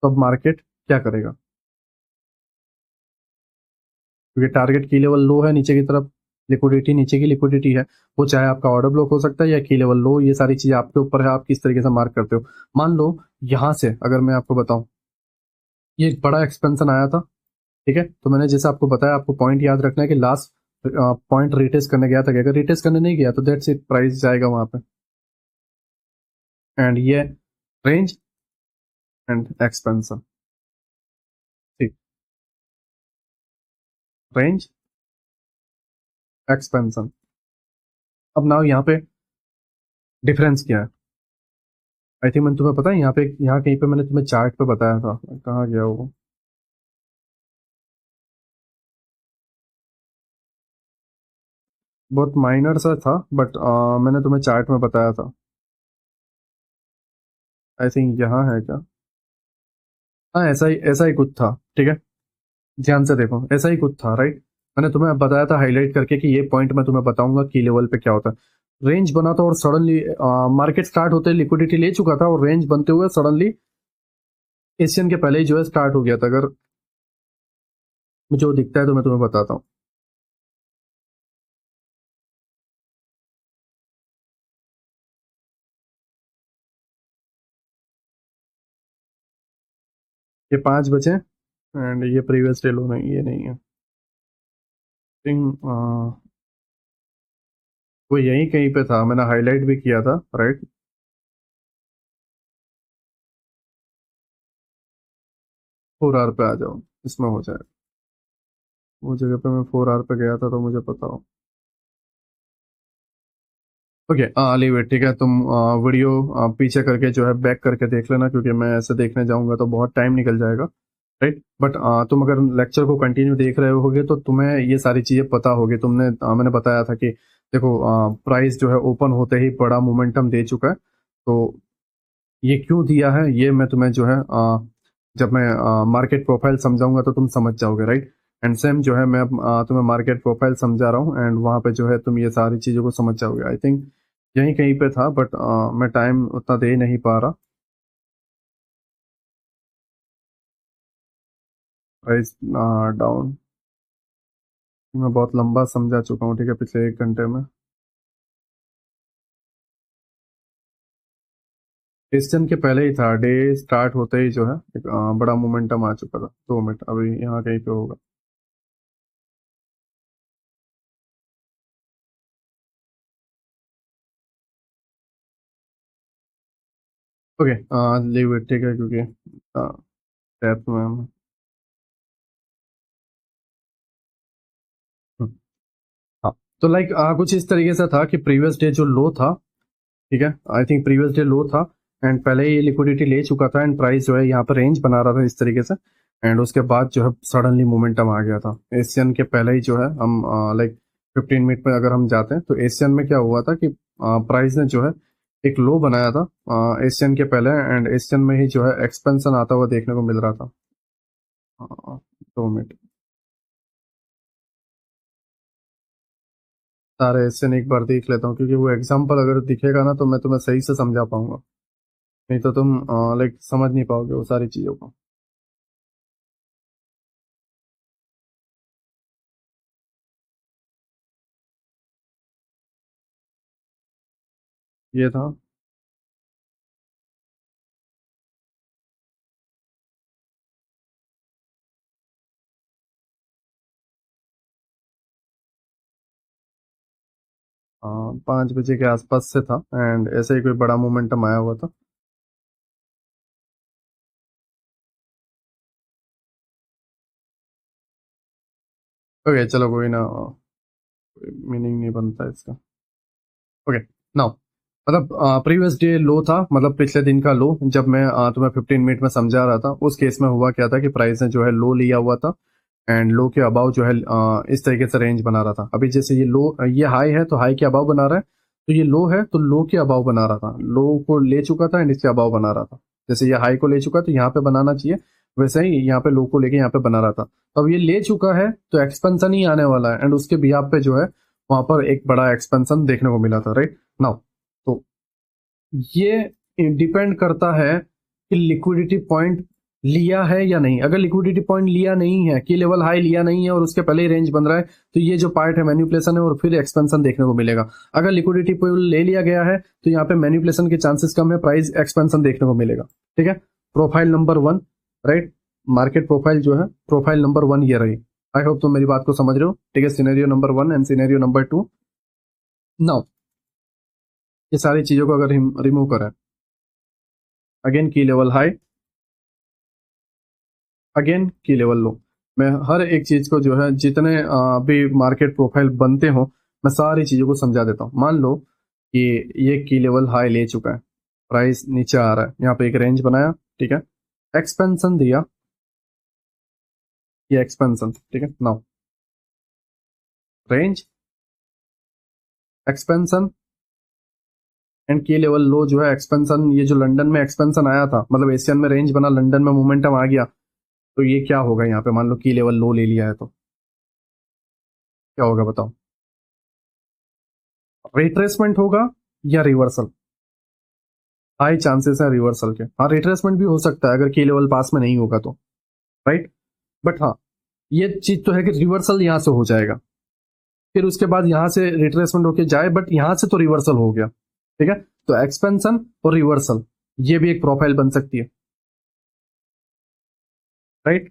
तो अब मार्केट क्या करेगा, क्योंकि टारगेट की लेवल लो है नीचे की तरफ, लिक्विडिटी नीचे की लिक्विडिटी है, वो चाहे आपका ऑर्डर ब्लॉक हो सकता है या की लेवल लो, ये सारी चीजें आपके ऊपर है, आप किस तरीके से मार्क करते हो। मान लो यहां से अगर मैं आपको बताऊं, ये एक बड़ा एक्सपेंशन आया था, ठीक है, तो मैंने जैसे आपको बताया, आपको पॉइंट याद रखना है कि लास्ट पॉइंट रिटेस्ट करने गया था क्या, अगर रिटेस्ट करने नहीं गया तो दैट्स इट, प्राइस जाएगा वहां पे। एंड ये रेंज एंड एक्सपेंशन, ठीक, रेंज, एक्सपेंशन। अब नाउ यहाँ पे डिफरेंस क्या है, आई थिंक मैंने तुम्हें पता है यहाँ पे, यहाँ कहीं पे मैंने तुम्हें चार्ट पे बताया था, कहाँ गया वो, बहुत माइनर सा था, बट मैंने तुम्हें चार्ट में बताया था, आई थिंक यहाँ है क्या, हाँ ऐसा ही कुछ था, ठीक है, ध्यान से देखो ऐसा ही कुछ था, राइट। मैंने तुम्हें बताया था हाईलाइट करके कि ये पॉइंट मैं तुम्हें बताऊंगा की लेवल पे क्या होता है। रेंज बना था और सडनली मार्केट स्टार्ट होते लिक्विडिटी ले चुका था, और रेंज बनते हुए सडनली एशियन के पहले ही जो है स्टार्ट हो गया था। अगर मुझे वो दिखता है तो मैं तुम्हें बताता हूँ। ये 5 बचे, एंड ये प्रीवियस डे लो नहीं, ये नहीं है, थिंक वो यहीं कहीं पे था, मैंने हाईलाइट भी किया था, राइट। 4 आवर पे आ जाओ, इसमें हो जाए, वो जगह पे मैं 4 आवर पे गया था तो मुझे पता हो। ओके, लीव इट, ठीक है, तुम वीडियो पीछे करके जो है बैक करके देख लेना, क्योंकि मैं ऐसे देखने जाऊंगा तो बहुत टाइम निकल जाएगा, राइट। बट तुम अगर लेक्चर को कंटिन्यू देख रहे होगे तो तुम्हें ये सारी चीजें पता होगी। तुमने मैंने बताया था कि देखो प्राइस जो है ओपन होते ही बड़ा मोमेंटम दे चुका है, तो ये क्यों दिया है ये मैं तुम्हें जो है जब मैं मार्केट प्रोफाइल समझाऊंगा तो तुम समझ जाओगे, राइट। एंड सेम जो है मैं अब, तुम्हें मार्केट प्रोफाइल समझा रहा हूँ, एंड वहां पे जो है तुम ये सारी चीजों को समझ जाओगे, आई थिंक यहीं कहीं पे था, बट मैं टाइम उतना दे नहीं पा रहा। प्राइस डाउन, मैं बहुत लंबा समझा चुका हूँ, ठीक है, पिछले 1 घंटे में। क्वेश्चन के पहले ही था, डे स्टार्ट होते ही जो है एक बड़ा मोमेंटम आ चुका था। 2 मिनट, अभी यहाँ कहीं पे होगा। ओके, लीव इट, ठीक है, क्योंकि टैप में हम हम्म, हाँ, तो लाइक कुछ इस तरीके से था कि प्रीवियस डे जो लो था, ठीक है, आई थिंक प्रीवियस डे लो था, एंड पहले ही लिक्विडिटी ले चुका था, एंड प्राइस जो है यहाँ पर रेंज बना रहा था इस तरीके से, एंड उसके बाद जो है सडनली मोमेंटम आ गया था एशियन के पहले ही जो है। हम लाइक 15 मिनट में अगर हम जाते हैं तो एशियन में क्या हुआ था कि प्राइस ने जो है एक लो बनाया था एशियन के पहले, एंड एशियन में ही जो है एक्सपेंशन आता हुआ देखने को मिल रहा था। 2 मिनट, सारे एशियन एक बार देख लेता हूँ, क्योंकि वो एग्जाम्पल अगर दिखेगा ना तो मैं तुम्हें सही से समझा पाऊंगा, नहीं तो तुम लाइक समझ नहीं पाओगे वो सारी चीजों को। ये था 5 बजे के आसपास से था, एंड ऐसे ही कोई बड़ा मोमेंटम आया हुआ था। ओके चलो, कोई ना, मीनिंग नहीं बनता इसका। ओके, नाउ मतलब प्रीवियस डे लो था, मतलब पिछले दिन का लो, जब मैं तुम्हें 15 मिनट में समझा रहा था, उस केस में हुआ क्या था कि प्राइस ने जो है लो लिया हुआ था एंड लो के अबाव जो है इस तरीके से रेंज बना रहा था। अभी जैसे ये लो, ये हाई है तो हाई के अबाव बना रहा है, तो ये लो है तो लो के अबाव बना रहा था, लो को ले चुका था एंड इसके अबाव बना रहा था। जैसे ये हाई को ले चुका तो यहाँ पे बनाना चाहिए, वैसे ही यहाँ पे लो को लेके यहाँ पे बना रहा था। तो अब ये ले चुका है तो एक्सपेंशन ही आने वाला है एंड उसके बिहाफ पे जो है वहां पर एक बड़ा एक्सपेंशन देखने को मिला था, राइट नाउ। तो ये डिपेंड करता है कि लिक्विडिटी पॉइंट लिया है या नहीं। अगर लिक्विडिटी पॉइंट लिया नहीं है, की लेवल हाई लिया नहीं है और उसके पहले ही रेंज बन रहा है, तो ये जो पार्ट है मैनिपुलेशन है और फिर एक्सपेंशन देखने को मिलेगा। अगर लिक्विडिटी पॉइंट ले लिया गया है तो यहाँ पे मैनिपुलेशन के चांसेस कम है, प्राइस एक्सपेंशन देखने को मिलेगा। ठीक है, profile number 1, right, market profile जो है प्रोफाइल नंबर 1 ये रही। आई होप तुम मेरी बात को समझ रहे हो। ठीक है, scenario number 1 and scenario number 2। Now ये सारी चीजों को अगर हम रिमूव करें, अगेन की लेवल हाई, अगेन की लेवल लो, मैं हर एक चीज को जो है जितने भी मार्केट प्रोफाइल बनते हो मैं सारी चीजों को समझा देता हूँ। मान लो कि ये की लेवल हाई ले चुका है, प्राइस नीचे आ रहा है, यहाँ पे एक रेंज बनाया, ठीक है, एक्सपेंशन दिया, ये एक्सपेंशन, ठीक है। नाउ रेंज, एक्सपेंशन एंड की लेवल लो जो है एक्सपेंशन। ये जो लंदन में एक्सपेंशन आया था, मतलब एशियन में रेंज बना, लंदन में मोमेंटम आ गया, तो ये क्या होगा यहाँ पे, मान लो की लेवल लो ले लिया है तो क्या होगा बताओ, रिट्रेसमेंट होगा या रिवर्सल? हाई चांसेस है रिवर्सल के। हाँ, रिट्रेसमेंट भी हो सकता है अगर की लेवल पास में नहीं होगा तो, राइट। बट हाँ, ये चीज तो है कि रिवर्सल यहां से हो जाएगा, फिर उसके बाद यहां से रिट्रेसमेंट होके जाए, बट यहां से तो रिवर्सल हो गया। ठीक है, तो एक्सपेंशन और रिवर्सल ये भी एक प्रोफाइल बन सकती है, राइट।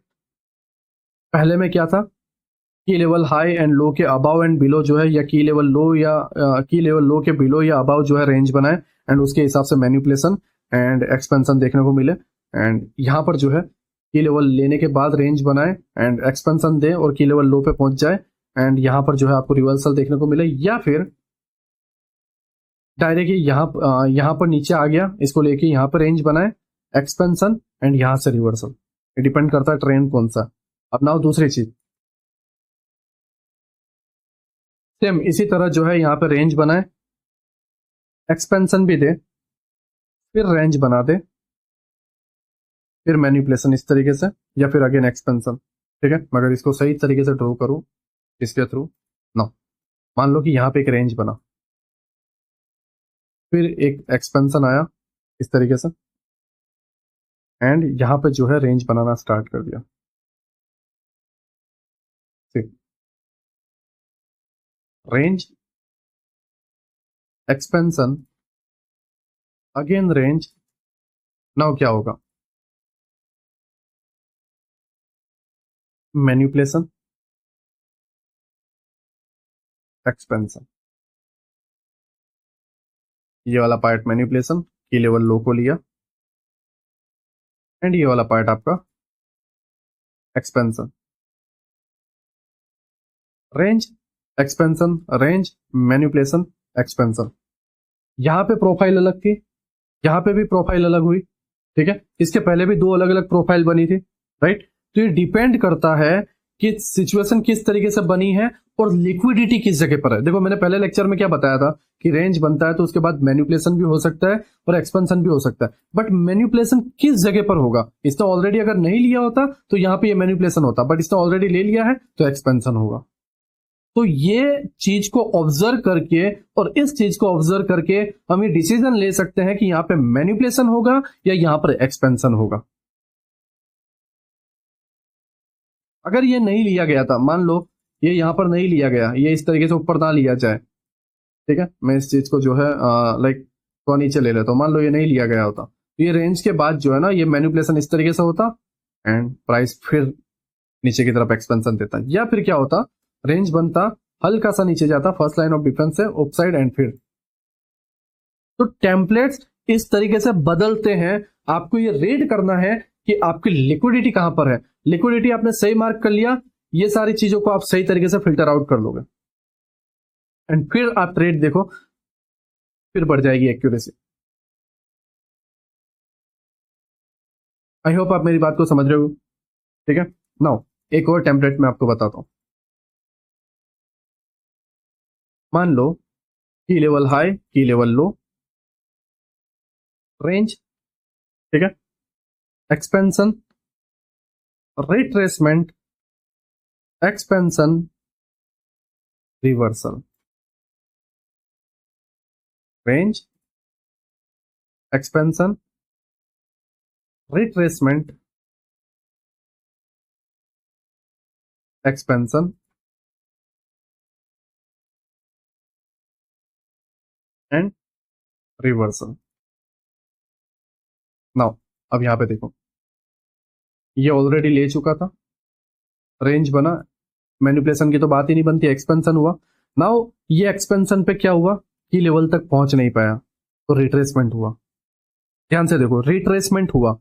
पहले में क्या था, की लेवल हाई एंड लो के अबाव एंड बिलो जो है, या की लेवल लो या की लेवल लो के बिलो या अबाव जो है रेंज बनाए एंड उसके हिसाब से मैनिपुलेशन एंड एक्सपेंशन देखने को मिले। एंड यहाँ पर जो है की लेवल लेने के बाद रेंज बनाए एंड एक्सपेंशन दे और की लेवल लो पे पहुंच जाए एंड यहाँ पर जो है आपको रिवर्सल देखने को मिले, या फिर डायरेक्ट यहाँ पर नीचे आ गया, इसको लेके यहाँ पर रेंज बनाए, एक्सपेंशन एंड यहाँ से रिवर्सल। डिपेंड करता है ट्रेंड कौन सा। अब नाउ दूसरी चीज, सेम इसी तरह जो है यहाँ पे रेंज बनाए, एक्सपेंशन भी दे, फिर रेंज बना दे, फिर मैनिपुलेशन इस तरीके से, या फिर अगेन एक्सपेंशन। ठीक है, मगर इसको सही तरीके से ड्रॉ करूं इसके थ्रू। नो, मान लो कि यहाँ पे एक रेंज बना, फिर एक एक्सपेंशन आया इस तरीके से एंड यहाँ पे जो है रेंज बनाना स्टार्ट कर दिया। ठीक, range, expansion, again range. Now क्या होगा, मैनिपुलेशन, एक्सपेंशन, ये वाला पार्ट मैनिपुलेशन, की लेवल लो को लिया एंड ये वाला पार्ट आपका expansion, range, expansion, range, manipulation, expansion. यहाँ पे प्रोफाइल अलग थी, यहाँ पे भी प्रोफाइल अलग हुई। ठीक है, इसके पहले भी दो अलग अलग प्रोफाइल बनी थी, राइट। तो ये डिपेंड करता है कि सिचुएशन किस तरीके से बनी है और लिक्विडिटी किस जगह पर है। देखो मैंने पहले लेक्चर में क्या बताया था कि रेंज बनता है तो उसके बाद मैनिपुलेशन भी हो सकता है और एक्सपेंशन भी हो सकता है, बट मैनिपुलेशन किस जगह पर होगा। इसने ऑलरेडी अगर नहीं लिया होता तो यहाँ पे ये मैनिपुलेशन होता, बट इसने ऑलरेडी ले लिया है तो एक्सपेंशन होगा। तो ये चीज को ऑब्जर्व करके और इस चीज को ऑब्जर्व करके हम ये डिसीजन ले सकते हैं कि यहां पे मैनिपुलेशन होगा या यहां पर एक्सपेंशन होगा। अगर ये नहीं लिया गया था, मान लो ये यहां पर नहीं लिया गया, ये इस तरीके से ऊपर ना लिया जाए, ठीक है, मैं इस चीज को जो है लाइक तो नीचे ले लेता हूं, मान लो ये नहीं लिया गया होता तो ये रेंज के बाद जो है ना ये मैनिपुलेशन इस तरीके से होता एंड प्राइस फिर नीचे की तरफ एक्सपेंशन देता, या फिर क्या होता, रेंज बनता, हल्का सा नीचे जाता फर्स्ट लाइन ऑफ डिफेंस से अपसाइड एंड फिर। तो टेम्पलेट्स इस तरीके से बदलते हैं। आपको ये रीड करना है कि आपकी लिक्विडिटी कहां पर है। लिक्विडिटी आपने सही मार्क कर लिया, ये सारी चीजों को आप सही तरीके से फिल्टर आउट कर लोगे एंड फिर आप ट्रेड देखो। फिर बढ़ जाएगी एक्यूरेसी। आई होप आप मेरी बात को समझ रहे हो। ठीक है, नाउ एक और टेम्पलेट मैं आपको बताता हूं। मान लो की लेवल हाई, की लेवल लो, रेंज, ठीक है, expansion, retracement, expansion, reversal, range, expansion, retracement, expansion and reversal. Now अब यहां पे देखो, ये ऑलरेडी ले चुका था, रेंज बना, मैनिपुलेशन की तो बात ही नहीं बनती, एक्सपेंशन हुआ। नाउ ये एक्सपेंशन पे क्या हुआ, की लेवल तक पहुंच नहीं पाया तो रिट्रेसमेंट हुआ। ध्यान से देखो, रिट्रेसमेंट हुआ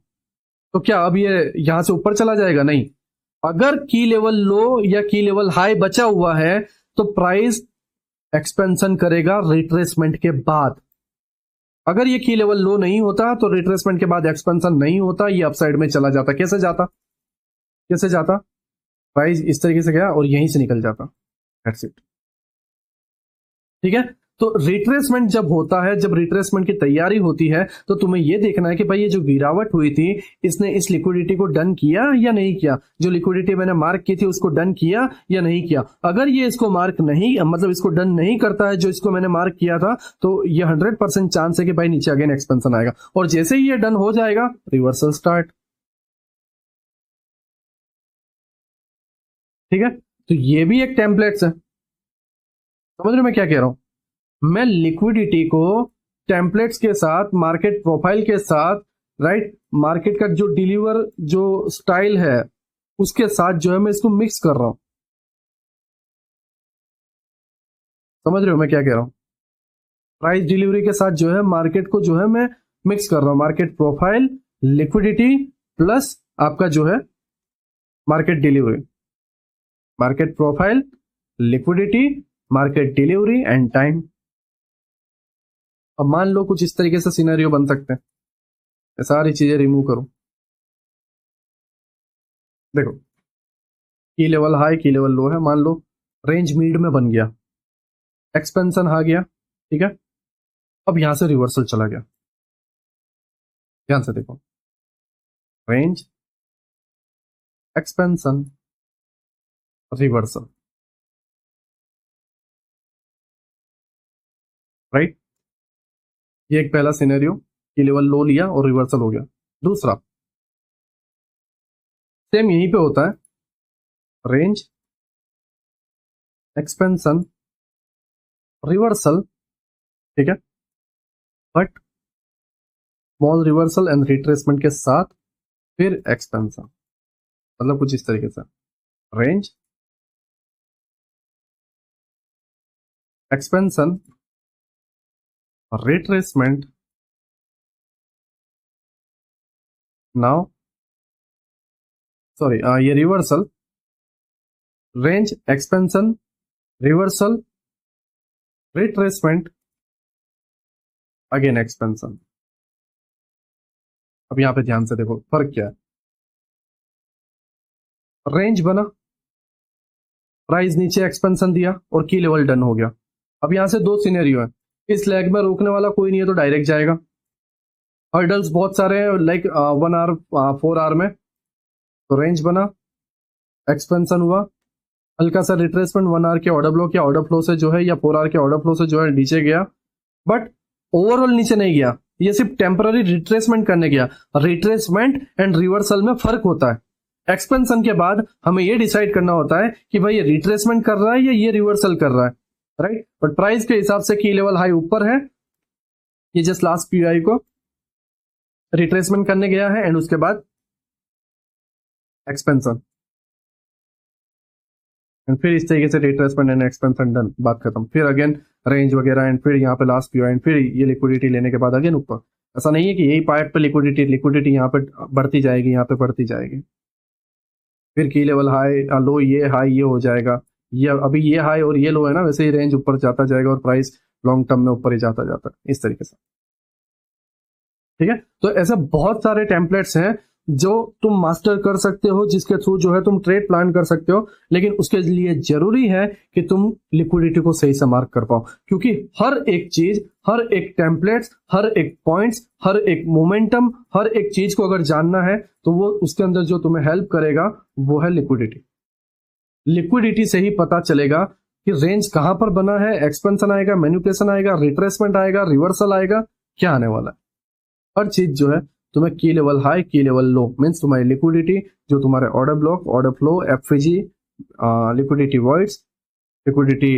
तो क्या अब ये यहां से ऊपर चला जाएगा? नहीं। अगर की लेवल लो या की लेवल हाई बचा हुआ है तो प्राइस एक्सपेंशन करेगा रिट्रेसमेंट के बाद। अगर ये की लेवल लो नहीं होता तो रिट्रेसमेंट के बाद एक्सपेंशन नहीं होता, ये अपसाइड में चला जाता। कैसे जाता? कैसे जाता? प्राइस इस तरीके से गया और यहीं से निकल जाता। That's it. ठीक है, तो रिट्रेसमेंट जब होता है, जब रिट्रेसमेंट की तैयारी होती है तो तुम्हें यह देखना है कि भाई ये जो गिरावट हुई थी इसने इस लिक्विडिटी को डन किया या नहीं किया। जो लिक्विडिटी मैंने मार्क की थी उसको डन किया या नहीं किया। अगर ये इसको मार्क नहीं, मतलब इसको डन नहीं करता है जो इसको मैंने मार्क किया था, तो ये 100% चांस है कि भाई नीचे अगेन एक्सपेंशन आएगा। और जैसे ही ये डन हो जाएगा रिवर्सल स्टार्ट। ठीक है, तो ये भी एक टेम्पलेट्स है। समझ रहे हो मैं क्या कह रहा हूं? मैं लिक्विडिटी को टेम्पलेट्स के साथ, मार्केट प्रोफाइल के साथ, राइट, मार्केट का जो डिलीवर जो स्टाइल है उसके साथ जो है मैं इसको मिक्स कर रहा हूं। समझ रहे हो मैं क्या कह रहा हूं? प्राइस डिलीवरी के साथ जो है मार्केट को जो है मैं मिक्स कर रहा हूं। मार्केट प्रोफाइल, लिक्विडिटी प्लस आपका जो है market delivery. Market profile, liquidity, market delivery and time. अब मान लो कुछ इस तरीके से सिनेरियो बन सकते हैं। ये सारी चीजें रिमूव करो। देखो, की लेवल हाई, की लेवल लो है, मान लो रेंज मीड में बन गया, एक्सपेंशन आ गया। ठीक है, अब यहां से रिवर्सल चला गया। ध्यान से देखो, रेंज, एक्सपेंशन, रिवर्सल, राइट। ये एक पहला सिनेरियो, की लेवल लो लिया और रिवर्सल हो गया। दूसरा सेम यहीं पे होता है, रेंज, एक्सपेंशन, रिवर्सल, ठीक है, but small reversal and retracement के साथ फिर एक्सपेंशन। मतलब कुछ इस तरीके से, range, expansion, retracement, now sorry ये reversal, range, expansion, reversal, retracement, again expansion. अब यहां पे ध्यान से देखो फर्क क्या है। रेंज बना, प्राइस नीचे एक्सपेंशन दिया और की लेवल डन हो गया। अब यहां से दो सिनेरियो है, इस लेग में रोकने वाला कोई नहीं है तो डायरेक्ट जाएगा। हर्डल्स बहुत सारे हैं, लाइक 1 आवर 4 आवर में। तो रेंज बना, एक्सपेंशन हुआ, हल्का सा रिट्रेसमेंट 1 आवर के ऑर्डर फ्लो के ऑर्डर फ्लो से जो है, या 4 आवर के ऑर्डर फ्लो से जो है नीचे गया, बट ओवरऑल नीचे नहीं गया। ये सिर्फ टेम्पररी रिट्रेसमेंट करने गया। रिट्रेसमेंट एंड रिवर्सल में फर्क होता है। एक्सपेंशन के बाद हमें ये डिसाइड करना होता है कि भाई ये रिट्रेसमेंट कर रहा है या ये रिवर्सल कर रहा है, राइट। बट प्राइस के हिसाब से की लेवल हाई ऊपर है, ये जस्ट लास्ट पीआई को रिट्रेसमेंट करने गया है एंड उसके बाद एक्सपेंशन, एंड फिर इस तरीके से रिट्रेसमेंट एंड एक्सपेंशन डन, बात खत्म। फिर अगेन रेंज वगैरह एंड फिर यहाँ पे लास्ट पीआई एंड फिर ये लिक्विडिटी लेने के बाद अगेन ऊपर। ऐसा नहीं है कि यही पार्ट पे लिक्विडिटी यहाँ पे बढ़ती जाएगी, यहाँ पे बढ़ती जाएगी। फिर की लेवल हाई लो, ये हाई ये हो जाएगा, ये अभी ये हाई और ये लो है ना, वैसे ही रेंज ऊपर जाता जाएगा और प्राइस लॉन्ग टर्म में ऊपर ही जाता जाता है इस तरीके से। ठीक है, तो ऐसे बहुत सारे टेम्पलेट्स हैं जो तुम मास्टर कर सकते हो, जिसके थ्रू जो है तुम ट्रेड प्लान कर सकते हो, लेकिन उसके लिए जरूरी है कि तुम लिक्विडिटी को सही से मार्क कर पाओ, क्योंकि हर एक चीज, हर एक टेम्पलेट्स, हर एक पॉइंट्स, हर एक मोमेंटम, हर एक चीज को अगर जानना है तो वो उसके अंदर जो तुम्हें हेल्प करेगा वो है लिक्विडिटी। लिक्विडिटी से ही पता चलेगा कि रेंज कहां पर बना है, एक्सपेंशन आएगा, मैनिपुलेशन आएगा, रिट्रेसमेंट आएगा, रिवर्सल आएगा, क्या आने वाला है। हर चीज जो है तुम्हें key level high, key level low, means तुम्हारी लिक्विडिटी, जो तुम्हारे order block, order flow, FG, liquidity voids, liquidity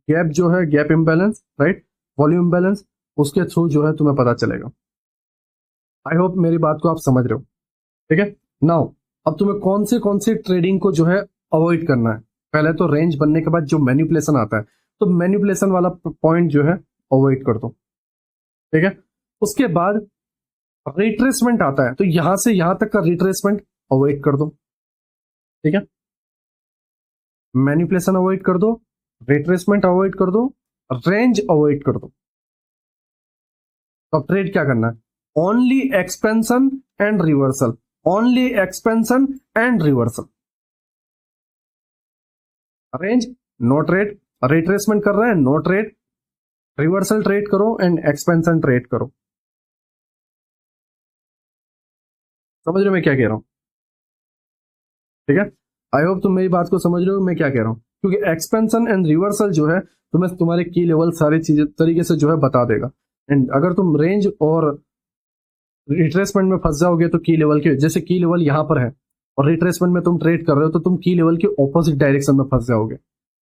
gap जो है, gap imbalance, right, volume balance, उसके थ्रू जो है तुम्हें पता चलेगा। आई होप मेरी बात को आप समझ रहे हो। ठीक है, नाउ अब तुम्हें कौन सी ट्रेडिंग को जो है अवॉइड करना है। पहले तो रेंज बनने के बाद जो मैनिपुलेशन आता है, तो मैनिपुलेशन वाला पॉइंट जो है अवॉइड कर दो। ठीक है, उसके बाद रिट्रेसमेंट आता है, तो यहां से यहां तक का रिट्रेसमेंट अवॉइड कर दो। ठीक है, मैनिपुलेशन अवॉइड कर दो, रिट्रेसमेंट अवॉइड कर दो, रेंज अवॉइड कर दो। तो अब ट्रेड क्या करना है, only expansion and reversal, only expansion and reversal. Range no trade, retracement कर रहे हैं नो ट्रेड, रिवर्सल ट्रेड करो एंड एक्सपेंशन ट्रेड करो। समझ रहे हो मैं क्या कह रहा हूं। ठीक है, आई होप तुम मेरी बात को समझ रहे हो मैं क्या कह रहा हूं, क्योंकि एक्सपेंशन एंड रिवर्सल जो है तुम्हें तुम्हारे की लेवल सारी चीजें तरीके से जो है बता देगा। एंड अगर तुम रेंज और रिट्रेसमेंट में फंस जाओगे तो की लेवल के, जैसे की लेवल यहां पर है और रिट्रेसमेंट में तुम ट्रेड कर रहे हो, तो तुम की लेवल के ऑपोजिट डायरेक्शन में फंस जाओगे।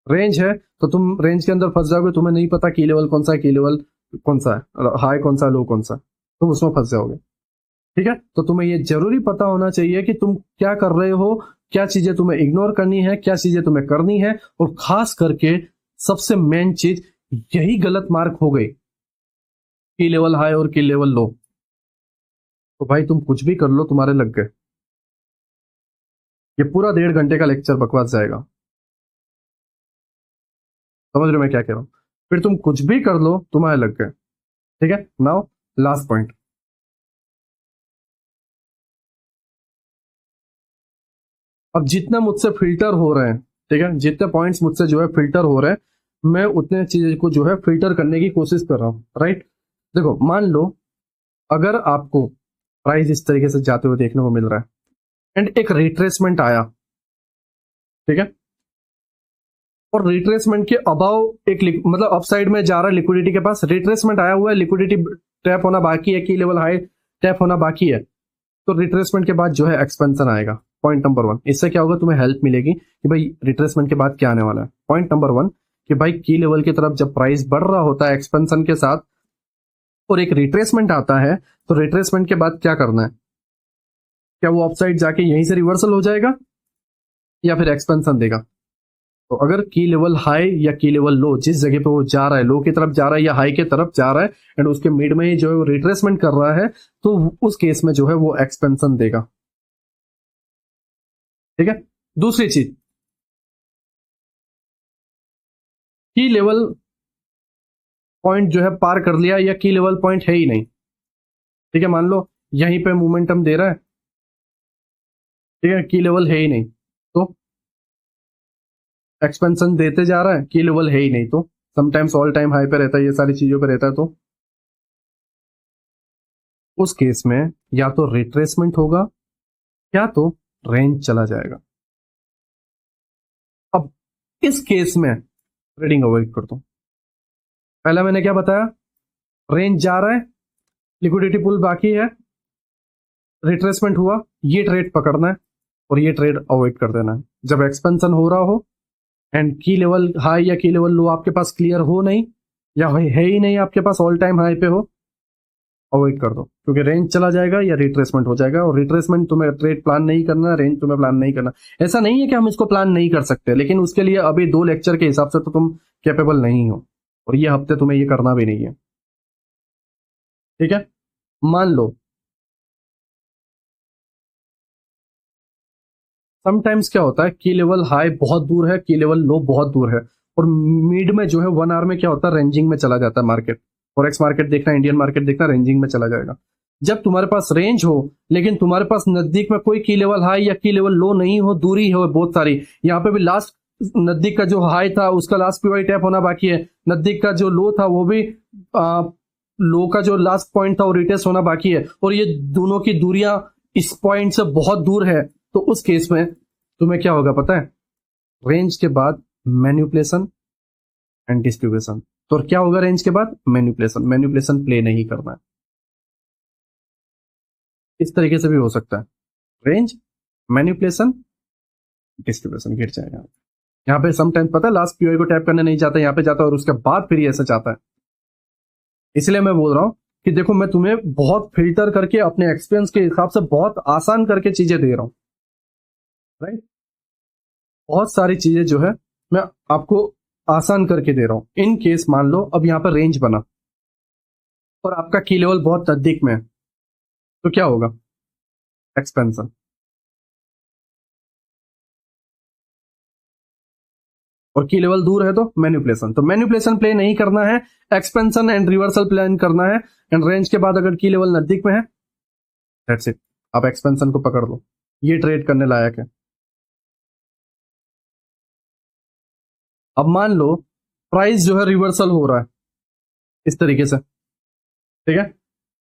रेंज है तो तुम रेंज के अंदर फंस जाओगे, तुम्हें नहीं पता की लेवल कौन सा है, की लेवल कौन सा है, हाई कौन सा है, लो कौन सा है, तुम उसमें फंस जाओगे। ठीक है, तो तुम्हें ये जरूरी पता होना चाहिए कि तुम क्या कर रहे हो, क्या चीजें तुम्हें इग्नोर करनी है, क्या चीजें तुम्हें करनी है, और खास करके सबसे मेन चीज यही गलत मार्क हो गई, की लेवल हाई और की लेवल लो, तो भाई तुम कुछ भी कर लो तुम्हारे लग गए। ये पूरा 1.5 घंटे का लेक्चर बकवास जाएगा। समझ रहे हो मैं क्या कह रहा हूं, फिर तुम कुछ भी कर लो तुम्हारे लग गए। ठीक है, नाउ लास्ट पॉइंट, अब जितना मुझसे फिल्टर हो रहे हैं, ठीक है, जितने पॉइंट्स मुझसे जो है फिल्टर हो रहे हैं, मैं उतने चीजें को जो है फिल्टर करने की कोशिश कर रहा हूं। राइट, देखो मान लो अगर आपको प्राइस इस तरीके से जाते हुए देखने को मिल रहा है एंड एक रिट्रेसमेंट आया, ठीक है, और रिट्रेसमेंट के अबाव एक मतलब अपसाइड में जा रहा है लिक्विडिटी के पास, रिट्रेसमेंट आया हुआ है, लिक्विडिटी टैप होना बाकी है, की लेवल हाई टैप होना बाकी है, तो रिट्रेसमेंट के बाद जो है एक्सपेंशन आएगा। पॉइंट नंबर 1, इससे क्या होगा, तुम्हें हेल्प मिलेगी कि भाई रिट्रेसमेंट के बाद क्या आने वाला है। पॉइंट नंबर 1 कि भाई की लेवल की तरफ जब प्राइस बढ़ रहा होता है एक्सपेंशन के साथ और एक रिट्रेसमेंट आता है, तो रिट्रेसमेंट के बाद क्या करना है, क्या वो अपसाइड जाके यहीं से रिवर्सल हो जाएगा या फिर एक्सपेंशन देगा। तो अगर की लेवल हाई या की लेवल लो, जिस जगह पे वो जा रहा है, लो की तरफ जा रहा है या हाई की तरफ जा रहा है, एंड उसके मिड में ही जो है वो रिट्रेसमेंट कर रहा है, तो उस केस में जो है वो एक्सपेंशन देगा। ठीक है, दूसरी चीज, की लेवल पॉइंट जो है पार कर लिया या की लेवल पॉइंट है ही नहीं, ठीक है, मान लो यहीं पे मोमेंटम दे रहा है, ठीक है, की लेवल है ही नहीं, तो एक्सपेंशन देते जा रहा है, की लेवल है ही नहीं, तो समटाइम्स ऑल टाइम हाई पे रहता है, ये सारी चीजों पे रहता है, तो उस केस में या तो रिट्रेसमेंट होगा या तो रेंज चला जाएगा। अब इस केस में ट्रेडिंग अवॉइड कर दो। पहला मैंने क्या बताया, रेंज जा रहा है, लिक्विडिटी पुल बाकी है, रिट्रेसमेंट हुआ, ये ट्रेड पकड़ना है और ये ट्रेड अवॉइड कर देना है। जब एक्सपेंशन हो रहा हो एंड की लेवल हाई या की लेवल लो आपके पास क्लियर हो नहीं या है ही नहीं आपके पास, ऑल टाइम हाई पे हो, अवॉइड कर दो, क्योंकि रेंज चला जाएगा या रिट्रेसमेंट हो जाएगा। और रिट्रेसमेंट तुम्हें ट्रेड प्लान नहीं करना, रेंज तुम्हें प्लान नहीं करना। ऐसा नहीं है कि हम इसको प्लान नहीं कर सकते, लेकिन उसके लिए अभी 2 लेक्चर के हिसाब से तो तुम कैपेबल नहीं हो और ये हफ्ते तुम्हें ये करना भी नहीं है। ठीक है, मान लो समटाइम्स क्या होता है, की लेवल हाई बहुत दूर है, की लेवल लो बहुत दूर है, और मिड में जो है 1 आवर में क्या होता है, रेंजिंग में चला जाता है मार्केट। फॉरेक्स मार्केट देखना, इंडियन मार्केट देखना, रेंजिंग में चला जाएगा। जब तुम्हारे पास रेंज हो लेकिन तुम्हारे पास नजदीक में कोई की लेवल हाई या की लेवल लो नहीं हो, दूरी हो बहुत सारी, यहाँ पे भी लास्ट नजदीक का जो हाई था उसका लास्ट पीवाई टैप होना बाकी है, नजदीक का जो लो था वो भी लो का जो लास्ट पॉइंट था वो रिटेस्ट होना बाकी है, और ये दोनों की दूरियां इस पॉइंट से बहुत दूर है, तो उस केस में तुम्हें क्या होगा पता है, रेंज के बाद मैनिपुलेशन एंड डिस्ट्रीब्यूशन। तो क्या होगा रेंज के बाद, मैनिपुलेशन। मैनिपुलेशन प्ले नहीं करना है। इस तरीके से भी हो सकता है, रेंज, मैनिपुलेशन, डिस्ट्रीब्यूशन गिर जाएगा। यहाँ पे समटाइम्स पता है लास्ट पीओई को टैप करने नहीं जाता, यहाँ पे जाता है और उसके बाद फिर ऐसा चाहता है। इसलिए मैं बोल रहा हूं कि देखो मैं तुम्हें बहुत फिल्टर करके अपने एक्सपीरियंस के हिसाब से बहुत आसान करके चीजें दे रहा हूं, राइट। बहुत सारी चीजें जो है मैं आपको आसान करके दे रहा हूं। इन केस मान लो अब यहाँ पर रेंज बना और आपका की लेवल बहुत नजदीक में है, तो क्या होगा, एक्सपेंशन। और की लेवल दूर है तो मैनिपुलेशन। तो मैनिपुलेशन प्ले नहीं करना है, एक्सपेंशन एंड रिवर्सल प्लान करना है। एंड रेंज के बाद अगर की लेवल नजदीक में है, दैट्स इट, आप एक्सपेंशन को पकड़ लो, ये ट्रेड करने लायक है। अब मान लो प्राइस जो है रिवर्सल हो रहा है इस तरीके से, ठीक है,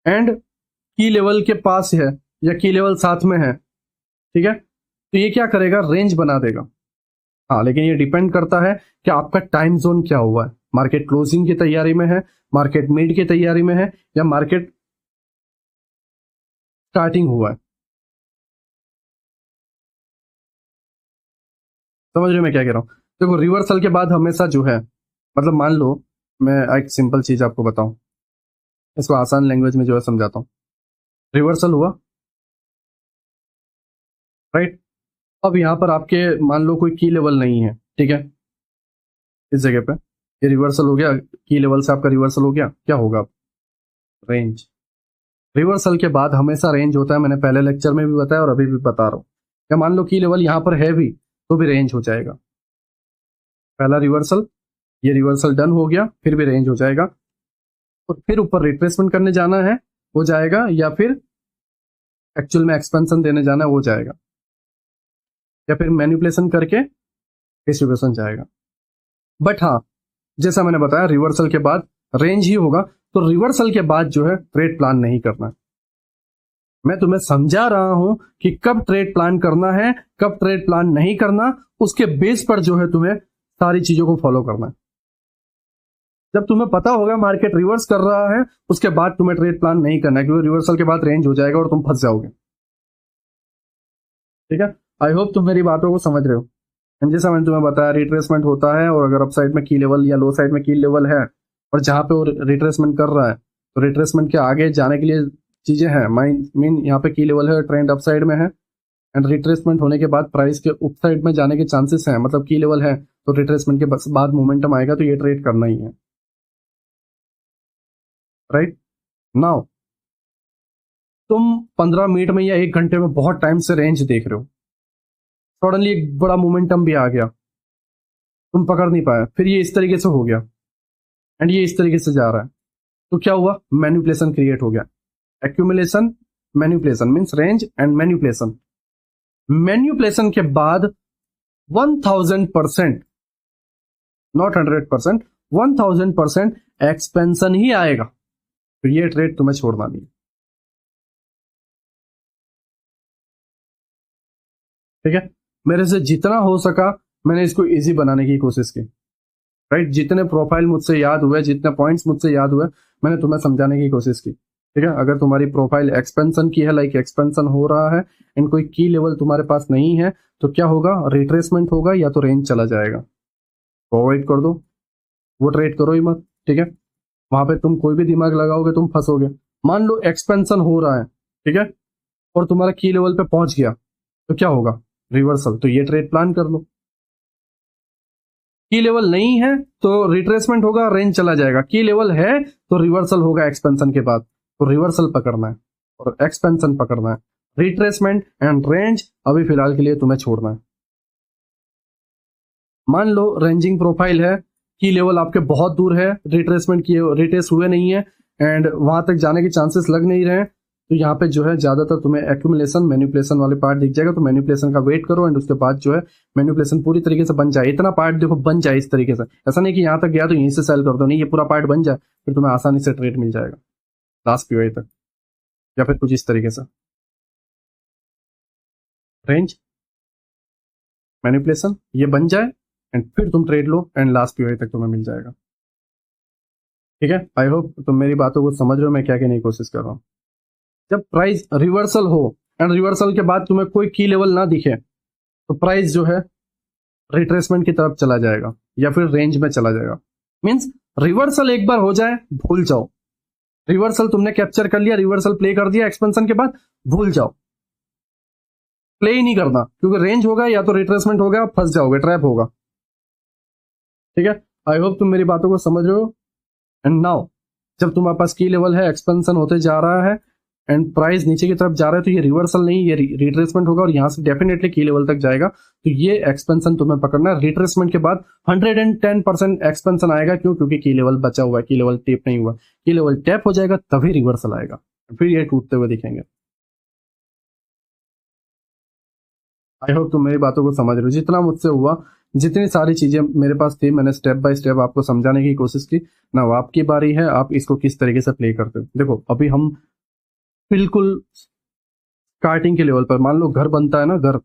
एंड की लेवल के पास है या की लेवल साथ में है, ठीक है, तो ये क्या करेगा, रेंज बना देगा। हाँ, लेकिन ये डिपेंड करता है कि आपका टाइम जोन क्या हुआ है, मार्केट क्लोजिंग की तैयारी में है, मार्केट मिड की तैयारी में है, या मार्केट स्टार्टिंग हुआ है। समझ रहे हो मैं क्या कह रहा हूं। देखो रिवर्सल के बाद हमेशा जो है, मतलब मान लो मैं एक सिंपल चीज आपको बताऊं, इसको आसान लैंग्वेज में जो है समझाता हूं। रिवर्सल हुआ, राइट। अब यहां पर आपके मान लो कोई की लेवल नहीं है, ठीक है, इस जगह पे ये रिवर्सल हो गया, की लेवल से आपका रिवर्सल हो गया, क्या होगा अब, रेंज। रिवर्सल के बाद हमेशा रेंज होता है, मैंने पहले लेक्चर में भी बताया और अभी भी बता रहा हूं। या मान लो की लेवल यहां पर है भी तो भी रेंज हो जाएगा। पहला रिवर्सल, ये रिवर्सल डन हो गया, फिर भी रेंज हो जाएगा, और फिर ऊपर रिट्रेसमेंट करने जाना है, हो जाएगा, या फिर एक्चुअल में एक्सपेंशन देने जाना है, हो जाएगा, या फिर मैनिपुलेशन करके डिस्ट्रीब्यूशन जाएगा। बट हाँ, जैसा मैंने बताया रिवर्सल के बाद रेंज ही होगा, तो रिवर्सल के बाद जो है ट्रेड प्लान नहीं करना है। मैं तुम्हें समझा रहा हूं कि कब ट्रेड प्लान करना है, कब ट्रेड प्लान नहीं करना, उसके बेस पर जो है तुम्हें सारी चीजों को फॉलो करना है। जब तुम्हें पता होगा मार्केट रिवर्स कर रहा है, उसके बाद तुम्हें ट्रेड प्लान नहीं करना है, क्योंकि रिवर्सल के बाद रेंज हो जाएगा और तुम फंस जाओगे। ठीक है, आई होप तुम मेरी बातों को समझ रहे हो। जैसा मैंने तुम्हें बताया रिट्रेसमेंट होता है, और अगर अप साइड में की लेवल या लो साइड में की लेवल है और जहां पे वो रिट्रेसमेंट कर रहा है, तो रिट्रेसमेंट के आगे जाने के लिए चीजें हैं। मीन यहाँ पे की लेवल है, ट्रेंड अप साइड में है, एंड रिट्रेसमेंट होने के बाद प्राइस के उप साइड में जाने के चांसेस हैं। मतलब की लेवल है तो रिट्रेसमेंट के बाद मोमेंटम आएगा, तो ये ट्रेड करना ही है, राइट। नाउ तुम 15 मिनट में या 1 घंटे में बहुत टाइम से रेंज देख रहे हो, सडनली एक बड़ा मोमेंटम भी आ गया, तुम पकड़ नहीं पाया, फिर ये इस तरीके से हो गया एंड ये इस तरीके से जा रहा है, तो क्या हुआ, मैनिपुलेशन क्रिएट हो गया। Accumulation, manipulation means range and manipulation. Manipulation के बाद 1000%, नॉट 100%, 1000% एक्सपेंशन ही आएगा, तो ये ट्रेड तुम्हें छोड़ना नहीं। ठीक है, मेरे से जितना हो सका मैंने इसको इजी बनाने की कोशिश की, राइट। जितने प्रोफाइल मुझसे याद हुए, जितने पॉइंट्स मुझसे याद हुए, मैंने तुम्हें समझाने की कोशिश की। ठीक है, अगर तुम्हारी प्रोफाइल एक्सपेंशन की है, लाइक एक्सपेंशन हो रहा है एंड कोई की लेवल तुम्हारे पास नहीं है, तो क्या होगा, रिट्रेसमेंट होगा या तो रेंज चला जाएगा, अवॉइड कर दो, वो ट्रेड करो ही मत। ठीक है, वहां पे तुम कोई भी दिमाग लगाओगे तुम फंसोगे। मान लो एक्सपेंशन हो रहा है, ठीक है, और तुम्हारा की लेवल पे पहुंच गया, तो क्या होगा, रिवर्सल, तो ये ट्रेड प्लान कर लो। की लेवल नहीं है तो रिट्रेसमेंट होगा, रेंज चला जाएगा। की लेवल है तो रिवर्सल होगा एक्सपेंशन के बाद, तो रिवर्सल पकड़ना है और एक्सपेंशन पकड़ना है। रिट्रेसमेंट एंड रेंज अभी फिलहाल के लिए तुम्हें छोड़ना है। मान लो रेंजिंग प्रोफाइल है, की लेवल आपके बहुत दूर है, रिट्रेसमेंट किए रिट्रेस हुए नहीं है एंड वहां तक जाने के चांसेस लग नहीं रहे हैं, तो यहाँ पे जो है ज्यादातर तुम्हें एक्यूमुलेशन मैनिपुलेशन वाले पार्ट दिख जाएगा। तो मैनिपुलेशन का वेट करो एंड उसके बाद जो है मैनिपुलेशन पूरी तरीके से बन जाए, इतना पार्ट देखो बन जाए इस तरीके से। ऐसा नहीं कि यहाँ तक गया तो यहीं से सेल कर दो, नहीं, ये पूरा पार्ट बन जाए फिर तुम्हें आसानी से ट्रेड मिल जाएगा लास्ट पीओआई तक, या फिर कुछ इस तरीके से रेंज मैनिपुलेशन ये बन जाए एंड फिर तुम trade low and last POI तक तुम्हें मिल जाएगा। ठीक है, आई होप तुम मेरी बातों को समझ रहे हो मैं क्या कहने की कोशिश कर रहा हूँ। जब प्राइस रिवर्सल हो एंड रिवर्सल के बाद तुम्हें कोई की लेवल ना दिखे तो प्राइस जो है रिट्रेसमेंट की तरफ चला जाएगा या फिर रेंज में चला जाएगा। मींस रिवर्सल एक बार हो जाए भूल जाओ, रिवर्सल तुमने कैप्चर कर लिया, रिवर्सल प्ले कर दिया एक्सपेंशन के बाद, भूल जाओ, प्ले ही नहीं करना, क्योंकि रेंज होगा या तो रिट्रेसमेंट होगा, फंस जाओगे, ट्रैप होगा। ठीक है, आई होप तुम मेरी बातों को समझ रहे हो। एंड नाउ जब तुम्हारे पास की लेवल है, एक्सपेंशन होते जा रहा है एंड प्राइस नीचे की तरफ जा रहा है, तो ये रिवर्सल नहीं, ये रिट्रेसमेंट होगा और यहां से डेफिनेटली की लेवल तक जाएगा। तो ये एक्सपेंशन तुम्हें पकड़ना है। रिट्रेसमेंट के बाद 110% एक्सपेंशन आएगा, क्यों? क्योंकि की लेवल बचा हुआ है, की लेवल टैप नहीं हुआ, की लेवल टैप हो जाएगा तभी रिवर्सल आएगा, फिर ये टूटते हुए दिखेंगे। आई होप तुम मेरी बातों को समझ रहे हो। जितना मुझसे हुआ, जितनी सारी चीजें मेरे पास थी, मैंने स्टेप बाय स्टेप आपको समझाने की कोशिश की ना। आपकी बारी है, आप इसको किस तरीके से प्ले करते हो। देखो अभी हम बिल्कुल स्टार्टिंग के लेवल पर, मान लो घर बनता है ना, घर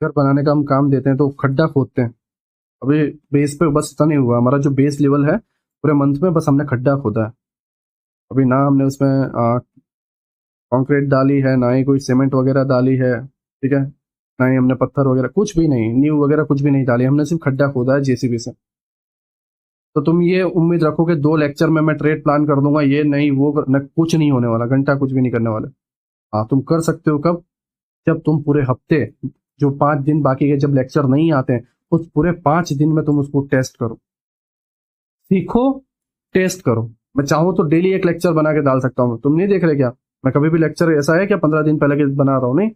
बनाने का हम काम देते हैं तो खड्डा खोदते हैं। अभी बेस पे बस इतना नहीं हुआ, हमारा जो बेस लेवल है पूरे मंथ में बस हमने खड्डा खोदा है। अभी ना हमने उसमें कंक्रीट डाली है, ना ही कोई सीमेंट वगैरह डाली है, ठीक है, ना ही हमने पत्थर वगैरह, कुछ भी नहीं, नींव वगैरह कुछ भी नहीं डाली, हमने सिर्फ खड्डा खोदा है जेसीबी से। तो तुम ये उम्मीद रखो कि 2 लेक्चर में मैं ट्रेड प्लान कर दूंगा, ये नहीं, वो न, कुछ नहीं होने वाला, घंटा कुछ भी नहीं करने वाले। हाँ, तुम कर सकते हो कब? जब तुम पूरे हफ्ते, जो 5 दिन बाकी के जब लेक्चर नहीं आते हैं, उस पूरे 5 दिन में तुम उसको टेस्ट करो, सीखो, टेस्ट करो। मैं चाहूँ तो डेली एक लेक्चर बना के डाल सकता हूँ, तुम नहीं देख रहे क्या? मैं कभी भी लेक्चर ऐसा है क्या 15 दिन पहले के बना रहा हूँ? नहीं,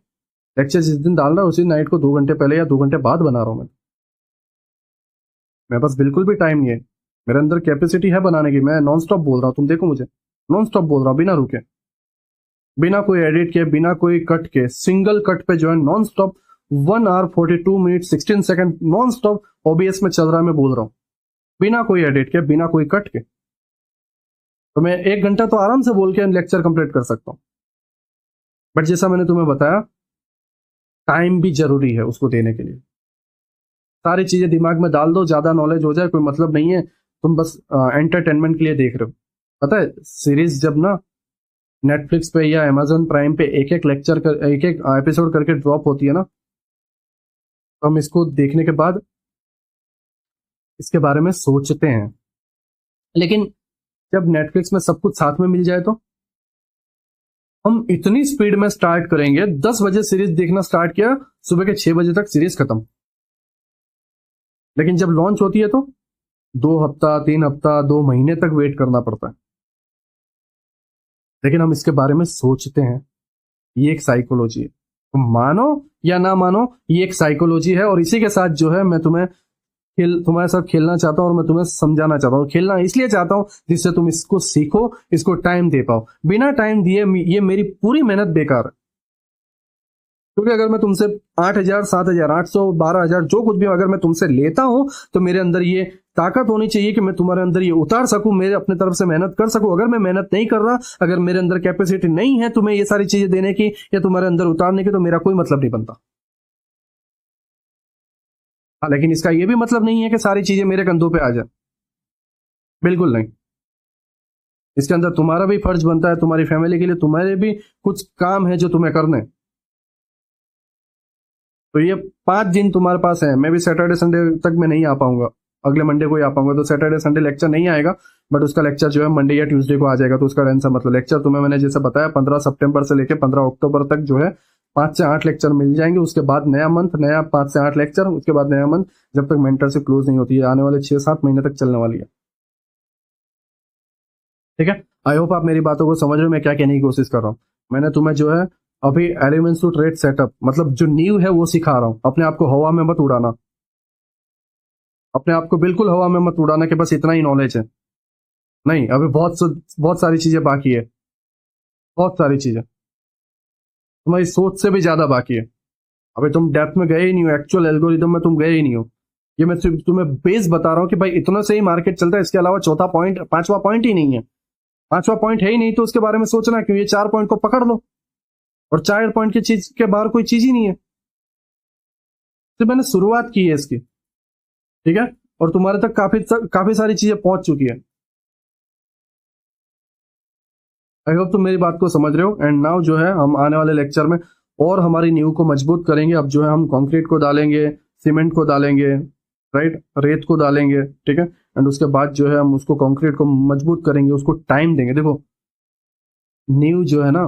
लेक्चर जिस दिन डाल रहा हूँ उसी नाइट को 2 घंटे पहले या 2 घंटे बाद बना रहा हूँ मैं बस बिल्कुल भी टाइम नहीं है, मेरे अंदर कैपेसिटी है बनाने की। मैं नॉन स्टॉप बोल रहा हूँ, तुम देखो मुझे, नॉन स्टॉप बोल रहा हूँ, बिना रुके, बिना कोई एडिट के, बिना कोई कट के, सिंगल कट पे जो है non stop 1 hour 42 minute 16 second non stop OBS में चल रहा है, मैं बोल रहा हूँ बिना कोई एडिट के, बिना कोई कट के। तो मैं 1 घंटा तो आराम से बोल के लेक्चर कंप्लीट कर सकता हूँ। बट जैसा मैंने तुम्हें बताया, टाइम भी जरूरी है उसको देने के लिए। सारी चीजें दिमाग में डाल दो, ज्यादा नॉलेज हो जाए कोई मतलब नहीं है, तुम बस एंटरटेनमेंट के लिए देख रहे हो। पता है सीरीज जब ना नेटफ्लिक्स पे या अमेजोन प्राइम पे एक एक लेक्चर कर, एक एक एपिसोड करके ड्रॉप होती है ना, तो हम इसको देखने के बाद इसके बारे में सोचते हैं। लेकिन जब नेटफ्लिक्स में सब कुछ साथ में मिल जाए तो हम इतनी स्पीड में स्टार्ट करेंगे, 10 बजे सीरीज देखना स्टार्ट किया, सुबह के 6 बजे तक सीरीज खत्म। लेकिन जब लॉन्च होती है तो 2 हफ्ता, 3 हफ्ता, 2 महीने तक वेट करना पड़ता है। लेकिन हम इसके बारे में सोचते हैं, ये एक साइकोलॉजी है। तुम मानो या ना मानो, ये एक साइकोलॉजी है। और इसी के साथ जो है मैं तुम्हारे साथ खेलना चाहता हूं और मैं तुम्हें समझाना चाहता हूं। खेलना इसलिए चाहता हूं जिससे तुम इसको सीखो, इसको टाइम दे पाओ। बिना टाइम दिए ये मेरी पूरी मेहनत बेकार है। क्योंकि अगर मैं तुमसे 8,000, 7,000, 800, 12,000 जो कुछ भी अगर मैं तुमसे लेता हूं, तो मेरे अंदर ये ताकत होनी चाहिए कि मैं तुम्हारे अंदर ये उतार सकूं, मेरे अपने तरफ से मेहनत कर सकूं। अगर मैं मेहनत नहीं कर रहा, अगर मेरे अंदर कैपेसिटी नहीं है तुम्हें ये सारी चीजें देने की या तुम्हारे अंदर उतारने की, तो मेरा कोई मतलब नहीं बनता। हाँ, लेकिन इसका ये भी मतलब नहीं है कि सारी चीजें मेरे कंधों पे आ जाए, बिल्कुल नहीं। इसके अंदर तुम्हारा भी फर्ज बनता है, तुम्हारी फैमिली के लिए तुम्हारे भी कुछ काम है जो तुम्हें करने। तो ये 5 दिन तुम्हारे पास है। मैं भी सैटरडे संडे तक मैं नहीं आ पाऊंगा, अगले मंडे को ही आ पाऊंगा। तो सैटरडे संडे लेक्चर नहीं आएगा, बट उसका लेक्चर जो है मंडे या ट्यूसडे को आ जाएगा। तो उसका टेंशन मतलब, लेक्चर तुम्हें मैंने जैसे बताया 15 सितंबर से लेकर 15 अक्टूबर तक जो है 5 से 8 लेक्चर मिल जाएंगे। उसके बाद नया मंथ, नया 5 से 8 लेक्चर, उसके बाद नया मंथ, जब तक मेंटरशिप क्लोज नहीं होती है। आने वाले 6-7 महीने तक चलने वाली है। ठीक है, आई होप आप मेरी बातों को समझ रहे हो, मैं क्या कहने की कोशिश कर रहा हूँ। मैंने तुम्हें जो है अभी एलिमेंट्स टू ट्रेड सेटअप, मतलब जो नींव है वो सिखा रहा हूँ। अपने आप को हवा में मत उड़ाना। अपने आप को बिल्कुल हवा में मत उड़ाना कि बस इतना ही नॉलेज है। नहीं, अभी बहुत सारी चीजें बाकी है, बहुत सारी चीजें तुम्हारी सोच से भी ज्यादा बाकी है। अभी तुम डेप्थ में गए ही नहीं हो, एक्चुअल एल्गोरिदम में तुम गए ही नहीं हो। ये मैं सिर्फ तुम्हें बेस बता रहा हूँ कि भाई इतना से ही मार्केट चलता है, इसके अलावा चौथा पॉइंट, पांचवा पॉइंट ही नहीं है। पांचवा पॉइंट है ही नहीं तो उसके बारे में सोचना क्यों? ये 4 पॉइंट को पकड़ लो, और 4 पॉइंट की चीज के बाहर कोई चीज ही नहीं है। तो मैंने शुरुआत की है इसकी, ठीक है, और तुम्हारे तक काफी सारी चीजें पहुंच चुकी है। आई होप तुम मेरी बात को समझ रहे हो। एंड नाउ जो है हम आने वाले लेक्चर में और हमारी नींव को मजबूत करेंगे। अब जो है हम कंक्रीट को डालेंगे, सीमेंट को डालेंगे, राइट, रेत को डालेंगे, ठीक है। एंड उसके बाद जो है हम उसको कंक्रीट को मजबूत करेंगे, उसको टाइम देंगे। देखो, नींव जो है ना,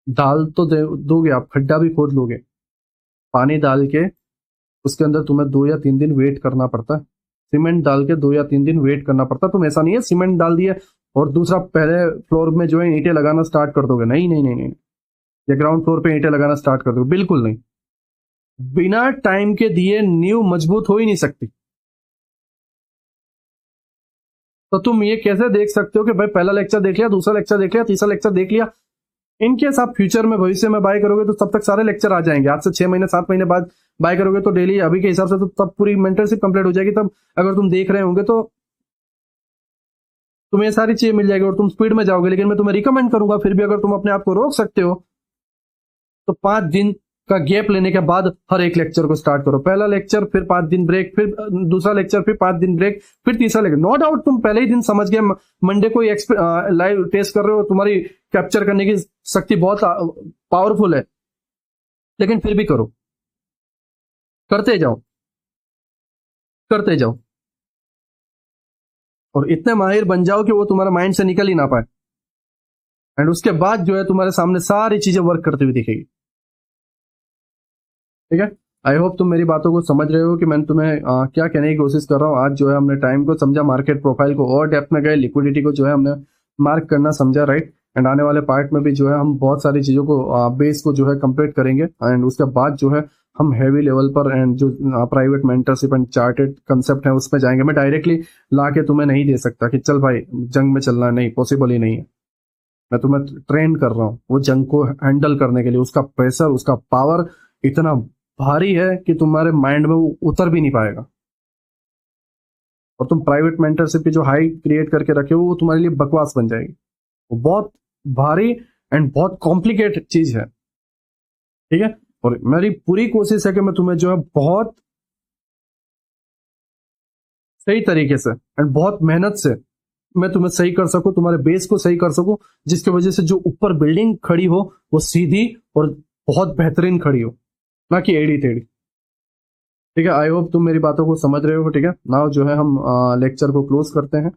डाल तो दोगे आप, खड्डा भी खोद लोगे, पानी डाल के उसके अंदर तुम्हें 2 या 3 दिन वेट करना पड़ता है। सीमेंट डाल के 2 या 3 दिन वेट करना पड़ता है। तुम ऐसा नहीं है सीमेंट डाल दिया और दूसरा पहले फ्लोर में जो है ईंटें लगाना स्टार्ट कर दोगे। नहीं नहीं नहीं नहीं, या ग्राउंड फ्लोर पे ईंटें लगाना स्टार्ट कर दोगे, बिल्कुल नहीं। बिना टाइम के दिए नींव मजबूत हो ही नहीं सकती। तो तुम ये कैसे देख सकते हो कि भाई पहला लेक्चर देख लिया, दूसरा लेक्चर देख लिया, तीसरा लेक्चर देख लिया, इनकेस आप फ्यूचर में भविष्य में बाय करोगे तो तब तक सारे लेक्चर आ जाएंगे। आज से 6 महीने 7 महीने बाद बाय करोगे तो डेली अभी के हिसाब से तो तब पूरी मेंटरशिप कंप्लीट हो जाएगी। तब अगर तुम देख रहे होंगे तो तुम्हें सारी चीजें मिल जाएगी और तुम स्पीड में जाओगे। लेकिन मैं तुम्हें रिकमेंड करूंगा, फिर भी अगर तुम अपने आप को रोक सकते हो तो 5 दिन का गैप लेने के बाद हर एक लेक्चर को स्टार्ट करो। पहला लेक्चर, फिर 5 दिन ब्रेक, फिर दूसरा लेक्चर, फिर 5 दिन ब्रेक, फिर तीसरा लेक्चर। नो डाउट तुम पहले ही दिन समझ गए, मंडे को लाइव टेस्ट कर रहे हो, तुम्हारी कैप्चर करने की शक्ति बहुत पावरफुल है, लेकिन फिर भी करो, करते जाओ, करते जाओ, और इतने माहिर बन जाओ कि वो तुम्हारा माइंड से निकल ही ना पाए। एंड उसके बाद जो है तुम्हारे सामने सारी चीजें वर्क करती हुई दिखेगी, ठीक है। आई होप तुम मेरी बातों को समझ रहे हो कि मैंने तुम्हें क्या कहने की कोशिश कर रहा हूँ। आज जो है हमने टाइम को समझा, मार्केट प्रोफाइल को और डेप्थ में गए, लिक्विडिटी को जो है हमने मार्क करना समझा, राइट। एंड आने वाले पार्ट में भी जो है हम बहुत सारी चीजों को बेस को जो है कंप्लीट करेंगे। एंड उसके बाद जो है हम हैवी लेवल पर एंड जो private mentorship and chartered concept है उसमें जाएंगे। मैं डायरेक्टली ला के तुम्हें नहीं दे सकता कि चल भाई जंग में चलना, नहीं, पॉसिबल ही नहीं है। मैं तुम्हें ट्रेन कर रहा हूँ वो जंग को हैंडल करने के लिए। उसका प्रेशर, उसका पावर इतना भारी है कि तुम्हारे माइंड में वो उतर भी नहीं पाएगा। और तुम प्राइवेट मेंटरशिप की जो हाई क्रिएट करके रखे हो वो तुम्हारे लिए बकवास बन जाएगी। वो बहुत भारी एंड बहुत कॉम्प्लिकेटेड चीज है, ठीक है। और मेरी पूरी कोशिश है कि मैं तुम्हें जो है बहुत सही तरीके से एंड बहुत मेहनत से मैं तुम्हें सही कर सकूं, तुम्हारे बेस को सही कर सकूं, जिसकी वजह से जो ऊपर बिल्डिंग खड़ी हो वो सीधी और बहुत बेहतरीन खड़ी हो, ना कि एड़ी टेढ़ी, ठीक है। आई होप तुम मेरी बातों को समझ रहे हो, ठीक है। नाउ जो है हम लेक्चर को क्लोज करते हैं।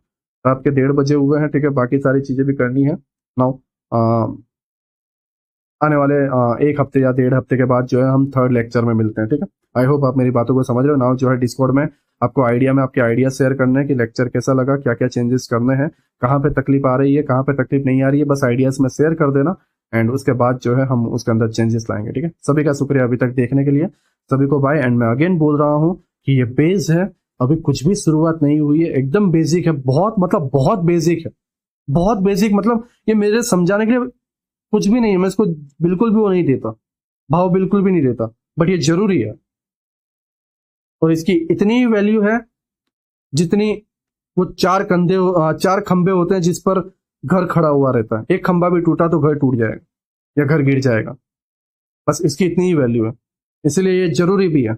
रात के 1:30 बजे हुए हैं, ठीक है। बाकी सारी चीजें भी करनी है। नाउ आने वाले 1 हफ्ते या 1.5 हफ्ते के बाद जो है हम थर्ड लेक्चर में मिलते हैं, ठीक है। आई होप आप मेरी बातों को समझ रहे हो। नाउ जो है डिस्कॉर्ड में आपको आइडिया में आपके आइडिया शेयर करने हैं कि लेक्चर कैसा लगा, क्या क्या चेंजेस करने हैं, कहाँ पे तकलीफ आ रही है, कहाँ पे तकलीफ नहीं आ रही है, बस आइडियाज में शेयर कर देना। एंड उसके बाद जो है हम उसके अंदर चेंजेस लाएंगे, ठीक है। सभी का शुक्रिया अभी तक देखने के लिए, सभी को बाय। एंड मैं अगेन बोल रहा हूँ कि ये बेस है, अभी कुछ भी शुरुआत नहीं हुई है, एकदम बेसिक है, बहुत मतलब बहुत बेसिक है, बहुत बेसिक। मतलब ये मेरे समझाने के लिए कुछ भी नहीं है, मैं इसको बिल्कुल भी वो नहीं देता, भाव बिल्कुल भी नहीं देता, बट ये जरूरी है। और इसकी इतनी वैल्यू है जितनी वो 4 खंबे होते हैं जिस पर घर खड़ा हुआ रहता है। एक खंबा भी टूटा तो घर टूट जाएगा या घर गिर जाएगा, बस इसकी इतनी ही वैल्यू है, इसलिए ये जरूरी भी है।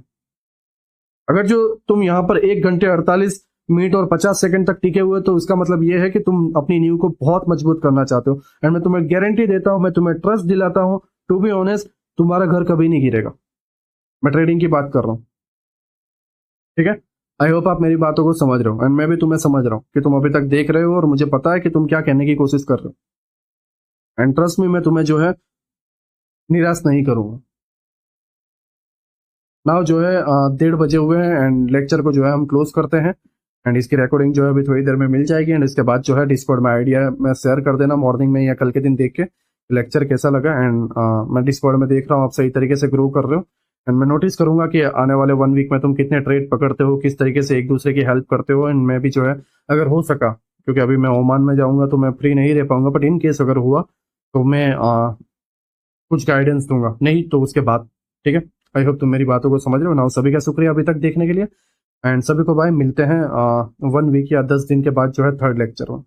अगर जो तुम यहाँ पर 1 घंटे 48 मिनट और 50 सेकंड तक टिके हुए तो इसका मतलब ये है कि तुम अपनी नींव को बहुत मजबूत करना चाहते हो। एंड मैं तुम्हें गारंटी देता हूं, मैं तुम्हें ट्रस्ट दिलाता हूं, टू बी ऑनेस्ट, तुम्हारा घर कभी नहीं गिरेगा। मैं ट्रेडिंग की बात कर रहा हूं, ठीक है। आई होप आप मेरी बातों को समझ रहे हो एंड मैं भी तुम्हें समझ रहा हूँ कि तुम अभी तक देख रहे हो और मुझे पता है कि तुम क्या कहने की कोशिश कर रहे हो। एंड ट्रस्ट में मैं तुम्हें जो है निराश नहीं करूंगा। नाउ जो है 1:30 बजे हुए हैं एंड लेक्चर को जो है हम क्लोज करते हैं। एंड इसकी रिकॉर्डिंग जो है अभी थोड़ी देर में मिल जाएगी। एंड इसके बाद जो है डिस्कॉर्ड में आइडिया में शेयर कर देना मॉर्निंग में या कल के दिन देख के लेक्चर कैसा लगा। एंड मैं डिस्कॉर्ड में देख रहा हूँ आप सही तरीके से ग्रो कर रहे हो। एंड मैं नोटिस करूंगा कि आने वाले 1 वीक में तुम कितने ट्रेड पकड़ते हो, किस तरीके से एक दूसरे की हेल्प करते हो। एंड मैं भी जो है अगर हो सका, क्योंकि अभी मैं ओमान में जाऊंगा तो मैं फ्री नहीं रह पाऊंगा, बट इन केस अगर हुआ तो मैं कुछ गाइडेंस दूंगा, नहीं तो उसके बाद। ठीक है, आई होप तुम मेरी बातों को समझ रहे हो ना। सभी का शुक्रिया अभी तक देखने के लिए, एंड सभी को बाय। मिलते हैं 1 वीक या 10 दिन के बाद जो है थर्ड लेक्चर में।